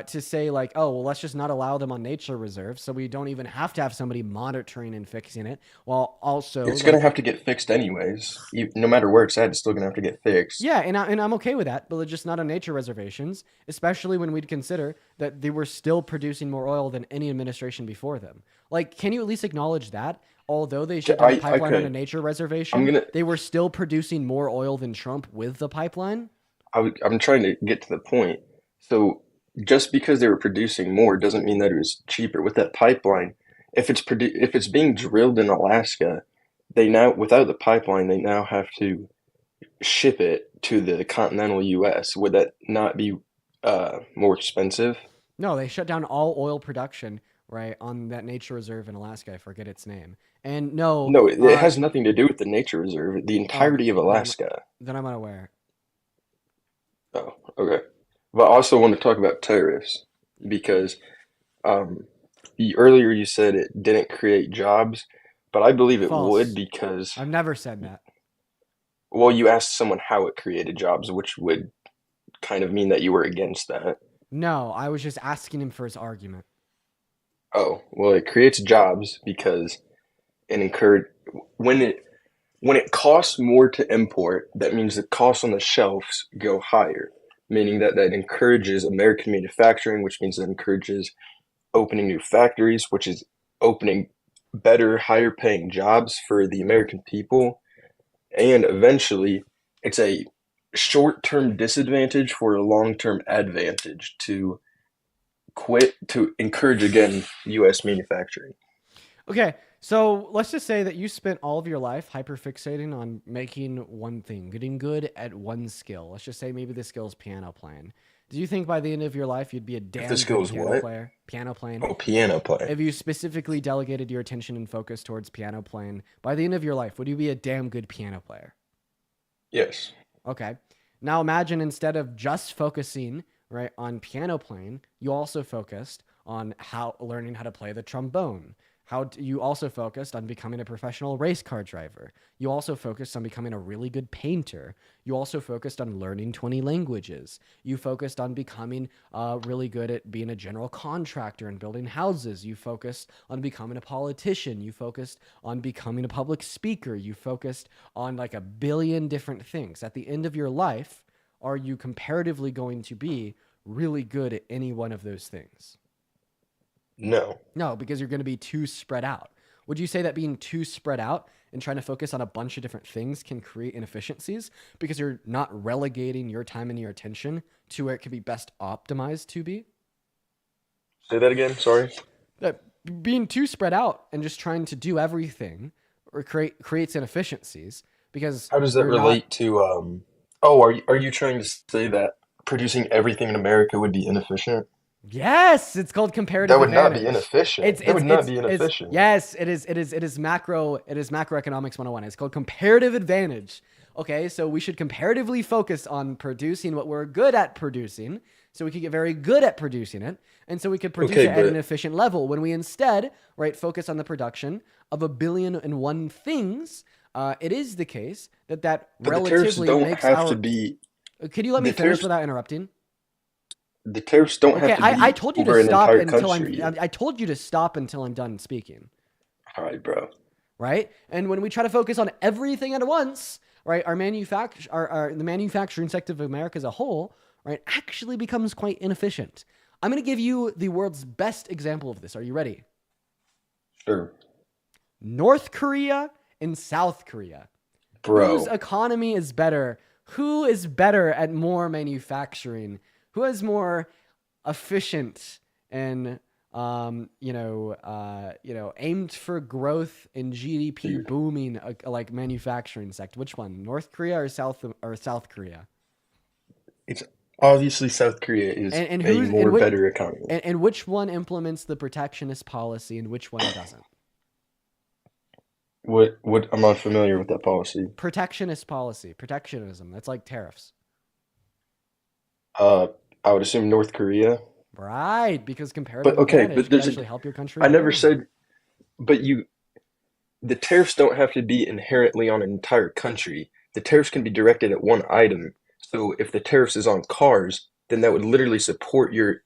to say like, oh, well, let's just not allow them on nature reserve, so we don't even have to have somebody monitoring and fixing it. While also, it's going to have to get fixed anyways. No matter where it's at, it's still going to have to get fixed. yeah, and I'm okay with that, but it's just not on nature reservations, especially when we'd consider that they were still producing more oil than any administration before them. Like, can you at least acknowledge that? Although they shut down the pipeline on a nature reservation, they were still producing more oil than Trump with the pipeline? I'm trying to get to the point. So just because they were producing more doesn't mean that it was cheaper. With that pipeline, if it's being drilled in Alaska, they now, without the pipeline, they now have to ship it to the continental U.S. Would that not be more expensive? No, they shut down all oil production, right, on that nature reserve in Alaska. I forget its name. And No, it has nothing to do with the nature reserve. The entirety of Alaska. Then I'm unaware. Oh, okay. But I also want to talk about tariffs because earlier you said it didn't create jobs, but I believe it would because I've never said that. Well, you asked someone how it created jobs, which would kind of mean that you were against that. No, I was just asking him for his argument. Oh, well, it creates jobs because it encouraged when it costs more to import, that means the costs on the shelves go higher, meaning that encourages American manufacturing, which means it encourages opening new factories, which is opening better, higher paying jobs for the American people. And eventually, it's a short-term disadvantage for a long-term advantage to encourage, again, U.S. manufacturing. Okay, so let's just say that you spent all of your life hyperfixating on making one thing, getting good at one skill. Let's just say maybe the skill is piano playing. Do you think by the end of your life you'd be a damn good piano player? Piano playing. Oh, piano playing. If you specifically delegated your attention and focus towards piano playing, by the end of your life, would you be a damn good piano player? Yes. Okay. Now imagine instead of just focusing right on piano playing, you also focused on learning how to play the trombone. You also focused on becoming a professional race car driver. You also focused on becoming a really good painter. You also focused on learning 20 languages. You focused on becoming really good at being a general contractor and building houses. You focused on becoming a politician. You focused on becoming a public speaker. You focused on like a billion different things. At the end of your life, are you comparatively going to be really good at any one of those things? No. No, because you're going to be too spread out. Would you say that being too spread out and trying to focus on a bunch of different things can create inefficiencies because you're not relegating your time and your attention to where it could be best optimized to be? Say that again, sorry. That being too spread out and just trying to do everything or creates inefficiencies because how does that relate to are you trying to say that producing everything in America would be inefficient? Yes, it's called comparative advantage. That would not be inefficient. That would not be inefficient. Yes, it is macroeconomics 101. It's called comparative advantage. Okay, so we should comparatively focus on producing what we're good at producing, so we could get very good at producing it, and so we could produce it at an efficient level. When we instead, right, focus on the production of 1,000,000,001 things, it is the case that relatively makes our... Could you let me finish without interrupting? The tariffs don't have to be I told you over to stop an until entire country. I told you to stop until I'm done speaking. All right, bro. Right? And when we try to focus on everything at once, right, the manufacturing sector of America as a whole, right, actually becomes quite inefficient. I'm going to give you the world's best example of this. Are you ready? Sure. North Korea and South Korea. Bro. Whose economy is better? Who is better at more manufacturing? Who is more efficient and aimed for growth in GDP booming like manufacturing sector? Which one, North Korea or South Korea? It's obviously South Korea is And a who's more better economy. and which one implements the protectionist policy and which one doesn't? What I'm not familiar with that policy. Protectionist policy, protectionism. That's like tariffs. I would assume North Korea. Right, because comparative But okay, advantage but can there's actually help your country I never win. said, but the tariffs don't have to be inherently on an entire country. The tariffs can be directed at one item. So if the tariffs is on cars, then that would literally support your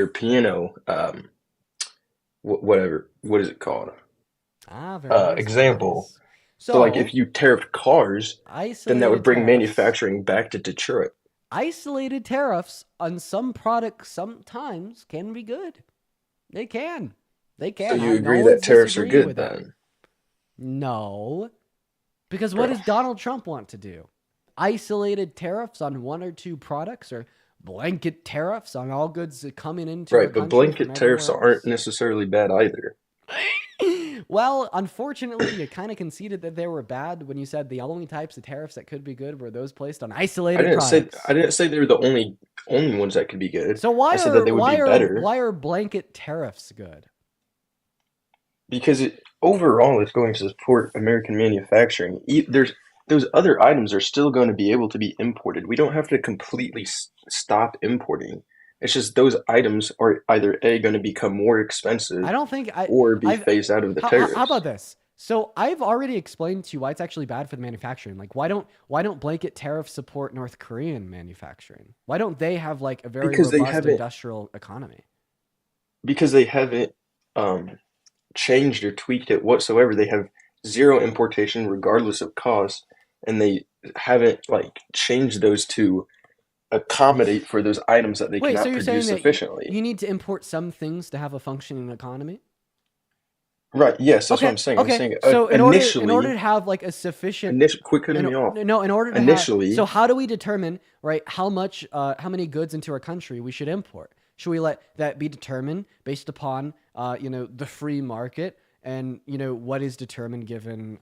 piano, whatever, what is it called? Very nice, Example. nice. So like if you tariffed cars, then that would bring tariffs. manufacturing back to Detroit. Isolated tariffs on some products sometimes can be good. They can. They can. So you No agree one's that tariffs are disagreeing good with that. then? No. Because what does Donald Trump want to do? Isolated tariffs on one or two products, or blanket tariffs on all goods coming into our Right, but country blanket from tariffs everywhere else? aren't necessarily bad either. Well, unfortunately, you kind of conceded that they were bad when you said the only types of tariffs that could be good were those placed on isolated products. I didn't say they were the only ones that could be good. So why I said that they would be better. why are blanket tariffs good? Because overall, it's going to support American manufacturing. Those other items are still going to be able to be imported. We don't have to completely stop importing. It's just those items are either A, going to become more expensive, I don't think or be phased out of the tariffs. How about this? So I've already explained to you why it's actually bad for the manufacturing. Like, why don't blanket tariffs support North Korean manufacturing? Why don't they have like a very robust industrial economy? Because they haven't changed or tweaked it whatsoever. They have zero importation regardless of cost, and they haven't like changed those to accommodate for those items that they cannot produce sufficiently. You need to import some things to have a functioning economy? Right. Yes, that's what I'm saying. Okay. I'm saying So in order to have like a sufficient quit cutting me off. No, in order to initially. So how do we determine, right, how many goods into our country we should import? Should we let that be determined based upon the free market and what is determined given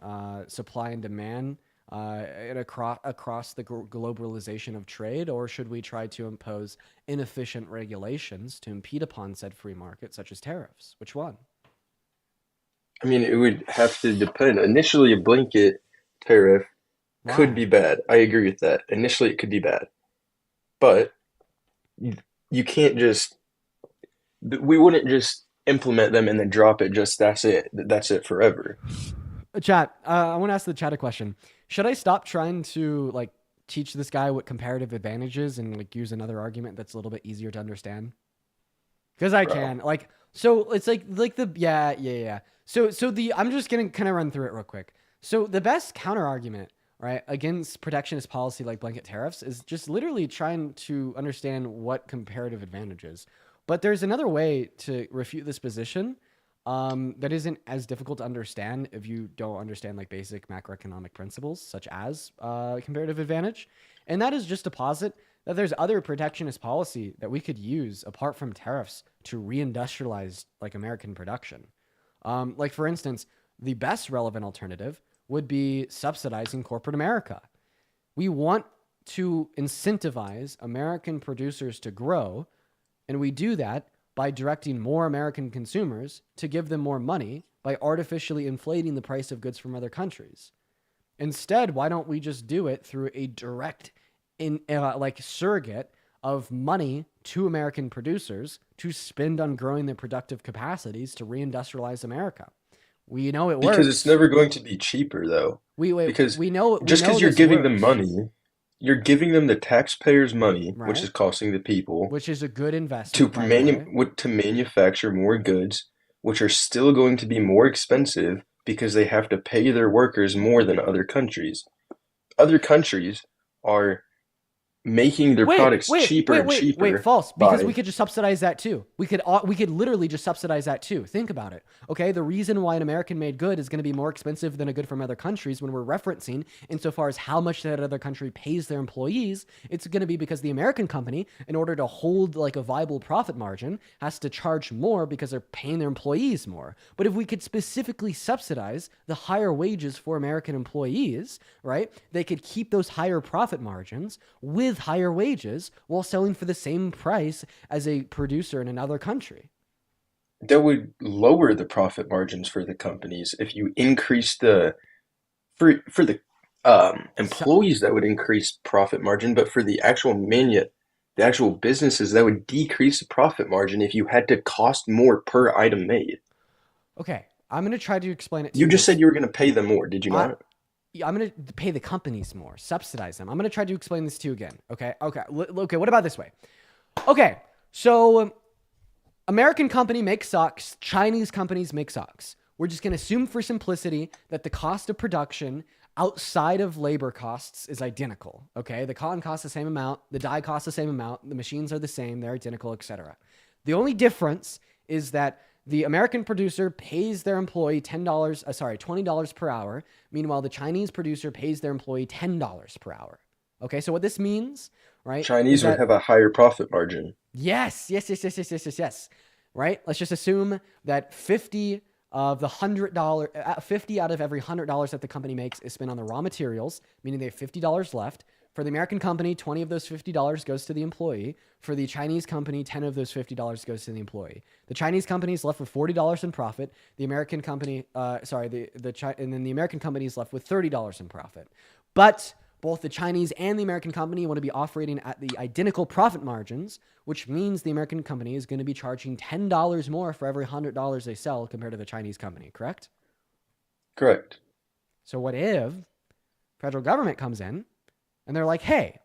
supply and demand and across the globalization of trade, or should we try to impose inefficient regulations to impede upon said free market, such as tariffs? Which one? I mean, it would have to depend. Initially, a blanket tariff could be bad. I agree with that. Initially, it could be bad. But you can't just... We wouldn't just implement them and then drop it. That's it forever. Chat, I want to ask the chat a question. Should I stop trying to like teach this guy what comparative advantage is and like use another argument that's a little bit easier to understand? Because I can. Like, so it's like the yeah. So I'm just gonna kind of run through it real quick. So the best counter argument, right, against protectionist policy like blanket tariffs is just literally trying to understand what comparative advantage is. But there's another way to refute this position that isn't as difficult to understand if you don't understand like basic macroeconomic principles, such as comparative advantage. And that is just to posit that there's other protectionist policy that we could use apart from tariffs to reindustrialize like American production. Like for instance, the best relevant alternative would be subsidizing corporate America. We want to incentivize American producers to grow, and we do that by directing more American consumers to give them more money by artificially inflating the price of goods from other countries. Instead, why don't we just do it through a direct surrogate of money to American producers to spend on growing their productive capacities to reindustrialize America? We know it works. Because it's never going to be cheaper, though. Because you're giving them money, you're giving them the taxpayers' money, Right. which is costing the people, which is a good investment, to manufacture more goods, which are still going to be more expensive because they have to pay their workers more than other countries. Other countries are making their products cheaper and cheaper. Wait, false. Because we could just subsidize that too. We could literally just subsidize that too. Think about it. Okay, the reason why an American-made good is going to be more expensive than a good from other countries when we're referencing insofar as how much that other country pays their employees, it's going to be because the American company, in order to hold like a viable profit margin, has to charge more because they're paying their employees more. But if we could specifically subsidize the higher wages for American employees, right, they could keep those higher profit margins with with higher wages while selling for the same price as a producer in another country. That would lower the profit margins for the companies. If you increase for the employees, that would increase profit margin, but for the actual businesses, that would decrease the profit margin if you had to cost more per item made. Okay, I'm going to try to explain it to you. You just said you were going to pay them more, did you not? I'm going to pay the companies more, subsidize them. I'm going to try to explain this to you again. Okay. What about this way? Okay, so American company makes socks, Chinese companies make socks. We're just going to assume for simplicity that the cost of production outside of labor costs is identical. Okay, the cotton costs the same amount, the dye costs the same amount, the machines are the same, they're identical, etc. The only difference is that the American producer pays their employee $20 per hour. Meanwhile, the Chinese producer pays their employee $10 per hour. Okay, so what this means, right? Chinese would have a higher profit margin. Yes. Right? Let's just assume that 50 out of every $100 that the company makes is spent on the raw materials, meaning they have $50 left. For the American company, 20 of those $50 goes to the employee. For the Chinese company, 10 of those $50 goes to the employee. The Chinese company is left with $40 in profit. The American company, and then the American company is left with $30 in profit. But both the Chinese and the American company want to be operating at the identical profit margins, which means the American company is going to be charging $10 more for every $100 they sell compared to the Chinese company, correct? Correct. So what if federal government comes in and they're like, hey,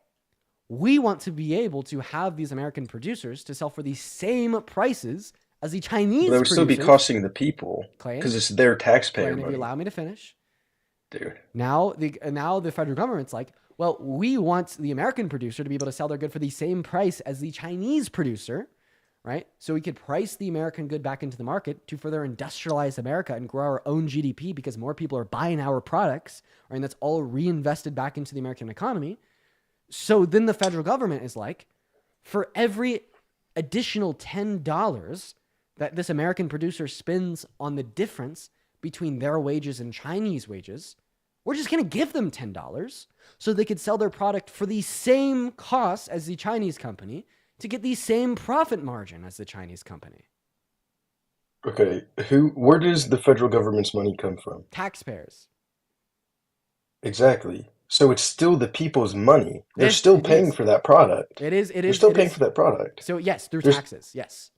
we want to be able to have these American producers to sell for the same prices as the Chinese producers. But it would still be costing the people because it's their taxpayer money. If you allow me to finish. Dude. Now the federal government's like, well, we want the American producer to be able to sell their good for the same price as the Chinese producer, right? So we could price the American good back into the market to further industrialize America and grow our own GDP because more people are buying our products, right? And that's all reinvested back into the American economy. So then the federal government is like, for every additional $10 that this American producer spends on the difference between their wages and Chinese wages, we're just going to give them $10 so they could sell their product for the same cost as the Chinese company to get the same profit margin as the Chinese company. Okay, where does the federal government's money come from? Taxpayers. Exactly. So it's still the people's money. They're still paying for that product. It is. They're still paying for that product. So yes, through taxes. Yes.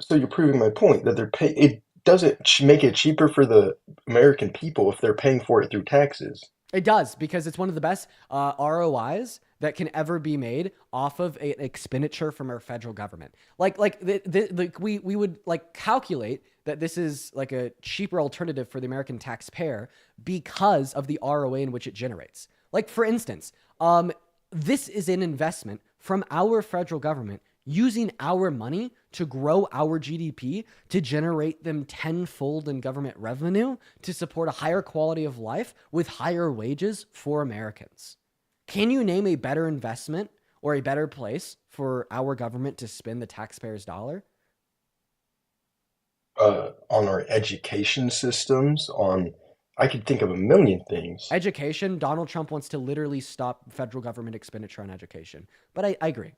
So you're proving my point that it doesn't make it cheaper for the American people if they're paying for it through taxes. It does, because it's one of the best ROIs that can ever be made off of an expenditure from our federal government. We would calculate that this is like a cheaper alternative for the American taxpayer because of the ROI in which it generates. Like, for instance, this is an investment from our federal government using our money to grow our GDP, to generate them tenfold in government revenue, to support a higher quality of life with higher wages for Americans. Can you name a better investment or a better place for our government to spend the taxpayer's dollar? On our education systems, I could think of a million things. Education, Donald Trump wants to literally stop federal government expenditure on education. But I agree.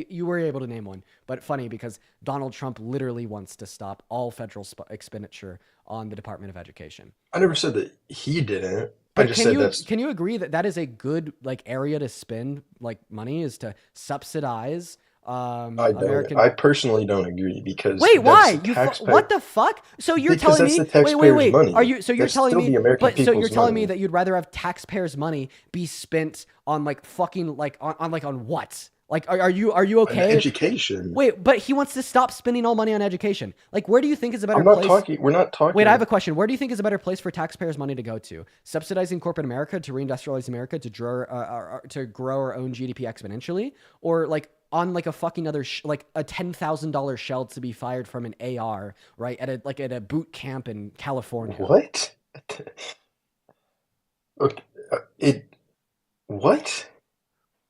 You were able to name one. But funny, because Donald Trump literally wants to stop all federal expenditure on the Department of Education. I never said that he didn't. But I just said that's... Can you agree that that is a good area to spend money, is to subsidize American... I personally don't agree, because wait, why? What the fuck? So you're telling me wait. Money. You're telling me that you'd rather have taxpayers' money be spent on on what? Are you okay? On education. Wait, but he wants to stop spending all money on education. Where do you think is a better place? We're not talking. Wait, I have a question. Where do you think is a better place for taxpayers' money to go to? Subsidizing corporate America to reindustrialize America to grow our own GDP exponentially, or on a fucking other a $10,000 shell to be fired from an AR, right, at a boot camp in California? What? Okay, what?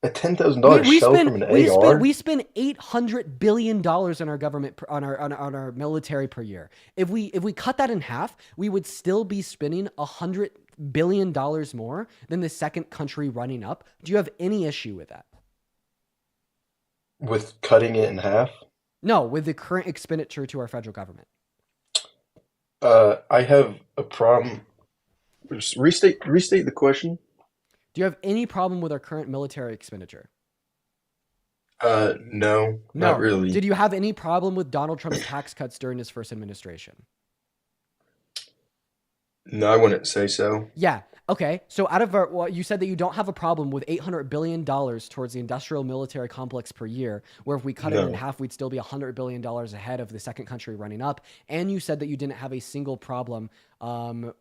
A $10,000 shell from an AR? We spend $800 billion on our government, on our military per year. If we cut that in half, we would still be spending $100 billion more than the second country running up. Do you have any issue with that? With cutting it in half? No, with the current expenditure to our federal government. I have a problem. Just restate the question. Do you have any problem with our current military expenditure? No, not really. Did you have any problem with Donald Trump's tax cuts during his first administration? No, I wouldn't say so. Yeah. Okay. So out of our, you said that you don't have a problem with $800 billion towards the industrial military complex per year, where if we cut it in half, we'd still be $100 billion ahead of the second country running up. And you said that you didn't have a single problem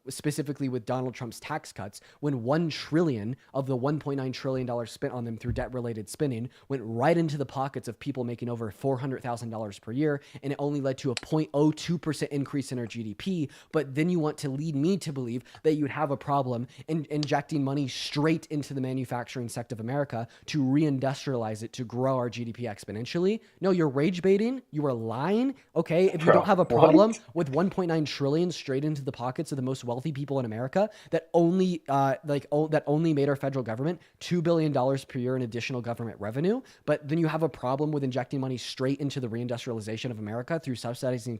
specifically with Donald Trump's tax cuts, when $1 trillion of the $1.9 trillion spent on them through debt-related spending went right into the pockets of people making over $400,000 per year, and it only led to a 0.02% increase in our GDP. But then you want to lead me to believe that you'd have a problem in injecting money straight into the manufacturing sector of America to reindustrialize it, to grow our GDP exponentially. No, you're rage baiting. You are lying. Okay, if you don't have a problem with 1.9 trillion straight into the pockets of the most wealthy people in America, that only made our federal government $2 billion per year in additional government revenue, but then you have a problem with injecting money straight into the reindustrialization of America through subsidizing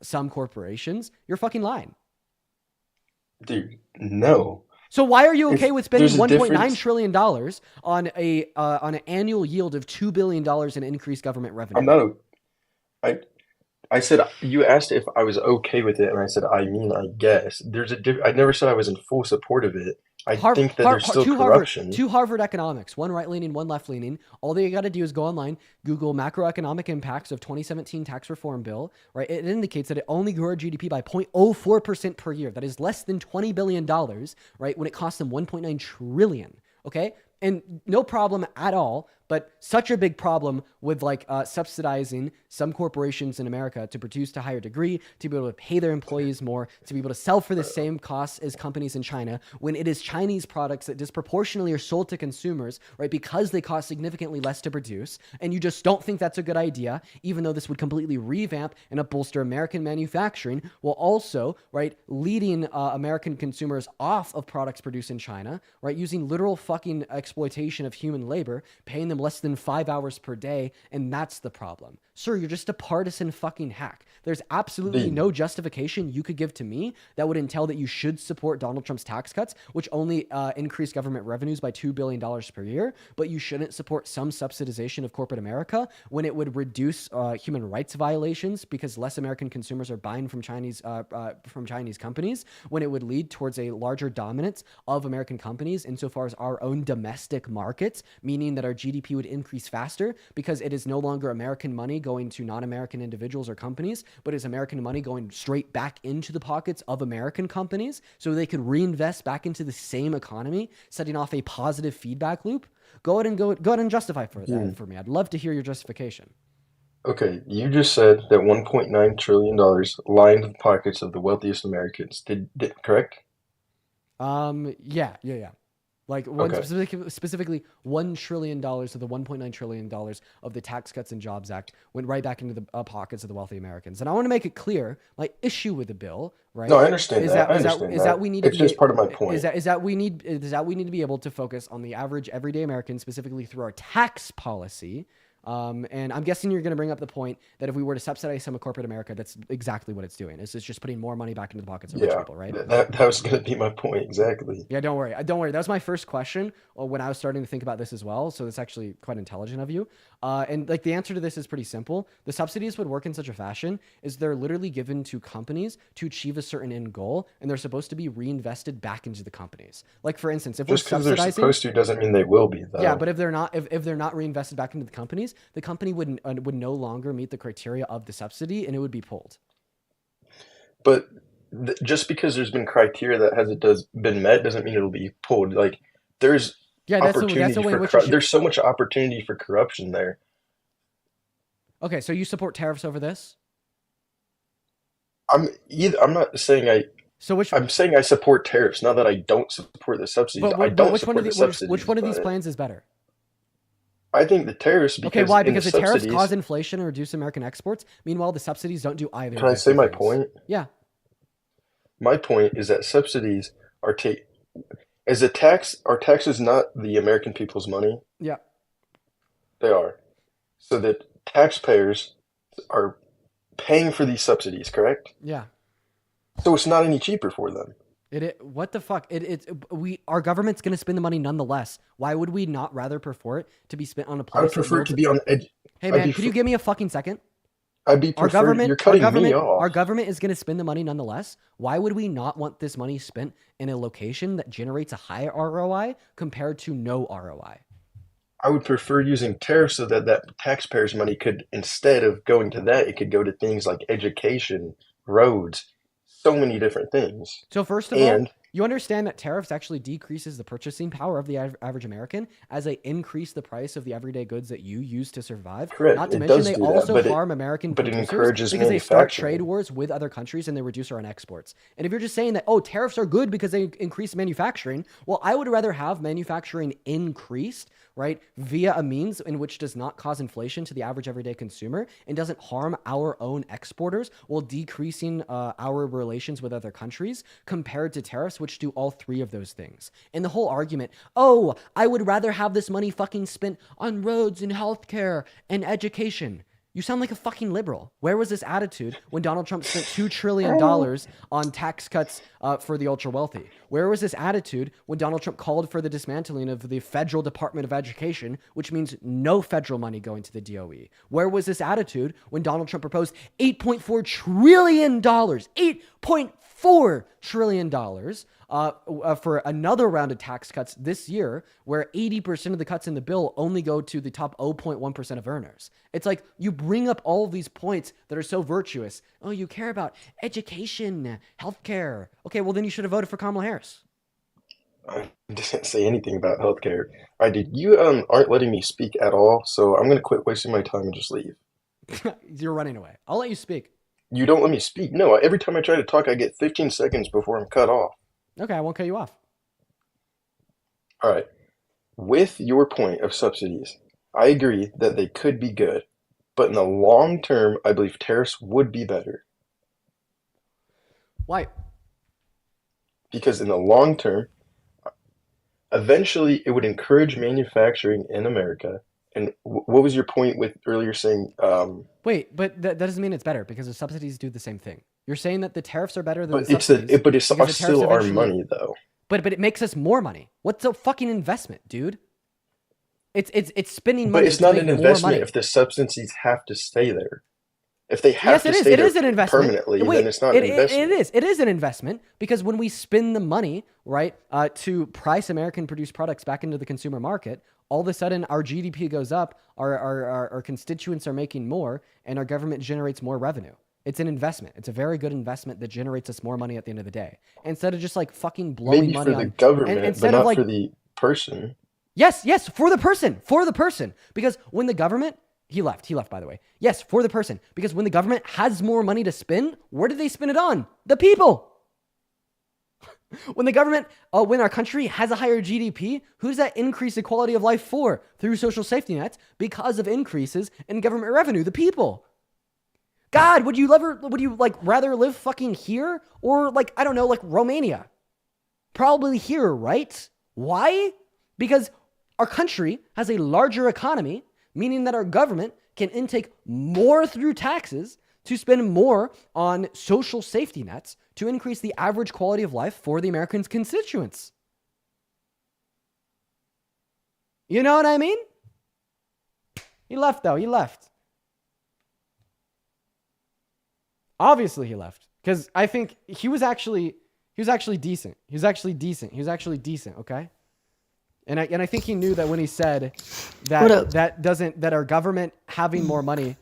some corporations, you're fucking lying. Dude, no. So why are you okay with spending $1.9 trillion on an annual yield of $2 billion in increased government revenue? I'm not. I said, you asked if I was okay with it, and I said, I guess. There's I never said I was in full support of it. I think that there's still corruption. Two Harvard economics, one right-leaning, one left-leaning. All that you got to do is go online, Google macroeconomic impacts of 2017 tax reform bill, right? It indicates that it only grew our GDP by 0.04% per year. That is less than $20 billion, right? When it cost them 1.9 trillion, okay? And no problem at all, but such a big problem with subsidizing some corporations in America to produce to a higher degree, to be able to pay their employees more, to be able to sell for the same costs as companies in China, when it is Chinese products that disproportionately are sold to consumers, right? Because they cost significantly less to produce. And you just don't think that's a good idea, even though this would completely revamp and bolster American manufacturing, while also, right, leading American consumers off of products produced in China, right? Using literal fucking exploitation of human labor, paying them less than 5 hours per day, and that's the problem. Sir, you're just a partisan fucking hack. There's absolutely no justification you could give to me that would entail that you should support Donald Trump's tax cuts, which only increase government revenues by $2 billion per year, but you shouldn't support some subsidization of corporate America when it would reduce human rights violations because less American consumers are buying from Chinese companies, when it would lead towards a larger dominance of American companies insofar as our own domestic markets, meaning that our GDP would increase faster because it is no longer American money going to non-American individuals or companies, but is American money going straight back into the pockets of American companies so they could reinvest back into the same economy, setting off a positive feedback loop. Go ahead and justify that for me. I'd love to hear your justification. Okay, you just said that $1.9 trillion lined the pockets of the wealthiest Americans. Did correct? Yeah. Specifically $1 trillion of the $1.9 trillion of the Tax Cuts and Jobs Act went right back into the pockets of the wealthy Americans. And I want to make it clear, my issue with the bill, right? No, I understand that. We need it's to just part of my point. Is that we need to be able to focus on the average everyday American, specifically through our tax policy. And I'm guessing you're going to bring up the point that if we were to subsidize some of corporate America, that's exactly what it's doing. It's just putting more money back into the pockets of rich people, right? That was going to be my point, exactly. Yeah, don't worry. That was my first question when I was starting to think about this as well. So it's actually quite intelligent of you. And the answer to this is pretty simple. The subsidies would work in such a fashion is they're literally given to companies to achieve a certain end goal, and they're supposed to be reinvested back into the companies. Like for instance, if just we're subsidizing, they're supposed to doesn't mean they will be, though. Yeah, but if they're not reinvested back into the companies, the company would no longer meet the criteria of the subsidy, and it would be pulled. But just because there's been criteria that been met doesn't mean it'll be pulled. There's there's so much opportunity for corruption there. Okay, so you support tariffs over this? I'm not saying I'm saying I support tariffs, not that I don't support the subsidies. Which one of these plans is better? I think the tariffs. Okay, why? Because the tariffs cause inflation and reduce American exports. Meanwhile, the subsidies don't do either. Can I say my point? Yeah. My point is that subsidies are Is a tax? Are taxes not the American people's money? Yeah. They are. So that taxpayers are paying for these subsidies, correct? Yeah. So it's not any cheaper for them. What the fuck? Our government's gonna spend the money nonetheless. Why would we not rather prefer it to be spent on a place? I would prefer it to be on. Hey man, could you give me a fucking second? I'd be preferred. You're cutting me off. Our government is going to spend the money nonetheless. Why would we not want this money spent in a location that generates a higher ROI compared to no ROI? I would prefer using tariffs so that taxpayers' money could, instead of going to that, it could go to things like education, roads, so many different things. So first of all, you understand that tariffs actually decreases the purchasing power of the average American as they increase the price of the everyday goods that you use to survive. Correct. Not to It mention does they do that, also but harm American but it producers encourages because they start manufacturing. trade wars with other countries and they reduce our own exports. And if you're just saying that, oh, tariffs are good because they increase manufacturing, well, I would rather have manufacturing increased, right, via a means in which does not cause inflation to the average everyday consumer and doesn't harm our own exporters while decreasing our relations with other countries compared to tariffs, which do all three of those things. And the whole argument, oh, I would rather have this money fucking spent on roads and healthcare and education. You sound like a fucking liberal. Where was this attitude when Donald Trump spent $2 trillion on tax cuts for the ultra wealthy? Where was this attitude when Donald Trump called for the dismantling of the Federal Department of Education, which means no federal money going to the DOE? Where was this attitude when Donald Trump proposed $8.4 trillion, $8.4 trillion for another round of tax cuts this year, where 80% of the cuts in the bill only go to the top 0.1% of earners? It's like you bring up all of these points that are so virtuous. Oh, you care about education, healthcare. Okay, well then you should have voted for Kamala Harris. I didn't say anything about healthcare. I did. You aren't letting me speak at all, so I'm gonna quit wasting my time and just leave. You're running away. I'll let you speak. You don't let me speak. No, every time I try to talk, I get 15 seconds before I'm cut off. Okay, I won't cut you off. All right. With your point of subsidies, I agree that they could be good, but in the long term, I believe tariffs would be better. Why? Because in the long term, eventually it would encourage manufacturing in America. And what was your point with earlier saying? Wait, but that doesn't mean it's better because the subsidies do the same thing. You're saying that the tariffs are better than But the it's subsidies. but it's because the tariffs still our eventually- money, though. But it makes us more money. What's a fucking investment, dude? It's spending But money. it's to not make an more investment money. if the subsidies have to stay there. If they have Yes, to it is. stay It there is an investment. permanently, Wait, then it's not an investment. It is. It is an investment because when we spend the money, right, to price American-produced products back into the consumer market, all of a sudden our GDP goes up, our constituents are making more, and our government generates more revenue. It's an investment. It's a very good investment that generates us more money at the end of the day. Instead of just like fucking blowing Maybe money for the on government, but instead not of like for the person. Yes, for the person. Because when the government, he left by the way. Yes, for the person. Because when the government has more money to spend, where do they spend it on? The people. When the government, when our country has a higher GDP, who's that increase in quality of life for? Through social safety nets because of increases in government revenue, the people. God, would you like rather live fucking here or like, I don't know, like Romania? Probably here, right? Why? Because our country has a larger economy, meaning that our government can intake more through taxes to spend more on social safety nets to increase the average quality of life for the Americans' constituents. You know what I mean? He left though. He left. Obviously he left because I think he was actually decent. He was actually decent. Okay. And I think he knew that when he said that our government having more money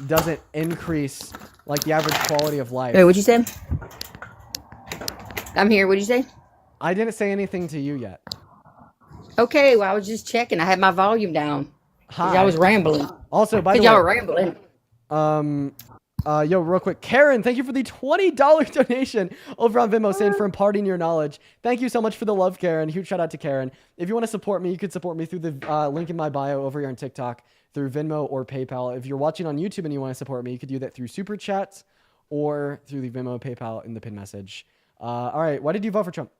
doesn't increase like the average quality of life. Wait, what'd you say? I'm here. What'd you say? I didn't say anything to you yet. Okay, well I was just checking. I had my volume down. Hi. Y'all was rambling. Also, by the way, y'all were rambling. Yo, real quick, Karen, thank you for the $20 donation over on Venmo, saying for imparting your knowledge. Thank you so much for the love, Karen. Huge shout out to Karen. If you want to support me, you could support me through the link in my bio over here on TikTok, through Venmo or PayPal. If you're watching on YouTube and you want to support me, you could do that through Super Chats or through the Venmo, PayPal in the pin message. All right, why did you vote for Trump?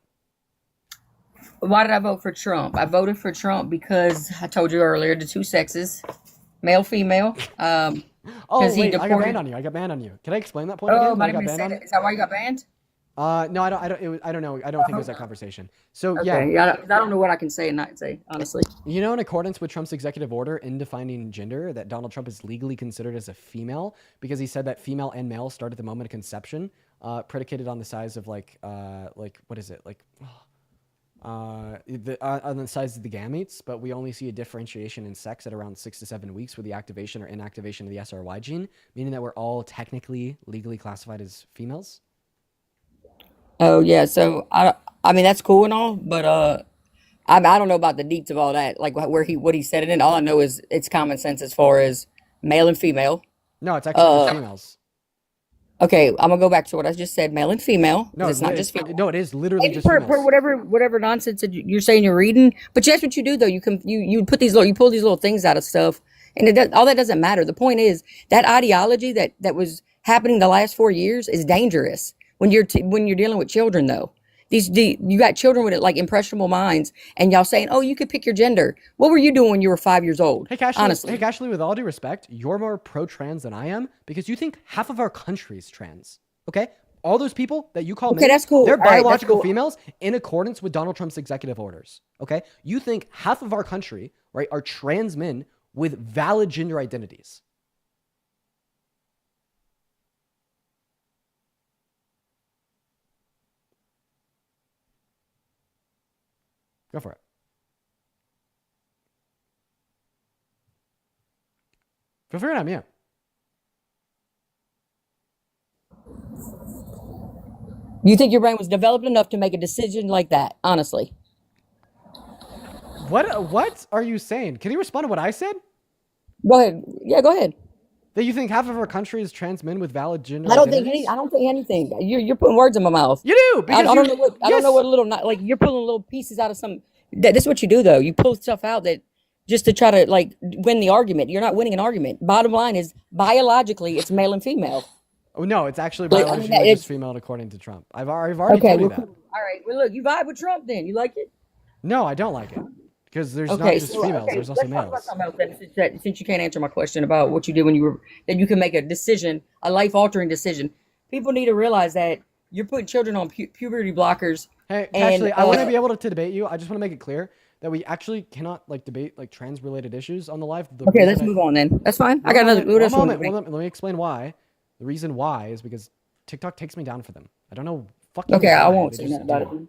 Why did I vote for Trump? I voted for Trump because I told you earlier the two sexes, male, female. Oh wait, I got banned on you. I got banned on you. Can I explain that point again? Oh, Why I I got didn't banned say on? that. Is that why you got banned? No, I don't know. I don't think it was that conversation. So Okay, yeah, I don't know what I can say and not say, honestly. you know, in accordance with Trump's executive order in defining gender, that Donald Trump is legally considered as a female because he said that female and male start at the moment of conception, predicated on the size of like what is it like? On the size of the gametes, but we only see a differentiation in sex at around 6 to 7 weeks with the activation or inactivation of the SRY gene, meaning that we're all technically legally classified as females. Oh yeah, so I mean that's cool and all, but I don't know about the deets of all that, like what he said it in. All I know is it's common sense as far as male and female. No, it's actually just females. Okay, I'm gonna go back to what I just said, male and female. 'Cause No, it's not just female. No, it is literally Maybe just per females. whatever nonsense that you're saying you're reading, but that's what you do though. You put these you pull these little things out of stuff, and all that doesn't matter. The point is that ideology that was happening the last 4 years is dangerous when you're dealing with children though. You got children with like impressionable minds, and y'all saying, "Oh, you could pick your gender." What were you doing when you were 5 years old? Honestly, Hey, Ashley, with all due respect, you're more pro-trans than I am because you think half of our country is trans. Okay, all those people that you call Okay, men, that's cool. they're All right, that's biological cool. females in accordance with Donald Trump's executive orders. Okay, you think half of our country, right, are trans men with valid gender identities. Go for it. Feel free to unmute. You think your brain was developed enough to make a decision like that? Honestly, What are you saying? Can you respond to what I said? go ahead. Yeah, go ahead. That you think half of our country is trans men with valid gender I don't identities? think anything. You're putting words in my mouth. You do because I don't know what I don't know yes. what little like you're pulling little pieces out of some. That's what you do though. You pull stuff out that just to try to like win the argument. You're not winning an argument. Bottom line is biologically it's male and female. Oh no, it's actually Like, biologically just female according to Trump. I've already told you that. All right. Well, look, you vibe with Trump. Then you like it. No, I don't like it because there's not Okay, just so females. There's also let's talk about males. something else then, since you can't answer my question about what you did when you were that you can make a decision, a life altering decision. People need to realize that you're putting children on puberty blockers. Hey, and, Ashley, I want to be able to debate you. I just want to make it clear that we actually cannot like debate like trans related issues on the live. Okay, let's move on then. That's fine. I got another. One moment. Let me explain why. The reason why is because TikTok takes me down for them. I don't know. Fucking Okay, I why, won't they say just nothing about do. it.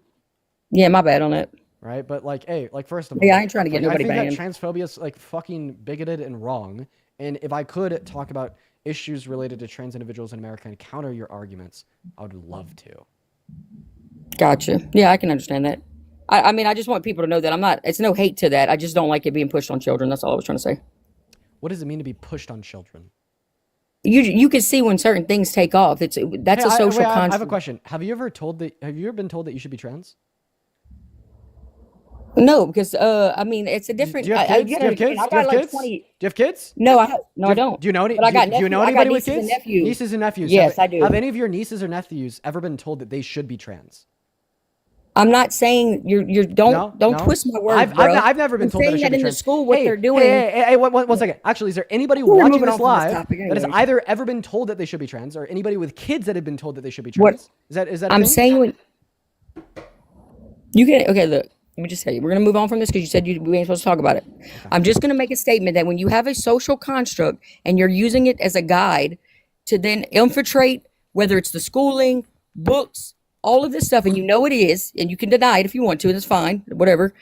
Yeah, my bad on that. Right, but like, hey, like first of all, Yeah, I ain't trying to get like, nobody I think banned. that transphobia is like fucking bigoted and wrong. And if I could talk about issues related to trans individuals in America and counter your arguments, I would love to. Gotcha. Yeah, I can understand that. I mean, I just want people to know that I'm not. It's no hate to that. I just don't like it being pushed on children. That's all I was trying to say. What does it mean to be pushed on children? You can see when certain things take off. That's a social I have a construct. question. Have you ever been told that you should be trans? No, because I mean, it's a different. Do you have kids? Do you have kids? I Do you got have like kids? 20. Do you have kids? No, I don't. Do you know any? But I got do you know nephew- I got anybody with nieces and kids? nephews. Nieces and nephews. Yes, have, I do. Have any of your nieces or nephews ever been told that they should be trans? I'm not saying you're don't No? twist my words, bro. I've never been I'm told that I saying should that be in the trans. school what Hey, they're doing. Hey, one second. Actually, is there anybody We're watching moving this on from live this topic that has anyways. either ever been told that they should be trans, or anybody with kids that have been told that they should be What- trans? Is that a I'm thing? saying when you can. Okay, look. Let me just tell you. We're gonna move on from this because you said we ain't supposed to talk about it. I'm just gonna make a statement that when you have a social construct and you're using it as a guide to then infiltrate, whether it's the schooling, books, all of this stuff, and you know it is, and you can deny it if you want to, that's fine, whatever.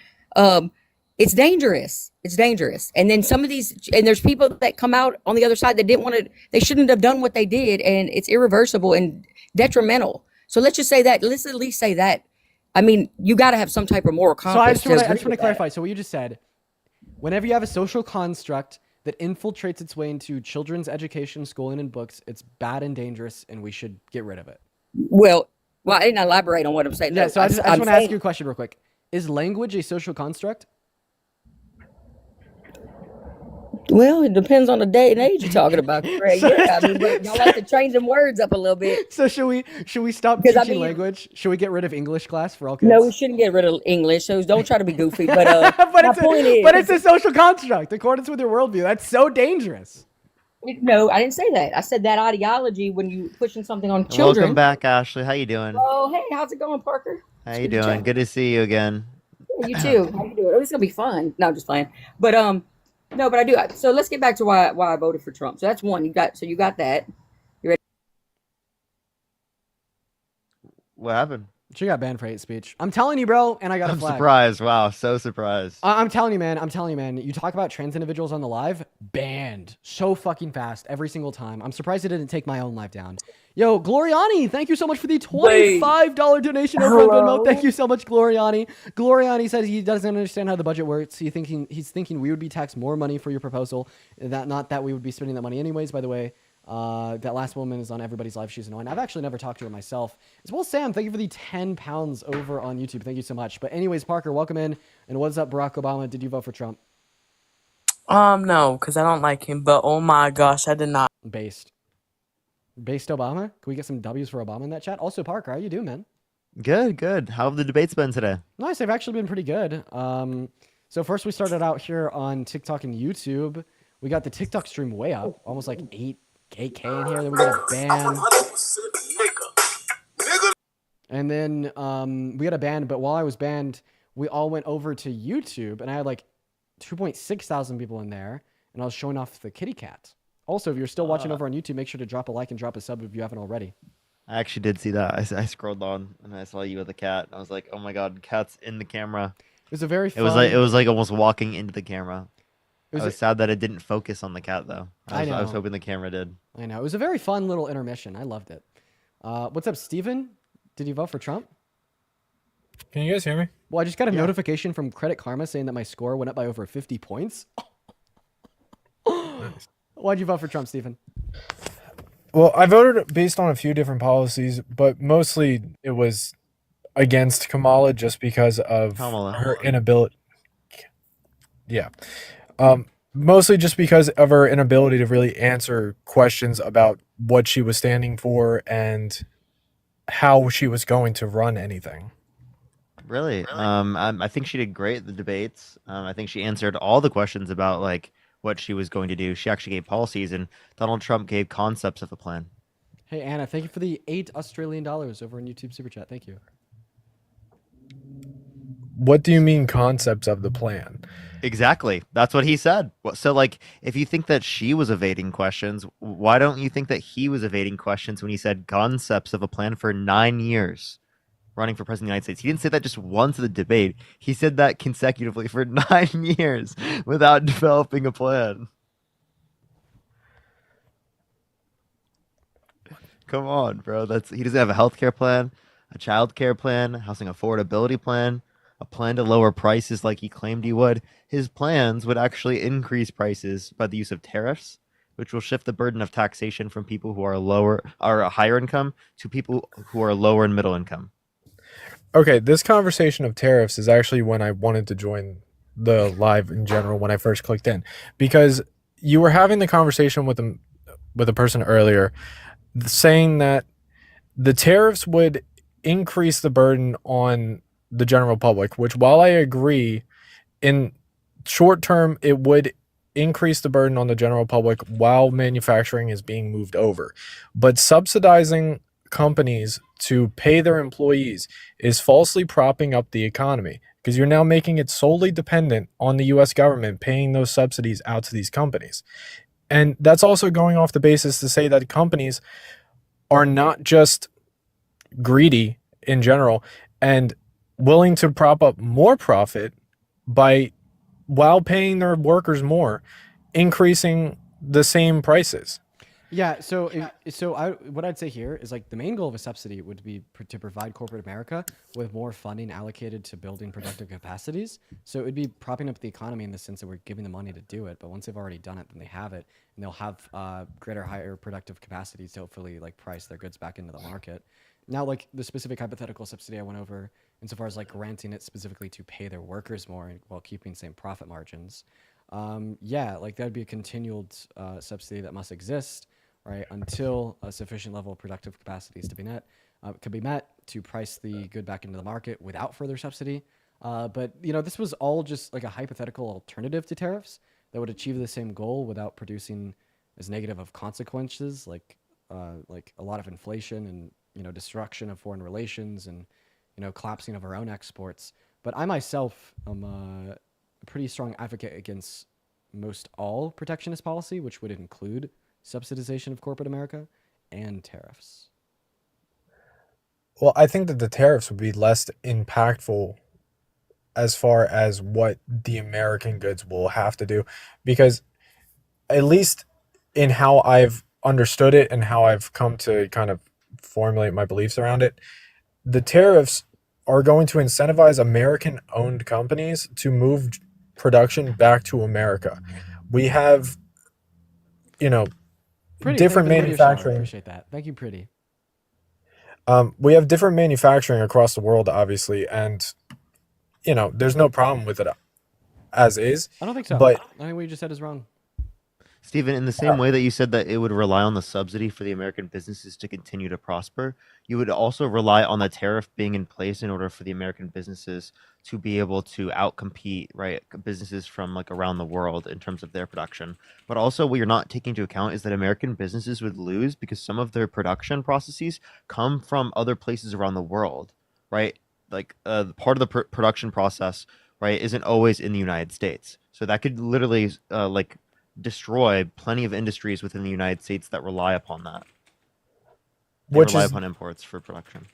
It's dangerous. It's dangerous. And then some of these, and there's people that come out on the other side that didn't want to, they shouldn't have done what they did, and it's irreversible and detrimental. So let's just say that. Let's at least say that. I mean, you got to have some type of moral So I compass. just want to agree with that. clarify. So what you just said, whenever you have a social construct that infiltrates its way into children's education, schooling, and books, it's bad and dangerous, and we should get rid of it. Well, I didn't elaborate on what I'm saying. Yeah. No, So I just I'm want to ask saying- you a question real quick. Is language a social construct? Well, it depends on the day and age you're talking about, Craig. Yeah, I mean, but y'all like to change them words up a little bit. So should we stop Because teaching language? Should we get rid of English class for all kids? No, we shouldn't get rid of English. So don't try to be goofy. But but my point is, it's a social construct accordance with your worldview. That's so dangerous. No, I didn't say that. I said that ideology when you pushing something on children. Welcome back, Ashley. How you doing? Oh, hey, how's it going, Parker? How you doing? Good to see you again. Yeah, you too. How you doing? Oh, it's gonna be fun. No, I'm just playing. But no, but I do. So let's get back to why I voted for Trump. So that's one. You got that. You ready? What happened? She got banned for hate speech. I'm telling you, bro, and I got a flag. Surprised. Wow, so surprised. I'm telling you, man. You talk about trans individuals on the live, banned so fucking fast every single time. I'm surprised it didn't take my own live down. Yo, Gloriani, thank you so much for the $25 donation over on Venmo. Thank you so much, Gloriani. Gloriani says he doesn't understand how the budget works. He's thinking we would be taxed more money for your proposal, not that we would be spending that money anyways. By the way, that last woman is on everybody's live. She's annoying. I've actually never talked to her myself. As well, Sam, thank you for the 10 pounds over on YouTube. Thank you so much. But anyways, Parker, welcome in. And what's up, Barack Obama? Did you vote for Trump? No, because I don't like him. But oh my gosh, I did not. Based Obama? Can we get some W's for Obama in that chat? Also, Parker, how you doing, man? Good. How have the debates been today? Nice. They've actually been pretty good. So first we started out here on TikTok and YouTube. We got the TikTok stream way up, almost like 8K in here. Then we got a ban. And then we got a ban, but while I was banned, we all went over to YouTube, and I had like 2.6 thousand people in there, and I was showing off the kitty cat. Also, if you're still watching over on YouTube, make sure to drop a like and drop a sub if you haven't already. I actually did see that. I scrolled on and I saw you with a cat, and I was like, "Oh my god, cat's in the camera." It was a very fun... It was like almost walking into the camera. I was sad that it didn't focus on the cat though. I was hoping the camera did. I know. It was a very fun little intermission. I loved it. What's up, Steven? Did you vote for Trump? Can you guys hear me? Well, I just got a notification from Credit Karma saying that my score went up by over 50 points. Nice. Why'd you vote for Trump, Stephen? Well, I voted based on a few different policies, but mostly it was against Kamala just because of her inability. Yeah. Mostly just because of her inability to really answer questions about what she was standing for and how she was going to run anything. Really? I think she did great at the debates. I think she answered all the questions about like what she was going to do. She actually gave policies, and Donald Trump gave concepts of a plan. Hey, Anna, thank you for the $8 Australian over on YouTube Super Chat. Thank you. What do you mean concepts of the plan? Exactly. That's what he said. So, like, if you think that she was evading questions, why don't you think that he was evading questions when he said concepts of a plan for 9 years running for president of the United States? He didn't say that just once in the debate. He said that consecutively for 9 years without developing a plan. Come on, bro. He doesn't have a healthcare plan, a child care plan, housing affordability plan, a plan to lower prices like he claimed he would. His plans would actually increase prices by the use of tariffs, which will shift the burden of taxation from people who are higher income to people who are lower and middle income. Okay, this conversation of tariffs is actually when I wanted to join the live in general when I first clicked in, because you were having the conversation with a person earlier saying that the tariffs would increase the burden on the general public, which while I agree, in short term, it would increase the burden on the general public while manufacturing is being moved over. But subsidizing companies to pay their employees is falsely propping up the economy, because you're now making it solely dependent on the US government paying those subsidies out to these companies. And that's also going off the basis to say that companies are not just greedy in general and willing to prop up more profit while paying their workers more, increasing the same prices. Yeah, so what I'd say here is like the main goal of a subsidy would be to provide corporate America with more funding allocated to building productive capacities. So it'd be propping up the economy in the sense that we're giving them money to do it. But once they've already done it, then they have it, and they'll have higher productive capacities to hopefully like price their goods back into the market. Now, like the specific hypothetical subsidy I went over, insofar as like granting it specifically to pay their workers more while keeping same profit margins. yeah, like that would be a continual subsidy that must exist, right, until a sufficient level of productive capacity is to be met, could be met to price the good back into the market without further subsidy. But this was all just like a hypothetical alternative to tariffs that would achieve the same goal without producing as negative of consequences, like a lot of inflation and destruction of foreign relations and collapsing of our own exports. But I myself am a pretty strong advocate against most all protectionist policy, which would include subsidization of corporate America and tariffs. Well, I think that the tariffs would be less impactful as far as what the American goods will have to do, because at least in how I've understood it and how I've come to kind of formulate my beliefs around it, the tariffs are going to incentivize American owned companies to move production back to America. We have, different manufacturing. Appreciate that. Thank you, Pretty. We have different manufacturing across the world, obviously, and there's no problem with it as is. I don't think so. But I think what you just said is wrong. Stephen, in the same way that you said that it would rely on the subsidy for the American businesses to continue to prosper, you would also rely on the tariff being in place in order for the American businesses to be able to outcompete, right, businesses from like around the world in terms of their production. But also what you're not taking into account is that American businesses would lose because some of their production processes come from other places around the world, right? Like part of the production process, right, isn't always in the United States. So that could literally destroy plenty of industries within the United States that rely upon that. They rely upon imports for production.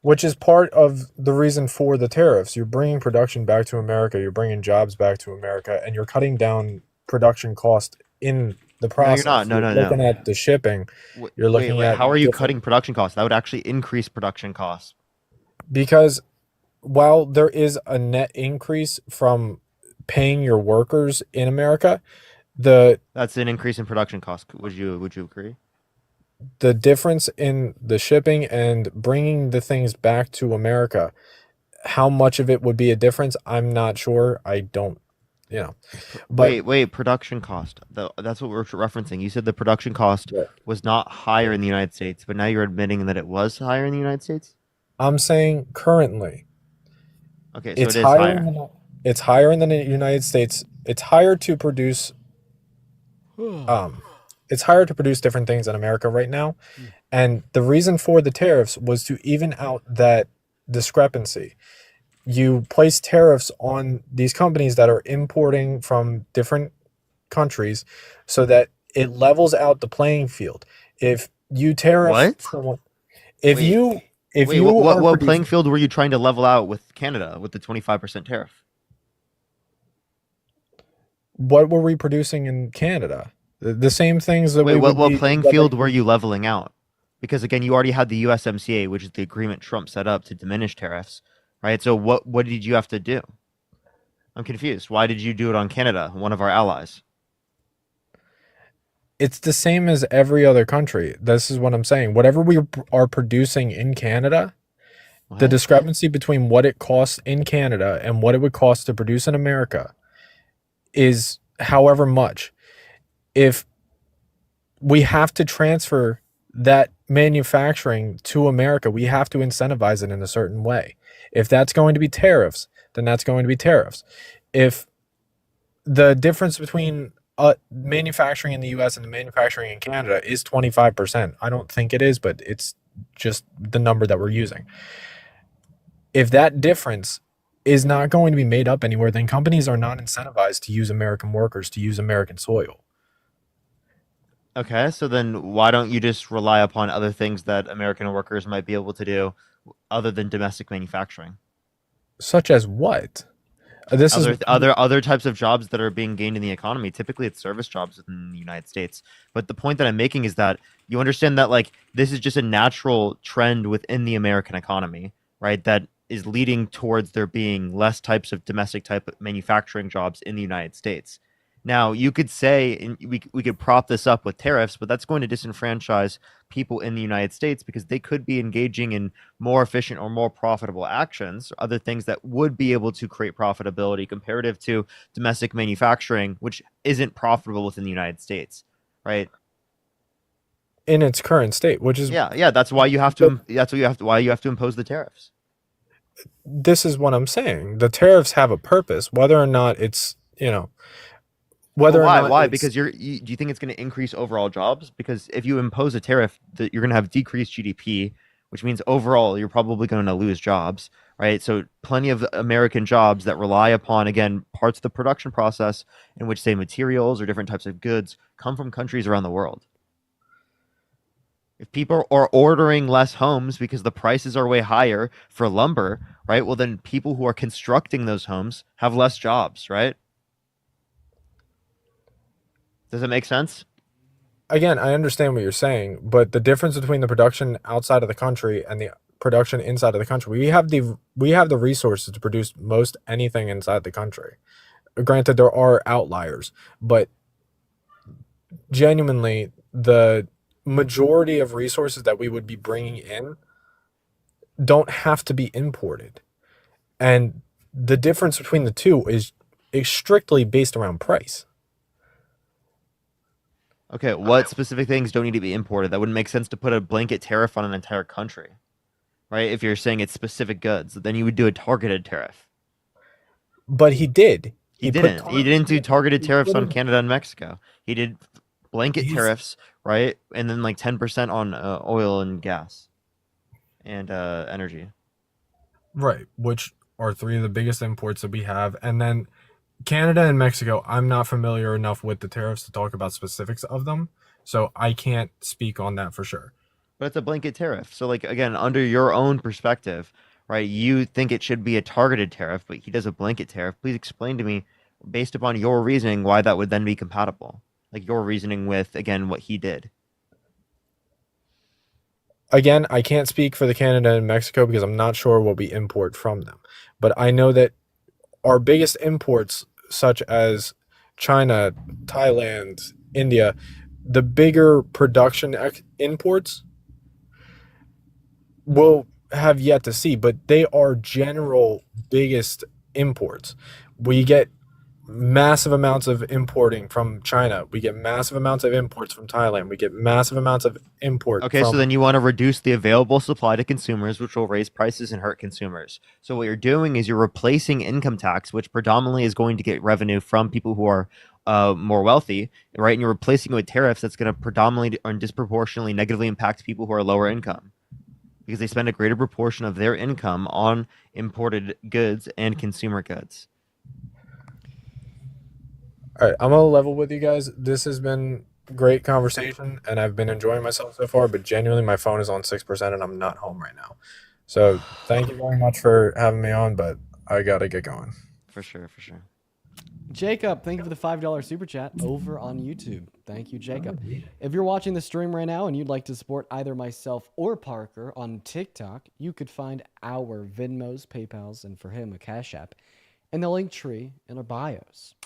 Which is part of the reason for the tariffs. You're bringing production back to America, you're bringing jobs back to America, and you're cutting down production cost in the process. No, you're not. You're looking at the shipping. You're looking at how are you cutting production costs? That would actually increase production costs. Because while there is a net increase from paying your workers in America, that's an increase in production costs. Would you agree? The difference in the shipping and bringing the things back to America, how much of it would be a difference? I'm not sure. I don't, But wait, production cost. That's what we're referencing. You said the production cost was not higher in the United States, but now you're admitting that it was higher in the United States? I'm saying currently. Okay, so it is higher. It's higher in the United States. It's higher to produce it's higher to produce different things in America right now. And the reason for the tariffs was to even out that discrepancy. You place tariffs on these companies that are importing from different countries so that it levels out the playing field. If you tariff someone, what playing field were you trying to level out with Canada with the 25% tariff? What were we producing in Canada? The same things that what playing field were you leveling out? Because again, you already had the USMCA, which is the agreement Trump set up to diminish tariffs, right? So what did you have to do? I'm confused. Why did you do it on Canada, one of our allies? It's the same as every other country. This is what I'm saying. Whatever we are producing in Canada, the discrepancy between what it costs in Canada and what it would cost to produce in America is however much. If we have to transfer that manufacturing to America, we have to incentivize it in a certain way. If that's going to be tariffs, then that's going to be tariffs. If the difference between manufacturing in the US and the manufacturing in Canada is 25%, I don't think it is, but it's just the number that we're using. If that difference is not going to be made up anywhere, then companies are not incentivized to use American workers, to use American soil. Okay, so then why don't you just rely upon other things that American workers might be able to do other than domestic manufacturing? Such as what? Other types of jobs that are being gained in the economy. Typically, it's service jobs in the United States. But the point that I'm making is that you understand that this is just a natural trend within the American economy, right? That is leading towards there being less types of domestic type of manufacturing jobs in the United States. Now, you could say, and we could prop this up with tariffs, but that's going to disenfranchise people in the United States because they could be engaging in more efficient or more profitable actions, other things that would be able to create profitability comparative to domestic manufacturing, which isn't profitable within the United States, right? In its current state, which is Yeah, that's why you have to. Why you have to impose the tariffs. This is what I'm saying. The tariffs have a purpose, whether or not it's whether Well, why? or not Why? it's, Because do you think it's going to increase overall jobs? Because if you impose a tariff, you're going to have decreased GDP, which means overall you're probably going to lose jobs, right? So plenty of American jobs that rely upon, again, parts of the production process in which, say, materials or different types of goods come from countries around the world. If people are ordering less homes because the prices are way higher for lumber, right? Well, then people who are constructing those homes have less jobs, right? Does it make sense? again, I understand what you're saying, but the difference between the production outside of the country and the production inside of the country, we have the resources to produce most anything inside the country. Granted, there are outliers, but genuinely, the majority of resources that we would be bringing in don't have to be imported. And the difference between the two is strictly based around price. Okay, what specific things don't need to be imported? That wouldn't make sense to put a blanket tariff on an entire country, right? If you're saying it's specific goods, then you would do a targeted tariff. But he did. He didn't. He didn't do targeted tariffs on Canada and Mexico. He did blanket tariffs, right? And then like 10% on oil and gas and energy. Right, which are three of the biggest imports that we have. And then Canada and Mexico, I'm not familiar enough with the tariffs to talk about specifics of them, so I can't speak on that for sure. But it's a blanket tariff. So, like, again, under your own perspective, right, you think it should be a targeted tariff, but he does a blanket tariff. Please explain to me, based upon your reasoning, why that would then be compatible. Like, your reasoning with, again, what he did. Again, I can't speak for the Canada and Mexico because I'm not sure what we import from them. But I know that our biggest imports, such as China, Thailand, India, the bigger production imports we'll have yet to see, but they are general biggest imports. We get massive amounts of importing from China. We get massive amounts of imports from Thailand. We get massive amounts of import. Okay, so then you want to reduce the available supply to consumers, which will raise prices and hurt consumers. So what you're doing is you're replacing income tax, which predominantly is going to get revenue from people who are more wealthy, right? And you're replacing it with tariffs that's going to predominantly or disproportionately negatively impact people who are lower income, because they spend a greater proportion of their income on imported goods and consumer goods. All right, I'm gonna level with you guys. This has been great conversation, and I've been enjoying myself so far. But genuinely, my phone is on 6%, and I'm not home right now. So thank you very much for having me on, but I gotta get going. For sure, for sure. Jacob, thank you for the $5 super chat over on YouTube. Thank you, Jacob. If you're watching the stream right now and you'd like to support either myself or Parker on TikTok, you could find our Venmos, PayPals, and for him, a Cash App in the link tree in our bios.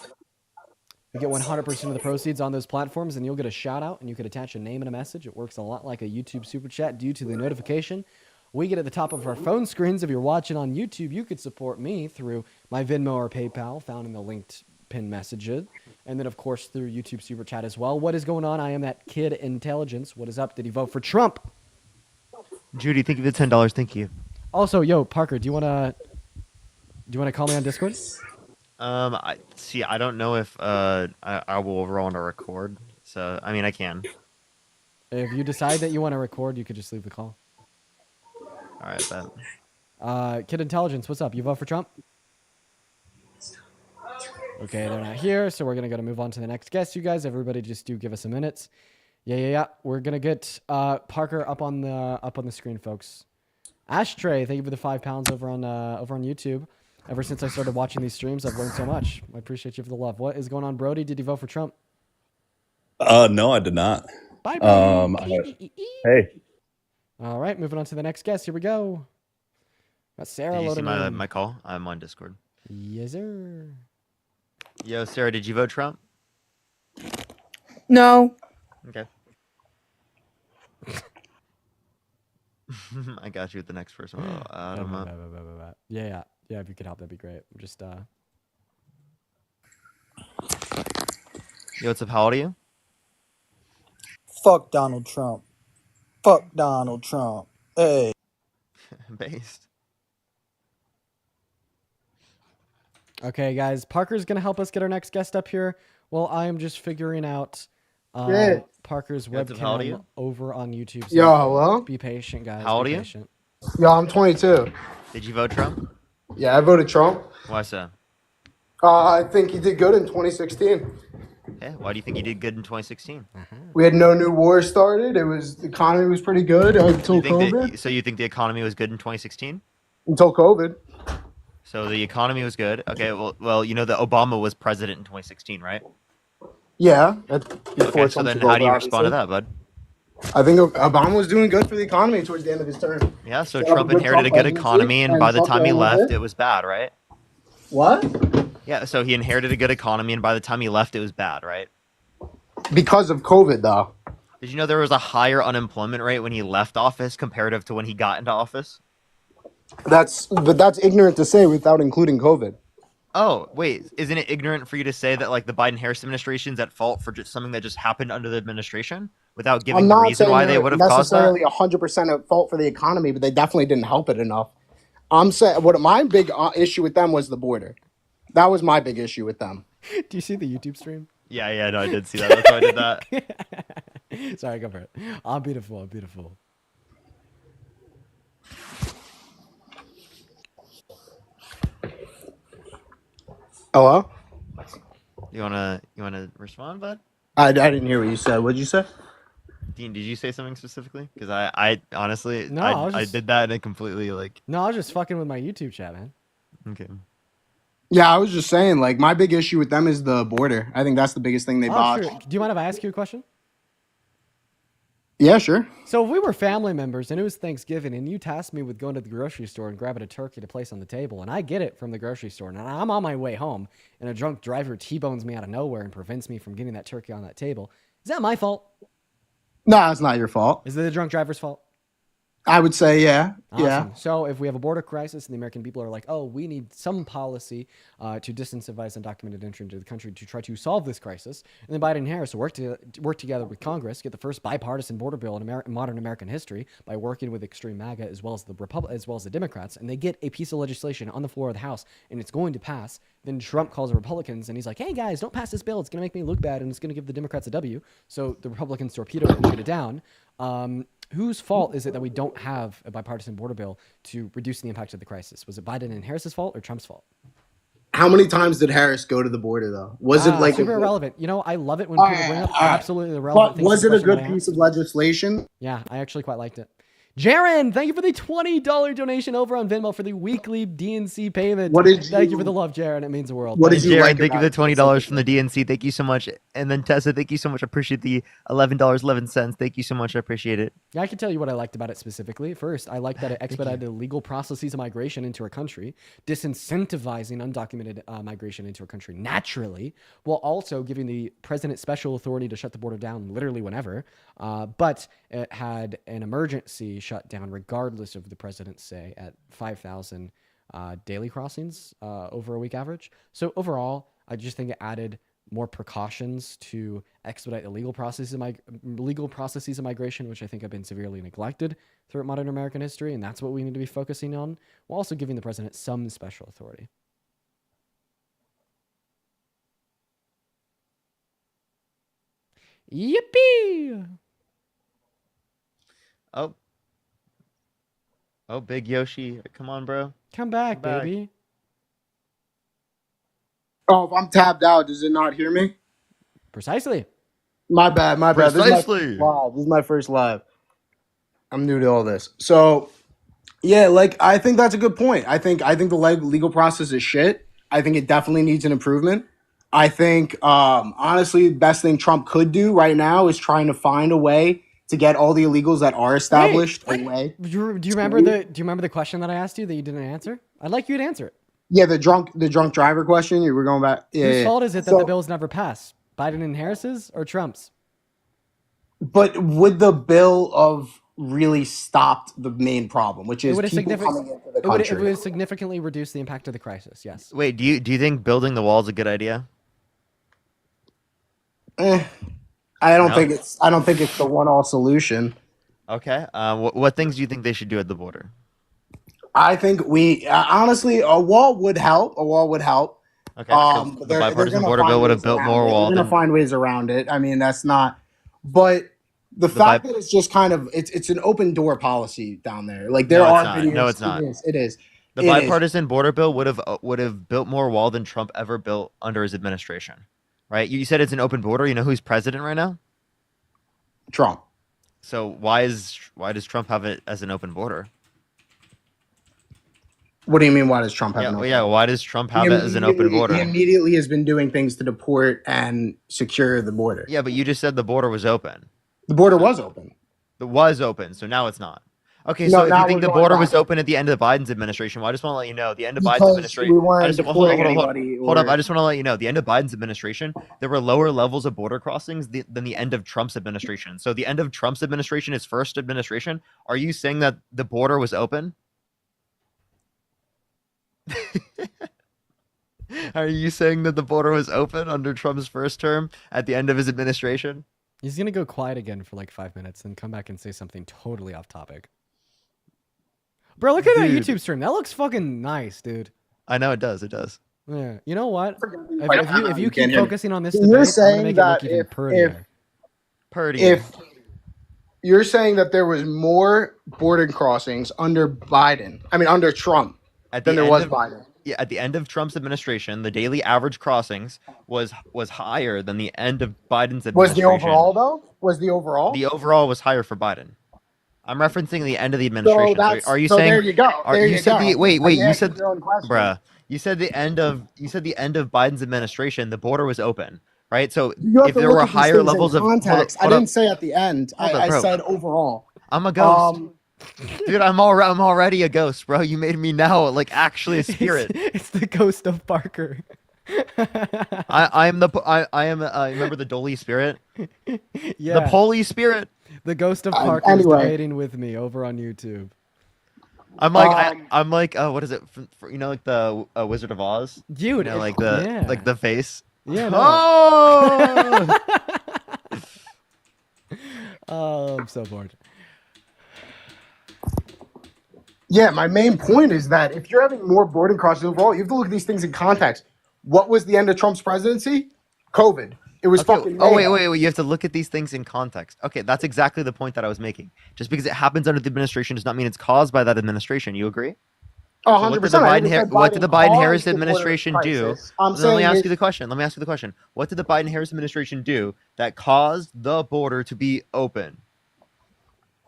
You get 100% of the proceeds on those platforms, and you'll get a shout out, and you could attach a name and a message. It works a lot like a YouTube super chat due to the notification we get at the top of our phone screens. If you're watching on YouTube, you could support me through my Venmo or PayPal found in the linked pin messages, and then of course through YouTube super chat as well. What is going on? I am that kid intelligence. What is up? Did he vote for Trump? Judy, thank you for the $10. Thank you. Also, yo, Parker, do you wanna call me on Discord? I don't know if I will overall want to record. So I mean, I can. If you decide that you want to record, you could just leave the call. All right, then. Kid Intelligence, what's up? You vote for Trump? Okay, they're not here, so we're gonna move on to the next guest. You guys, everybody, just do give us a minute. Yeah. We're gonna get Parker up on the screen, folks. Ashtray, thank you for the £5 over on YouTube. Ever since I started watching these streams, I've learned so much. I appreciate you for the love. What is going on, Brody? Did you vote for Trump? No, I did not. Bye, hey. All right, moving on to the next guest. Here we go. Got Sarah Did you see loading in. my call? I'm on Discord. Yes, sir. Yo, Sarah, did you vote Trump? No. Okay. I got you with the next person. I don't know. Yeah. If you could help, that'd be great. I'm just Yo, what's up? How old are you? Fuck Donald Trump. Fuck Donald Trump. Hey. Based. Okay, guys. Parker's gonna help us get our next guest up here. Well, I am just figuring out Shit. Parker's How old are webcam you? over on YouTube. So Yo, hello? be patient, guys. How old be are you? patient. Yo, I'm 22. Did you vote Trump? Yeah, I voted Trump. Why so? I think he did good in 2016. Yeah. Why do you think you did good in 2016? We had no new wars started. The economy was pretty good until You think COVID. so you think the economy was good in 2016? Until COVID. So the economy was good. Okay. Well, you know that Obama was president in 2016, right? Yeah. Okay. So then, how do you respond to that, bud? I think Obama was doing good for the economy towards the end of his term. Yeah. So Set up Trump good inherited a good presidency, economy, and by the Trump time he ran with left, it. it was bad, right? What? Yeah. So he inherited a good economy, and by the time he left, it was bad, right? Because of COVID, though. Did you know there was a higher unemployment rate when he left office comparative to when he got into office? But that's ignorant to say without including COVID. Oh, wait, isn't it ignorant for you to say that like the Biden-Harris administration's at fault for just something that just happened under the administration without giving I'm the not reason saying why they they're would have caused that? necessarily 100% at fault for the economy, but they definitely didn't help it enough. I'm saying what my big issue with them was the border. That was my big issue with them. Do you see the YouTube stream? Yeah, no, I did see that. That's why I did that. Sorry, go for it. I'm beautiful. Hello? You wanna respond, bud? I didn't hear what you said. What did you say? Dean, did you say something specifically? Because I honestly, No, I did that and it completely like. No, I was just fucking with my YouTube chat, man. Okay. Yeah, I was just saying, like, my big issue with them is the border. I think that's the biggest thing they botched. Sure. Do you mind if I ask you a question? Yeah, sure. So if we were family members and it was Thanksgiving and you tasked me with going to the grocery store and grabbing a turkey to place on the table, and I get it from the grocery store, and I'm on my way home, and a drunk driver T-bones me out of nowhere and prevents me from getting that turkey on that table, is that my fault? No, it's not your fault. Is it the drunk driver's fault? I would say, yeah. Awesome. Yeah. So if we have a border crisis and the American people are like, oh, we need some policy to disincentivize undocumented entry into the country to try to solve this crisis, and then Biden and Harris work together with Congress, get the first bipartisan border bill in modern American history by working with extreme MAGA as well as the Democrats, and they get a piece of legislation on the floor of the House, and it's going to pass. Then Trump calls the Republicans and he's like, hey guys, don't pass this bill. It's going to make me look bad and it's going to give the Democrats a W. So the Republicans torpedo it and shoot it down. Whose fault is it that we don't have a bipartisan border bill to reduce the impact of the crisis? Was it Biden and Harris's fault or Trump's fault? How many times did Harris go to the border, though? Was it like super irrelevant? You know, I love it when people bring up absolutely irrelevant But things. was to it a question what good I piece have. of legislation? Yeah, I actually quite liked it. Jaren, thank you for the $20 donation over on Venmo for the weekly DNC payment. Thank you for the love, Jaren. It means the world. What did you like? Thank you for the $20 from the DNC. Thank you so much. And then Tessa, thank you so much. I appreciate the $11.11. Thank you so much. I appreciate it. Yeah, I can tell you what I liked about it specifically. First, I like that it expedited the legal processes of migration into our country, disincentivizing undocumented migration into our country naturally, while also giving the president special authority to shut the border down literally whenever. But it had an emergency shutdown regardless of the president's say at 5,000 daily crossings over a week average. So overall, I just think it added more precautions to expedite the legal processes of migration, which I think have been severely neglected throughout modern American history, and that's what we need to be focusing on, while also giving the president some special authority. Yippee! Oh, Big Yoshi. Come on, bro. Come back, baby. Oh, if I'm tabbed out, does it not hear me? Precisely. My bad. Precisely. This is my first live. I'm new to all this. So, yeah, like, I think that's a good point. I think the legal process is shit. I think it definitely needs an improvement. I think, honestly, the best thing Trump could do right now is trying to find a way to get all the illegals that are established away. Do you remember the question that I asked you that you didn't answer? I'd like you to answer it. Yeah, the drunk driver question. You were going back. Yeah. Whose fault is it that the bills never pass? Biden and Harris's or Trump's? But would the bill of really stopped the main problem, which is people coming into the country? It would significantly reduce the impact of the crisis. Yes. Wait, do you think building the wall is a good idea? I don't think it's the one-all solution. Okay. What things do you think they should do at the border? I think honestly, a wall would help. Okay. So the bipartisan border bill would have built more wall. They're going to find ways around it. I mean, that's not. But the fact that it's just kind of it's an open door policy down there. Like there are videos. No, it's not. It is. The bipartisan border bill would have built more wall than Trump ever built under his administration. Right? You said it's an open border. You know who's president right now? Trump. So why does Trump have it as an open border? What do you mean? Why does Trump have an open border? Why does Trump have it as an open border? He immediately has been doing things to deport and secure the border. Yeah, but you just said the border was open. The border was open. It was open, so now it's not. Okay, so if you think the border was open at the end of Biden's administration, well, I just want to let you know the end of Biden's administration. We Hold up, I just want to let you know the end of Biden's administration, there were lower levels of border crossings than the end of Trump's administration. So the end of Trump's administration, his first administration, are you saying that the border was open? Are you saying that the border was open under Trump's first term at the end of his administration? He's going to go quiet again for like 5 minutes and come back and say something totally off topic. Bro, look at that YouTube stream. That looks fucking nice, dude. I know it does. It does. Yeah. You know what? If you keep focusing on this you're debate, I'm saying gonna make that it look even prettier. if you're saying that there was more border crossings under Trump than there was Biden. Yeah, at the end of Trump's administration, the daily average crossings was higher than the end of Biden's administration. Was the overall though? The overall was higher for Biden. I'm referencing the end of the administration. So are you saying? There you go. Wait. You said, bruh. You said the end of Biden's administration, the border was open, right? So if there were higher levels of context, I didn't say at the end. I said overall. I'm a ghost. Dude, I'm already a ghost, bro. You made me now like actually a spirit. It's the ghost of Parker. I am remember the Dolly spirit? Yeah. The Polly spirit. The ghost of Parker is debating with me over on YouTube. I'm like what is it? Like the Wizard of Oz? Dude, like the face. Yeah. No. Oh! Oh, I'm so bored. Yeah, my main point is that if you're having more border crossings overall, you have to look at these things in context. What was the end of Trump's presidency? COVID. It was fucking. Oh, wait. You have to look at these things in context. Okay, that's exactly the point that I was making. Just because it happens under the administration does not mean it's caused by that administration. You agree? Oh, 100%. What did the Biden-Harris administration do? Let me ask you the question. What did the Biden-Harris administration do that caused the border to be open?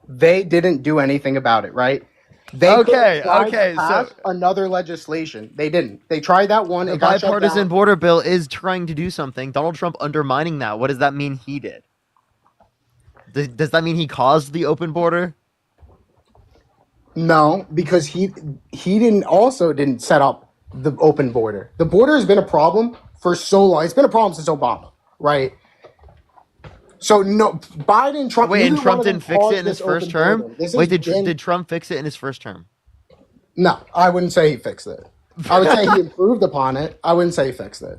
They didn't do anything about it, right? So another legislation. They didn't. They tried that one. The bipartisan border bill is trying to do something. Donald Trump undermining that. What does that mean he did? Does that mean he caused the open border? No, because he didn't set up the open border. The border has been a problem for so long. It's been a problem since Obama, right? So no, Biden, Trump. Wait, and Trump didn't fix it in his first term? Wait, did Trump fix it in his first term? No, I wouldn't say he fixed it. I would say he improved upon it. I wouldn't say he fixed it.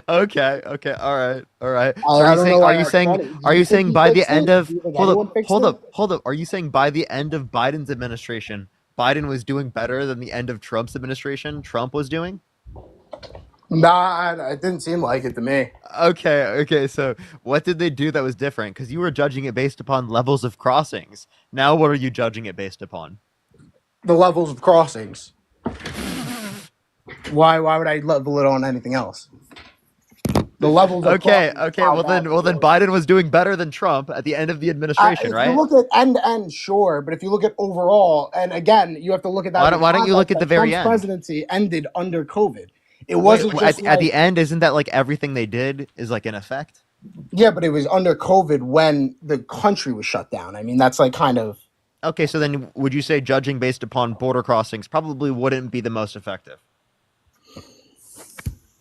Okay, all right. So are you saying by the end of hold up? Are you saying by the end of Biden's administration, Biden was doing better than the end of Trump's administration? Trump was doing? Nah, it didn't seem like it to me. Okay. So what did they do that was different? Because you were judging it based upon levels of crossings. Now what are you judging it based upon? The levels of crossings. Why would I level it on anything else? The levels of Okay. Well then Biden was doing better than Trump at the end of the administration, right? If you look at end to end, sure, but if you look at overall, and again, you have to look at that. Why don't you look at the very end? Trump's presidency ended under COVID. It wasn't at the end. Isn't that like everything they did is like in effect? Yeah, but it was under COVID when the country was shut down. I mean, that's like kind of. Okay, so then would you say judging based upon border crossings probably wouldn't be the most effective?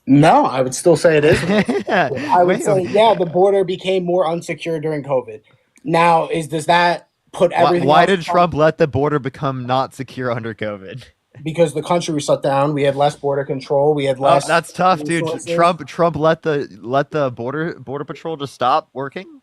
No, I would still say it is. I would say, the border became more unsecure during COVID. Now, does that put everything? Why else did Trump let the border become not secure under COVID? Because the country was shut down. We had less border control. We had less. That's tough, dude. resources. Trump let the border patrol just stop working.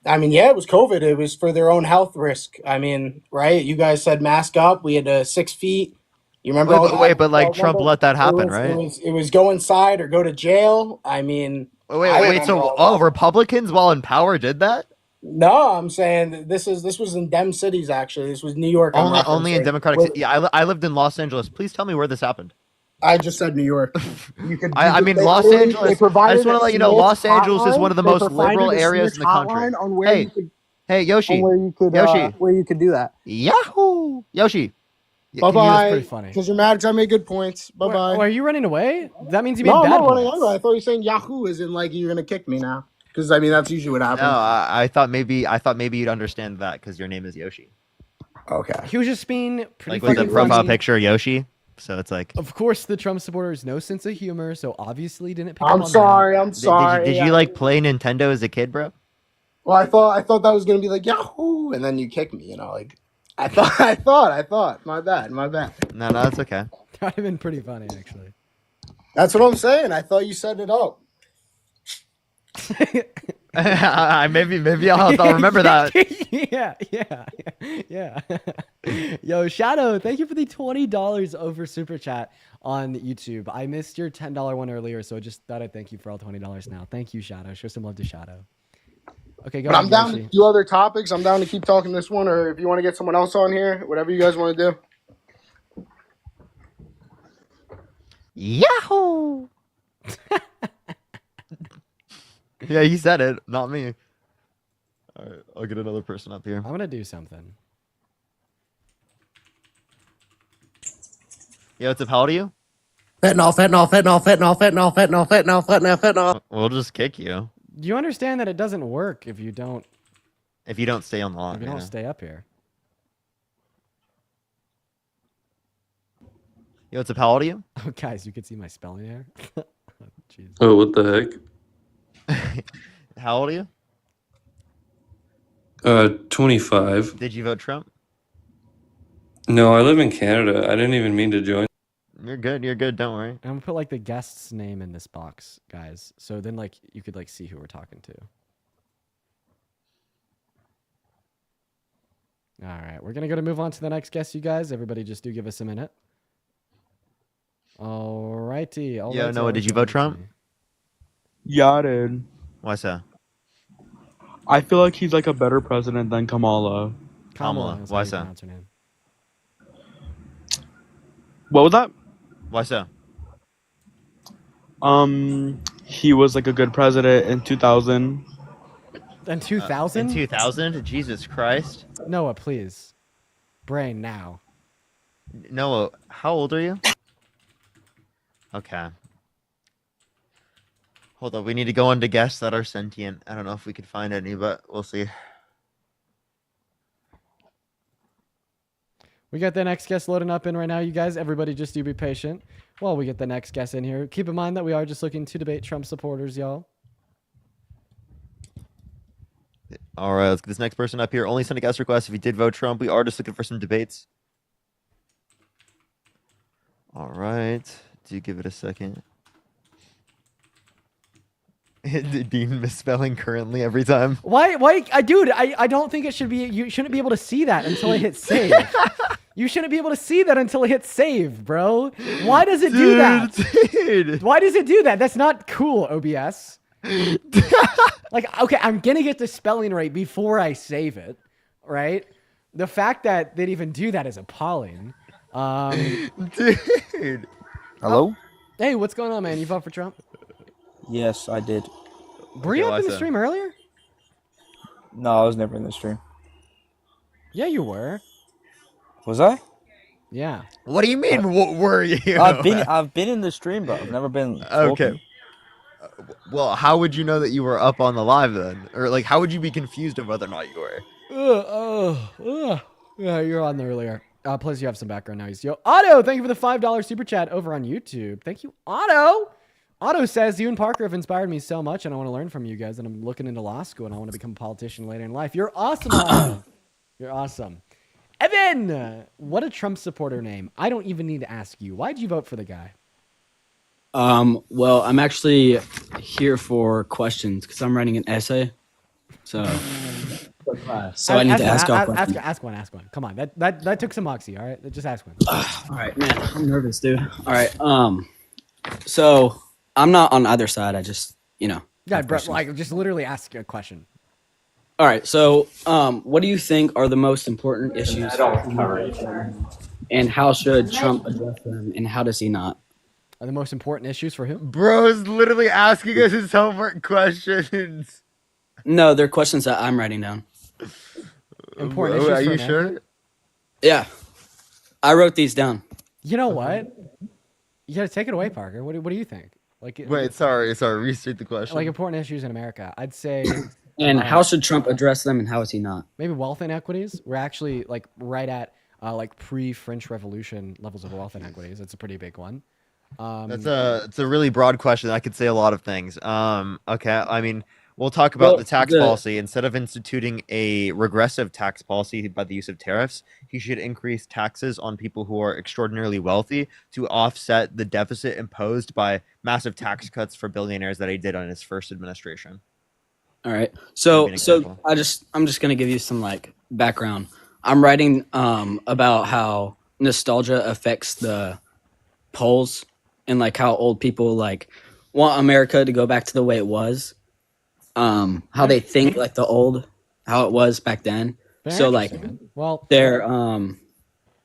I mean, yeah, it was COVID. It was for their own health risk. I mean, right? You guys said mask up. We had 6 feet. You remember? But like Trump let that happen, right? It was go inside or go to jail. I mean, wait. So Republicans while in power did that? No, I'm saying this was in Dem cities. Actually, this was New York. Only in Democratic. Yeah, I lived in Los Angeles. Please tell me where this happened. I just said New York. You could. I mean, Los Angeles. I just want to let you know, Los Angeles is one of the most liberal areas in the country. Hey, Yoshi. Where you could do that. Yahoo! Yoshi. Bye bye. Pretty funny. Because you're mad because I made good points. Bye bye. Are you running away? That means you made No, I'm bad not running points. away. I thought you were saying Yahoo is in like you're gonna kick me now. Because I mean that's usually what happens. No, I thought maybe you'd understand that because your name is Yoshi. Okay. He was just being pretty like with the profile funny. picture Yoshi. So it's like. Of course, the Trump supporters no sense of humor, so obviously didn't pick up I'm on sorry. that. I'm sorry. Did you like play Nintendo as a kid, bro? Well, I thought that was gonna be like Yahoo, and then you kick me. You know, like I thought. My bad. No, that's okay. That would have been pretty funny, actually. That's what I'm saying. I thought you set it up. maybe I'll remember that. yeah. Yo, Shadow, thank you for the $20 over super chat on YouTube. I missed your $10 one earlier, so just thought I'd thank you for all $20 now. Thank you, Shadow. Show some love to Shadow. Okay, go. But ahead, I'm down Yoshi. to do other topics. I'm down to keep talking this one, or if you want to get someone else on here, whatever you guys want to do. Yahoo! Yeah, he said it, not me. All right, I'll get another person up here. I'm gonna do something. Yo, what's up? How old are you? Fentanyl. We'll just kick you Do you understand that it doesn't work if you don't stay on the line. if you don't stay up here? Yo, what's up? How old are you? Oh, guys, you can see my spelling error. Jeez. Oh, what the heck? How old are you? 25. Did you vote Trump? No, I live in Canada. I didn't even mean to join. You're good. Don't worry. I'm gonna put like the guest's name in this box, guys. So then like you could like see who we're talking to. All right, we're gonna move on to the next guest, you guys. Everybody, just do give us a minute. All righty. Yo, Noah, did you vote Trump? Yeah, I did. Why so? I feel like he's like a better president than Kamala. Kamala. is how Why you so? pronounce her name. What was that? Why so? He was like a good president in 2000. In 2000? In 2000? Jesus Christ. Noah, please. Brain now. Noah, how old are you? Okay. Hold on, we need to go on to guests that are sentient. I don't know if we could find any, but we'll see. We got the next guest loading up in right now, you guys. Everybody just do be patient while we get the next guest in here. Keep in mind that we are just looking to debate Trump supporters, y'all. All right, let's get this next person up here. Only send a guest request if you did vote Trump. We are just looking for some debates. All right. Do give it a second. Dean misspelling currently every time. Why, dude, I don't think it should be, you shouldn't be able to see that until it hits save. You shouldn't be able to see that until it hits save, bro. Why does it do that? Dude. Why does it do that? That's not cool, OBS. Like, okay, I'm gonna get the spelling right before I save it, right? The fact that they'd even do that is appalling. Dude. Hello? Hey, what's going on, man? You vote for Trump? Yes, I did. Were you up in the stream earlier? No, I was never in the stream. Yeah, you were. Was I? Yeah. What do you mean, what were you? I've been in the stream, but I've never been talking. Okay. Well, how would you know that you were up on the live then? Or like, how would you be confused of whether or not you were? Yeah, you're on there earlier. Plus, you have some background noise. Yo, Otto, thank you for the $5 super chat over on YouTube. Thank you, Otto. Otto says, you and Parker have inspired me so much, and I want to learn from you guys, and I'm looking into law school, and I want to become a politician later in life. You're awesome, Otto. You're awesome. Evan, what a Trump supporter name. I don't even need to ask you. Why'd you vote for the guy? Well, I'm actually here for questions because I'm writing an essay. So I need to ask all questions. Ask one. Come on. That took some moxie, all right? Just ask one. All right, man. I'm nervous, dude. All right. So I'm not on either side. I just, Yeah, bro, like, just literally ask a question. All right. So, what do you think are the most important issues? And how should Trump address them? And how does he not? Are the most important issues for him? Bro's literally asking us his homework questions. No, they're questions that I'm writing down. Important issues. Are you sure? Yeah, I wrote these down. You know what? You gotta take it away, Parker. What do you think? Like, wait, sorry. Restate the question. Like important issues in America, I'd say. And how should Trump address them, and how is he not? Maybe wealth inequities. We're actually like right at like pre-French Revolution levels of wealth inequities. It's a pretty big one. It's a really broad question. I could say a lot of things. Okay, I mean, we'll talk about the tax policy. Instead of instituting a regressive tax policy by the use of tariffs, he should increase taxes on people who are extraordinarily wealthy to offset the deficit imposed by massive tax cuts for billionaires that he did on his first administration. All right. So I'm just gonna give you some like background. I'm writing about how nostalgia affects the polls and like how old people like want America to go back to the way it was. How they think like how it was back then. Very So like, well, their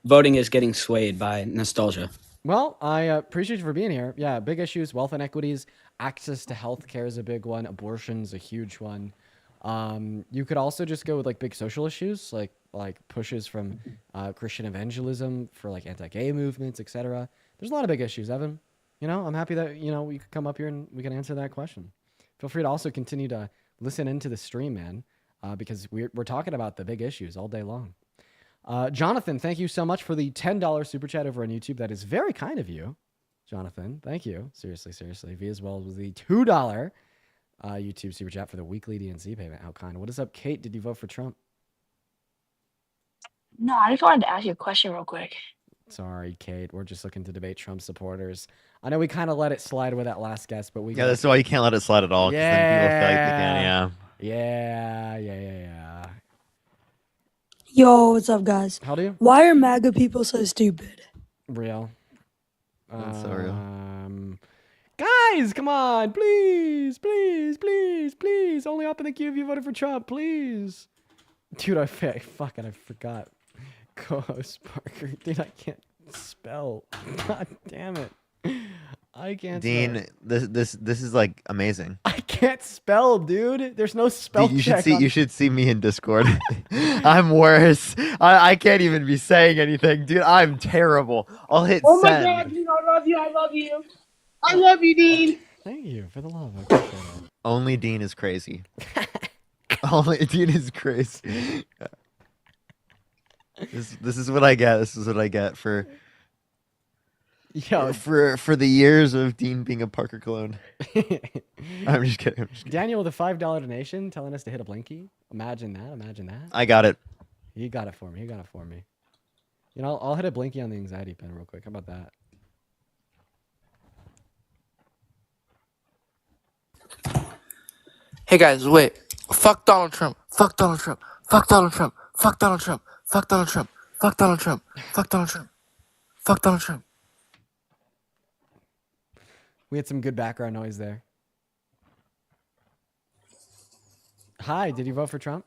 voting is getting swayed by nostalgia. Well, I appreciate you for being here. Yeah, big issues, wealth inequities, access to healthcare is a big one, abortion's a huge one. You could also just go with like big social issues, like pushes from Christian evangelism for like anti-gay movements, etc. There's a lot of big issues, Evan. I'm happy that we could come up here and we can answer that question. Feel free to also continue to listen into the stream, man, because we're talking about the big issues all day long. Jonathan, thank you so much for the $10 super chat over on YouTube. That is very kind of you, Jonathan. Thank you. Seriously. V as well as the $2 YouTube super chat for the weekly DNC payment. How kind. What is up, Kate? Did you vote for Trump? No, I just wanted to ask you a question real quick. Sorry, Kate. We're just looking to debate Trump supporters. I know we kind of let it slide with that last guest, but that's why you can't let it slide at all. 'Cause then people feel like they can. Yeah. Yo, what's up, guys? How do you? Why are MAGA people so stupid? Real. That's so real. Guys, come on, please. Only up in the queue if you voted for Trump, please. Dude, I forgot. Co-host Parker. Dude, I can't spell. God damn it. I can't Dean, spell. this is like amazing. I can't spell, dude. There's no spell Dude, check. you should see me in Discord. I'm worse. I can't even be saying anything, dude. I'm terrible. I'll hit Oh my send. God, Dean, I love you. I love you, Dean. Thank you for the love. I appreciate it. Only Dean is crazy. Only Dean is crazy. This is what I get. This is what I get for the years of Dean being a Parker clone. I'm just kidding. Daniel with a $5 donation telling us to hit a blinky. Imagine that. I got it. He got it for me. I'll hit a blinky on the anxiety pen real quick. How about that? Hey guys, wait. Fuck Donald Trump. Fuck Donald Trump. Fuck Donald Trump. Fuck Donald Trump. Fuck Donald Trump. Fuck Donald Trump. Fuck Donald Trump. Fuck Donald Trump. We had some good background noise there. Hi, did you vote for Trump?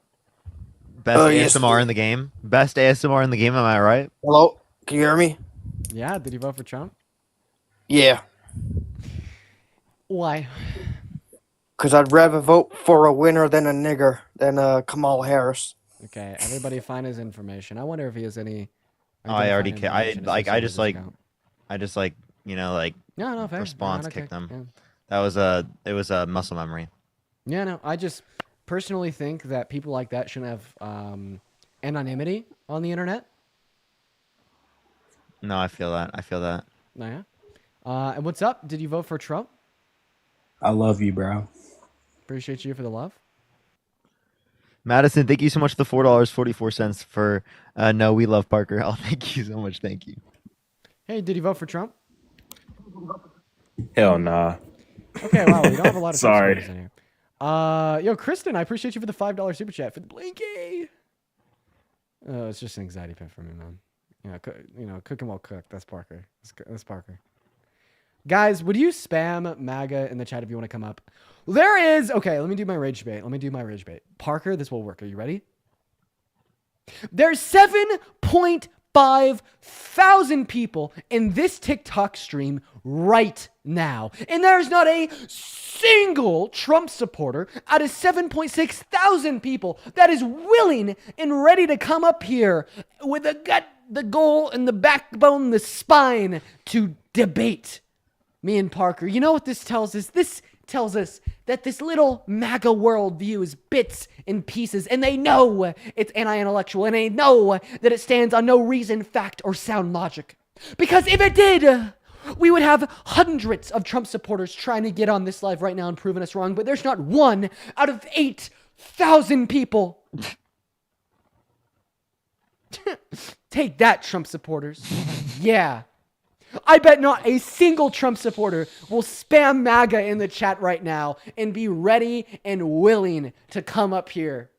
Best ASMR in the game. Best ASMR in the game, am I right? Hello? Can you hear me? Yeah, did you vote for Trump? Yeah. Why? Because I'd rather vote for a winner than a nigger than Kamala Harris. Okay, everybody find his information. I wonder if he has any. Oh, I already I just fair. No, response okay. kicked them. Yeah. It was a muscle memory. Yeah, no, I just personally think that people like that shouldn't have anonymity on the internet. No, I feel that. No, yeah. And what's up? Did you vote for Trump? I love you, bro. Appreciate you for the love. Madison, thank you so much for the $4.44 for no, we love Parker. Oh, thank you so much. Thank you. Hey, did you vote for Trump? Hell nah. Okay, wow, we don't have a lot of Trump Sorry. supporters in here. Yo, Kristen, I appreciate you for the $5 super chat for the blinky. Oh, it's just an anxiety pit for me, man. Cooking while cooked. That's Parker. That's Parker. Guys, would you spam MAGA in the chat if you want to come up? There is... Okay, let me do my rage bait. Parker, this will work. Are you ready? There's 7.5 thousand people in this TikTok stream right now. And there's not a single Trump supporter out of 7.6 thousand people that is willing and ready to come up here with the gut, the goal, and the backbone, the spine to debate me and Parker. You know what this tells us? This tells us that this little MAGA worldview is bits and pieces, and they know it's anti-intellectual, and they know that it stands on no reason, fact, or sound logic. Because if it did, we would have hundreds of Trump supporters trying to get on this live right now and proving us wrong, but there's not one out of 8,000 people. Take that, Trump supporters. Yeah. I bet not a single Trump supporter will spam MAGA in the chat right now and be ready and willing to come up here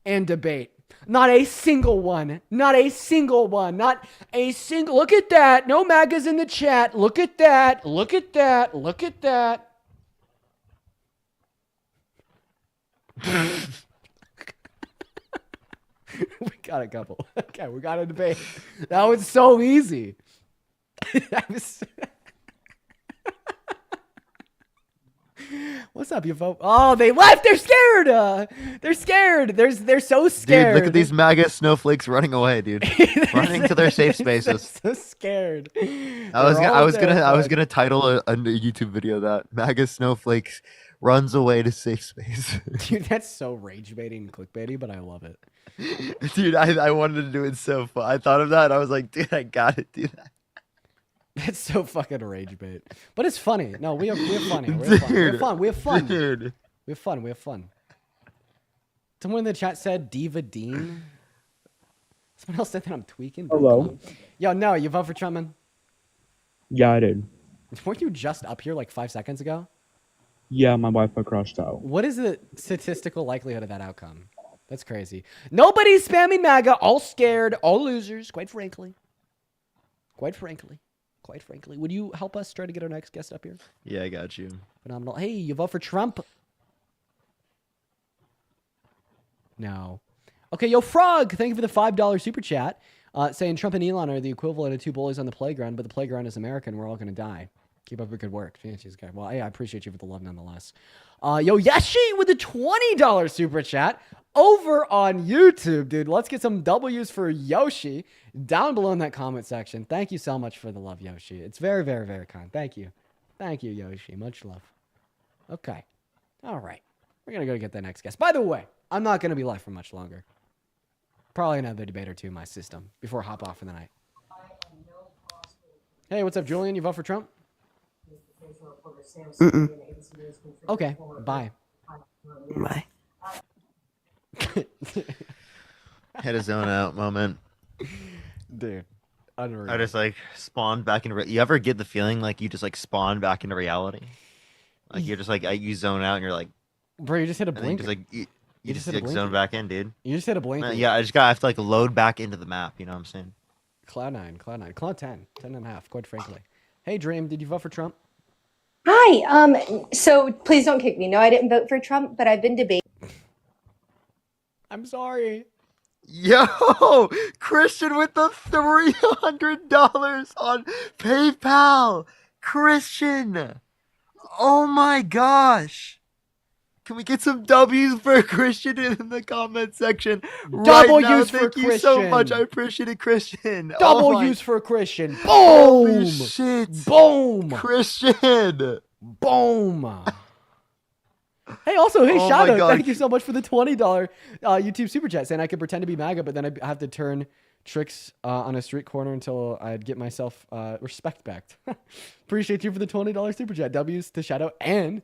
and debate. Not a single one. Not a single one. Not a single. Look at that. No MAGAs in the chat. Look at that. Look at that. Look at that. We got a couple. Okay, we got a debate. That was so easy. What's up, you vote? Oh, they left. They're scared. They're scared. They're so scared. Dude, look at these MAGA snowflakes running away, dude. Running to their safe spaces. So scared. I was gonna title a YouTube video that MAGA snowflakes runs away to safe space. Dude, that's so rage baiting and clickbaity, but I love it. Dude, I wanted to do it so fun. I thought of that. I was like, dude, I gotta do that. That's so fucking rage bait. But it's funny. No, we have funny. We have fun. We have fun. Dude. We have fun. We have fun. Someone in the chat said Diva Dean. Someone else said that I'm tweaking. Hello. Yo, no, you vote for Trump, man? Yeah, I did. Weren't you just up here like 5 seconds ago? Yeah, my Wi-Fi crashed out. What is the statistical likelihood of that outcome? That's crazy. Nobody's spamming MAGA. All scared. All losers, quite frankly. Quite frankly. Would you help us try to get our next guest up here? Yeah, I got you. Phenomenal. Hey, you vote for Trump? No. Okay, yo, Frog, thank you for the $5 super chat. Saying Trump and Elon are the equivalent of two bullies on the playground, but the playground is American. We're all going to die. Keep up the good work. Fancies guy. Well, hey, I appreciate you for the love nonetheless. Yo, Yeshi with the $20 super chat over on YouTube, dude. Let's get some W's for Yoshi down below in that comment section. Thank you so much for the love, Yoshi. It's very, very, very kind. Thank you. Thank you, Yoshi. Much love. Okay. All right. We're going to go get the next guest. By the way, I'm not going to be live for much longer. Probably another debate or two in my system before I hop off for the night. Hey, what's up, Julian? You vote for Trump? Mm-mm. Okay, bye. Bye. Had a zone out moment. Dude, unreal. I just like spawned back into. You ever get the feeling like you just like spawn back into reality? Like you're just like you zone out and you're like, bro, you just hit a and then blink. just like you just hit a like zone blinker. back in, dude. You just hit a blink. Yeah, I have to like load back into the map. You know what I'm saying? Cloud9, Cloud 10 and a half, quite frankly. Hey, Dream, did you vote for Trump? Hi. So please don't kick me. No, I didn't vote for Trump, but I've been debating. I'm sorry. Yo, Christian with the $300 on PayPal. Christian. Oh my gosh. Can we get some W's for Christian in the comment section right now? W's for Thank you so Christian. much. I appreciate it, Christian. W's for Christian. Boom. Holy shit. Boom. Christian. Boom. Hey, also, hey, Oh shout my out. God. Thank you so much for the $20 YouTube super chat saying I could pretend to be MAGA, but then I have to turn tricks on a street corner until I'd get myself respect back. Appreciate you for the $20 super chat. W's to Shadow and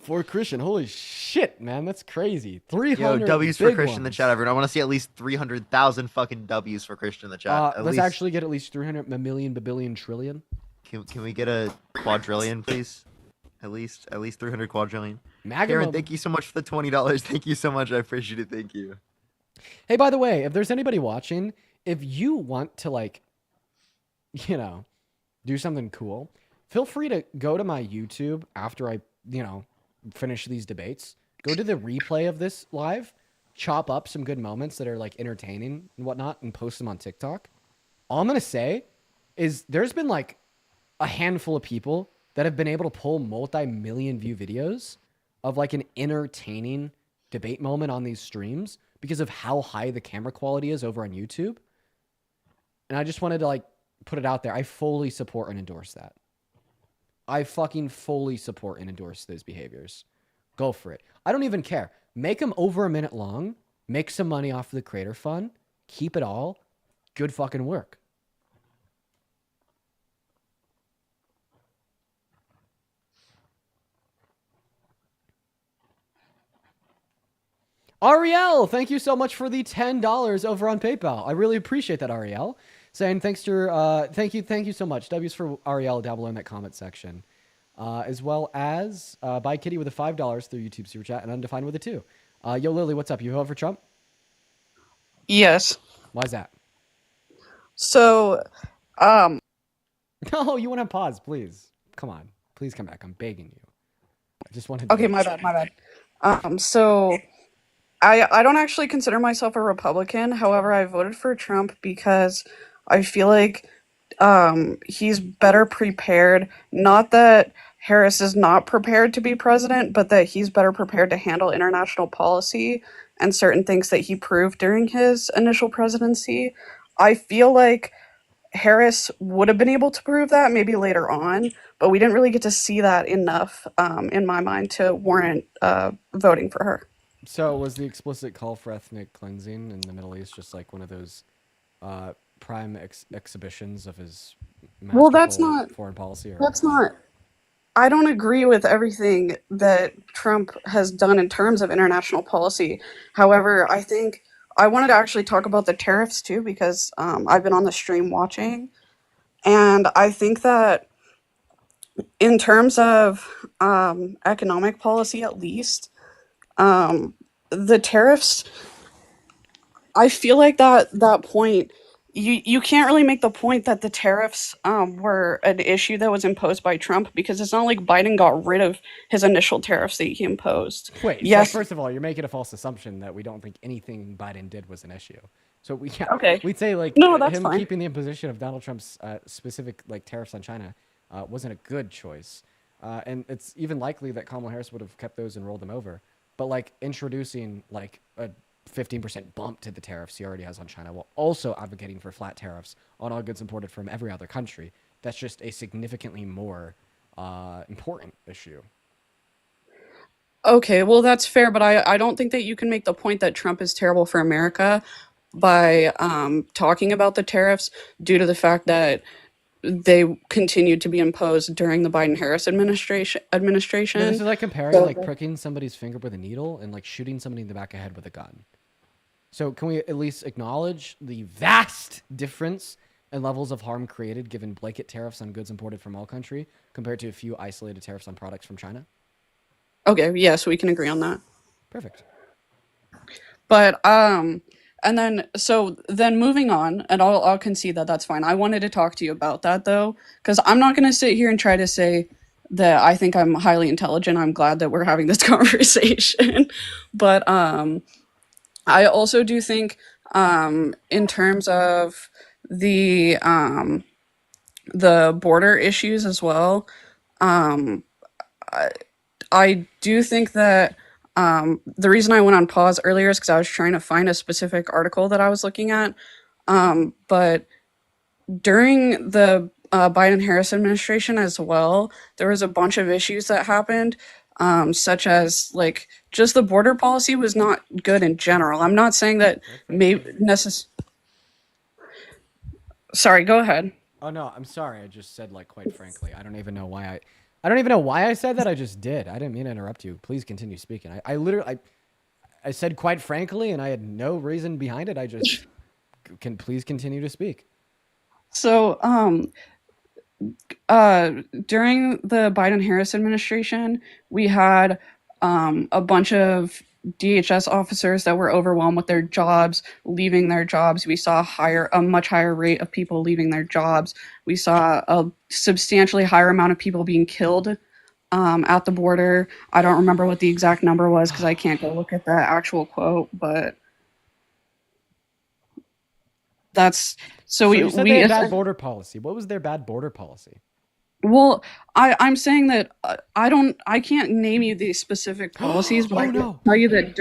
For Christian, holy shit, man, that's crazy. 300 Yo, W's for big Christian in the ones. chat, everyone. I want to see at least 300,000 fucking W's for Christian in the chat. Let's actually get at least 300 million, billion, trillion. Can we get a quadrillion, please? At least 300 quadrillion. Magma. Karen, thank you so much for the $20. Thank you so much. I appreciate it. Thank you. Hey, by the way, if there's anybody watching, if you want to, like, you know, do something cool, feel free to go to my YouTube after I, you know, finish these debates. Go to the replay of this live, chop up some good moments that are, like, entertaining and whatnot, and post them on TikTok. All I'm going to say is there's been, like, a handful of people that have been able to pull multi-million view videos of, like, an entertaining debate moment on these streams because of how high the camera quality is over on YouTube. And I just wanted to, like, put it out there. I fully support and endorse that. I fucking fully support and endorse those behaviors. Go for it. I don't even care. Make them over a minute long. Make some money off of the creator fund. Keep it all. Good fucking work. Ariel, thank you so much for the $10 over on PayPal. I really appreciate that, Ariel. Saying thanks to thank you so much. W's for Ariel down below in that comment section. As well as By Kitty with a $5 through YouTube Super Chat and Undefined with a 2. Yo, Lily, what's up? You vote for Trump? Yes. Why is that? So, No, you want to pause, please. Come on. Please come back. I'm begging you. I just wanted to... Okay, my bad. So I don't actually consider myself a Republican. However, I voted for Trump because I feel like he's better prepared. Not that Harris is not prepared to be president, but that he's better prepared to handle international policy and certain things that he proved during his initial presidency. I feel like Harris would have been able to prove that maybe later on, but we didn't really get to see that enough in my mind to warrant voting for her. So was the explicit call for ethnic cleansing in the Middle East just like one of those prime exhibitions of his Well, that's not foreign policy? Or... That's not. I don't agree with everything that Trump has done in terms of international policy. However, I think I wanted to actually talk about the tariffs too, because I've been on the stream watching, and I think that in terms of economic policy, at least, the tariffs, I feel like that point, you can't really make the point that the tariffs were an issue that was imposed by Trump, because it's not like Biden got rid of his initial tariffs that he imposed. Wait, yes. So first of all, you're making a false assumption that we don't think anything Biden did was an issue. So we'd say like that's him fine. keeping the imposition of Donald Trump's specific like tariffs on China wasn't a good choice. And it's even likely that Kamala Harris would have kept those and rolled them over. But like introducing like a 15% bump to the tariffs he already has on China while also advocating for flat tariffs on all goods imported from every other country, that's just a significantly more important issue. Okay, well, that's fair, but I don't think that you can make the point that Trump is terrible for America by talking about the tariffs due to the fact that they continued to be imposed during the Biden-Harris administration. Yeah, this is like comparing like pricking somebody's finger with a needle and like shooting somebody in the back of the head with a gun. So can we at least acknowledge the vast difference in levels of harm created given blanket tariffs on goods imported from all country compared to a few isolated tariffs on products from China? Okay, yes, we can agree on that. Perfect. But and then moving on, and I'll concede that that's fine. I wanted to talk to you about that though, because I'm not going to sit here and try to say that I think I'm highly intelligent. I'm glad that we're having this conversation, but I also do think in terms of the border issues as well, I do think that the reason I went on pause earlier is because I was trying to find a specific article that I was looking at. But during the Biden-Harris administration as well, there was a bunch of issues that happened, such as like just the border policy was not good in general. I'm not saying that Sorry, go ahead. Oh no, I'm sorry. I just said like quite frankly, I don't even know why I don't even know why I said that. I just did. I didn't mean to interrupt you. Please continue speaking. I literally, I said quite frankly, and I had no reason behind it. I just please continue to speak. So, during the Biden-Harris administration, we had a bunch of DHS officers that were overwhelmed with their jobs, leaving their jobs. We saw a much higher rate of people leaving their jobs. We saw a substantially higher amount of people being killed at the border. I don't remember what the exact number was because I can't go look at the actual quote, but that's So you said they had bad border policy. What was their bad border policy? Well, I'm saying that I can't name you the specific policies, but I can tell you that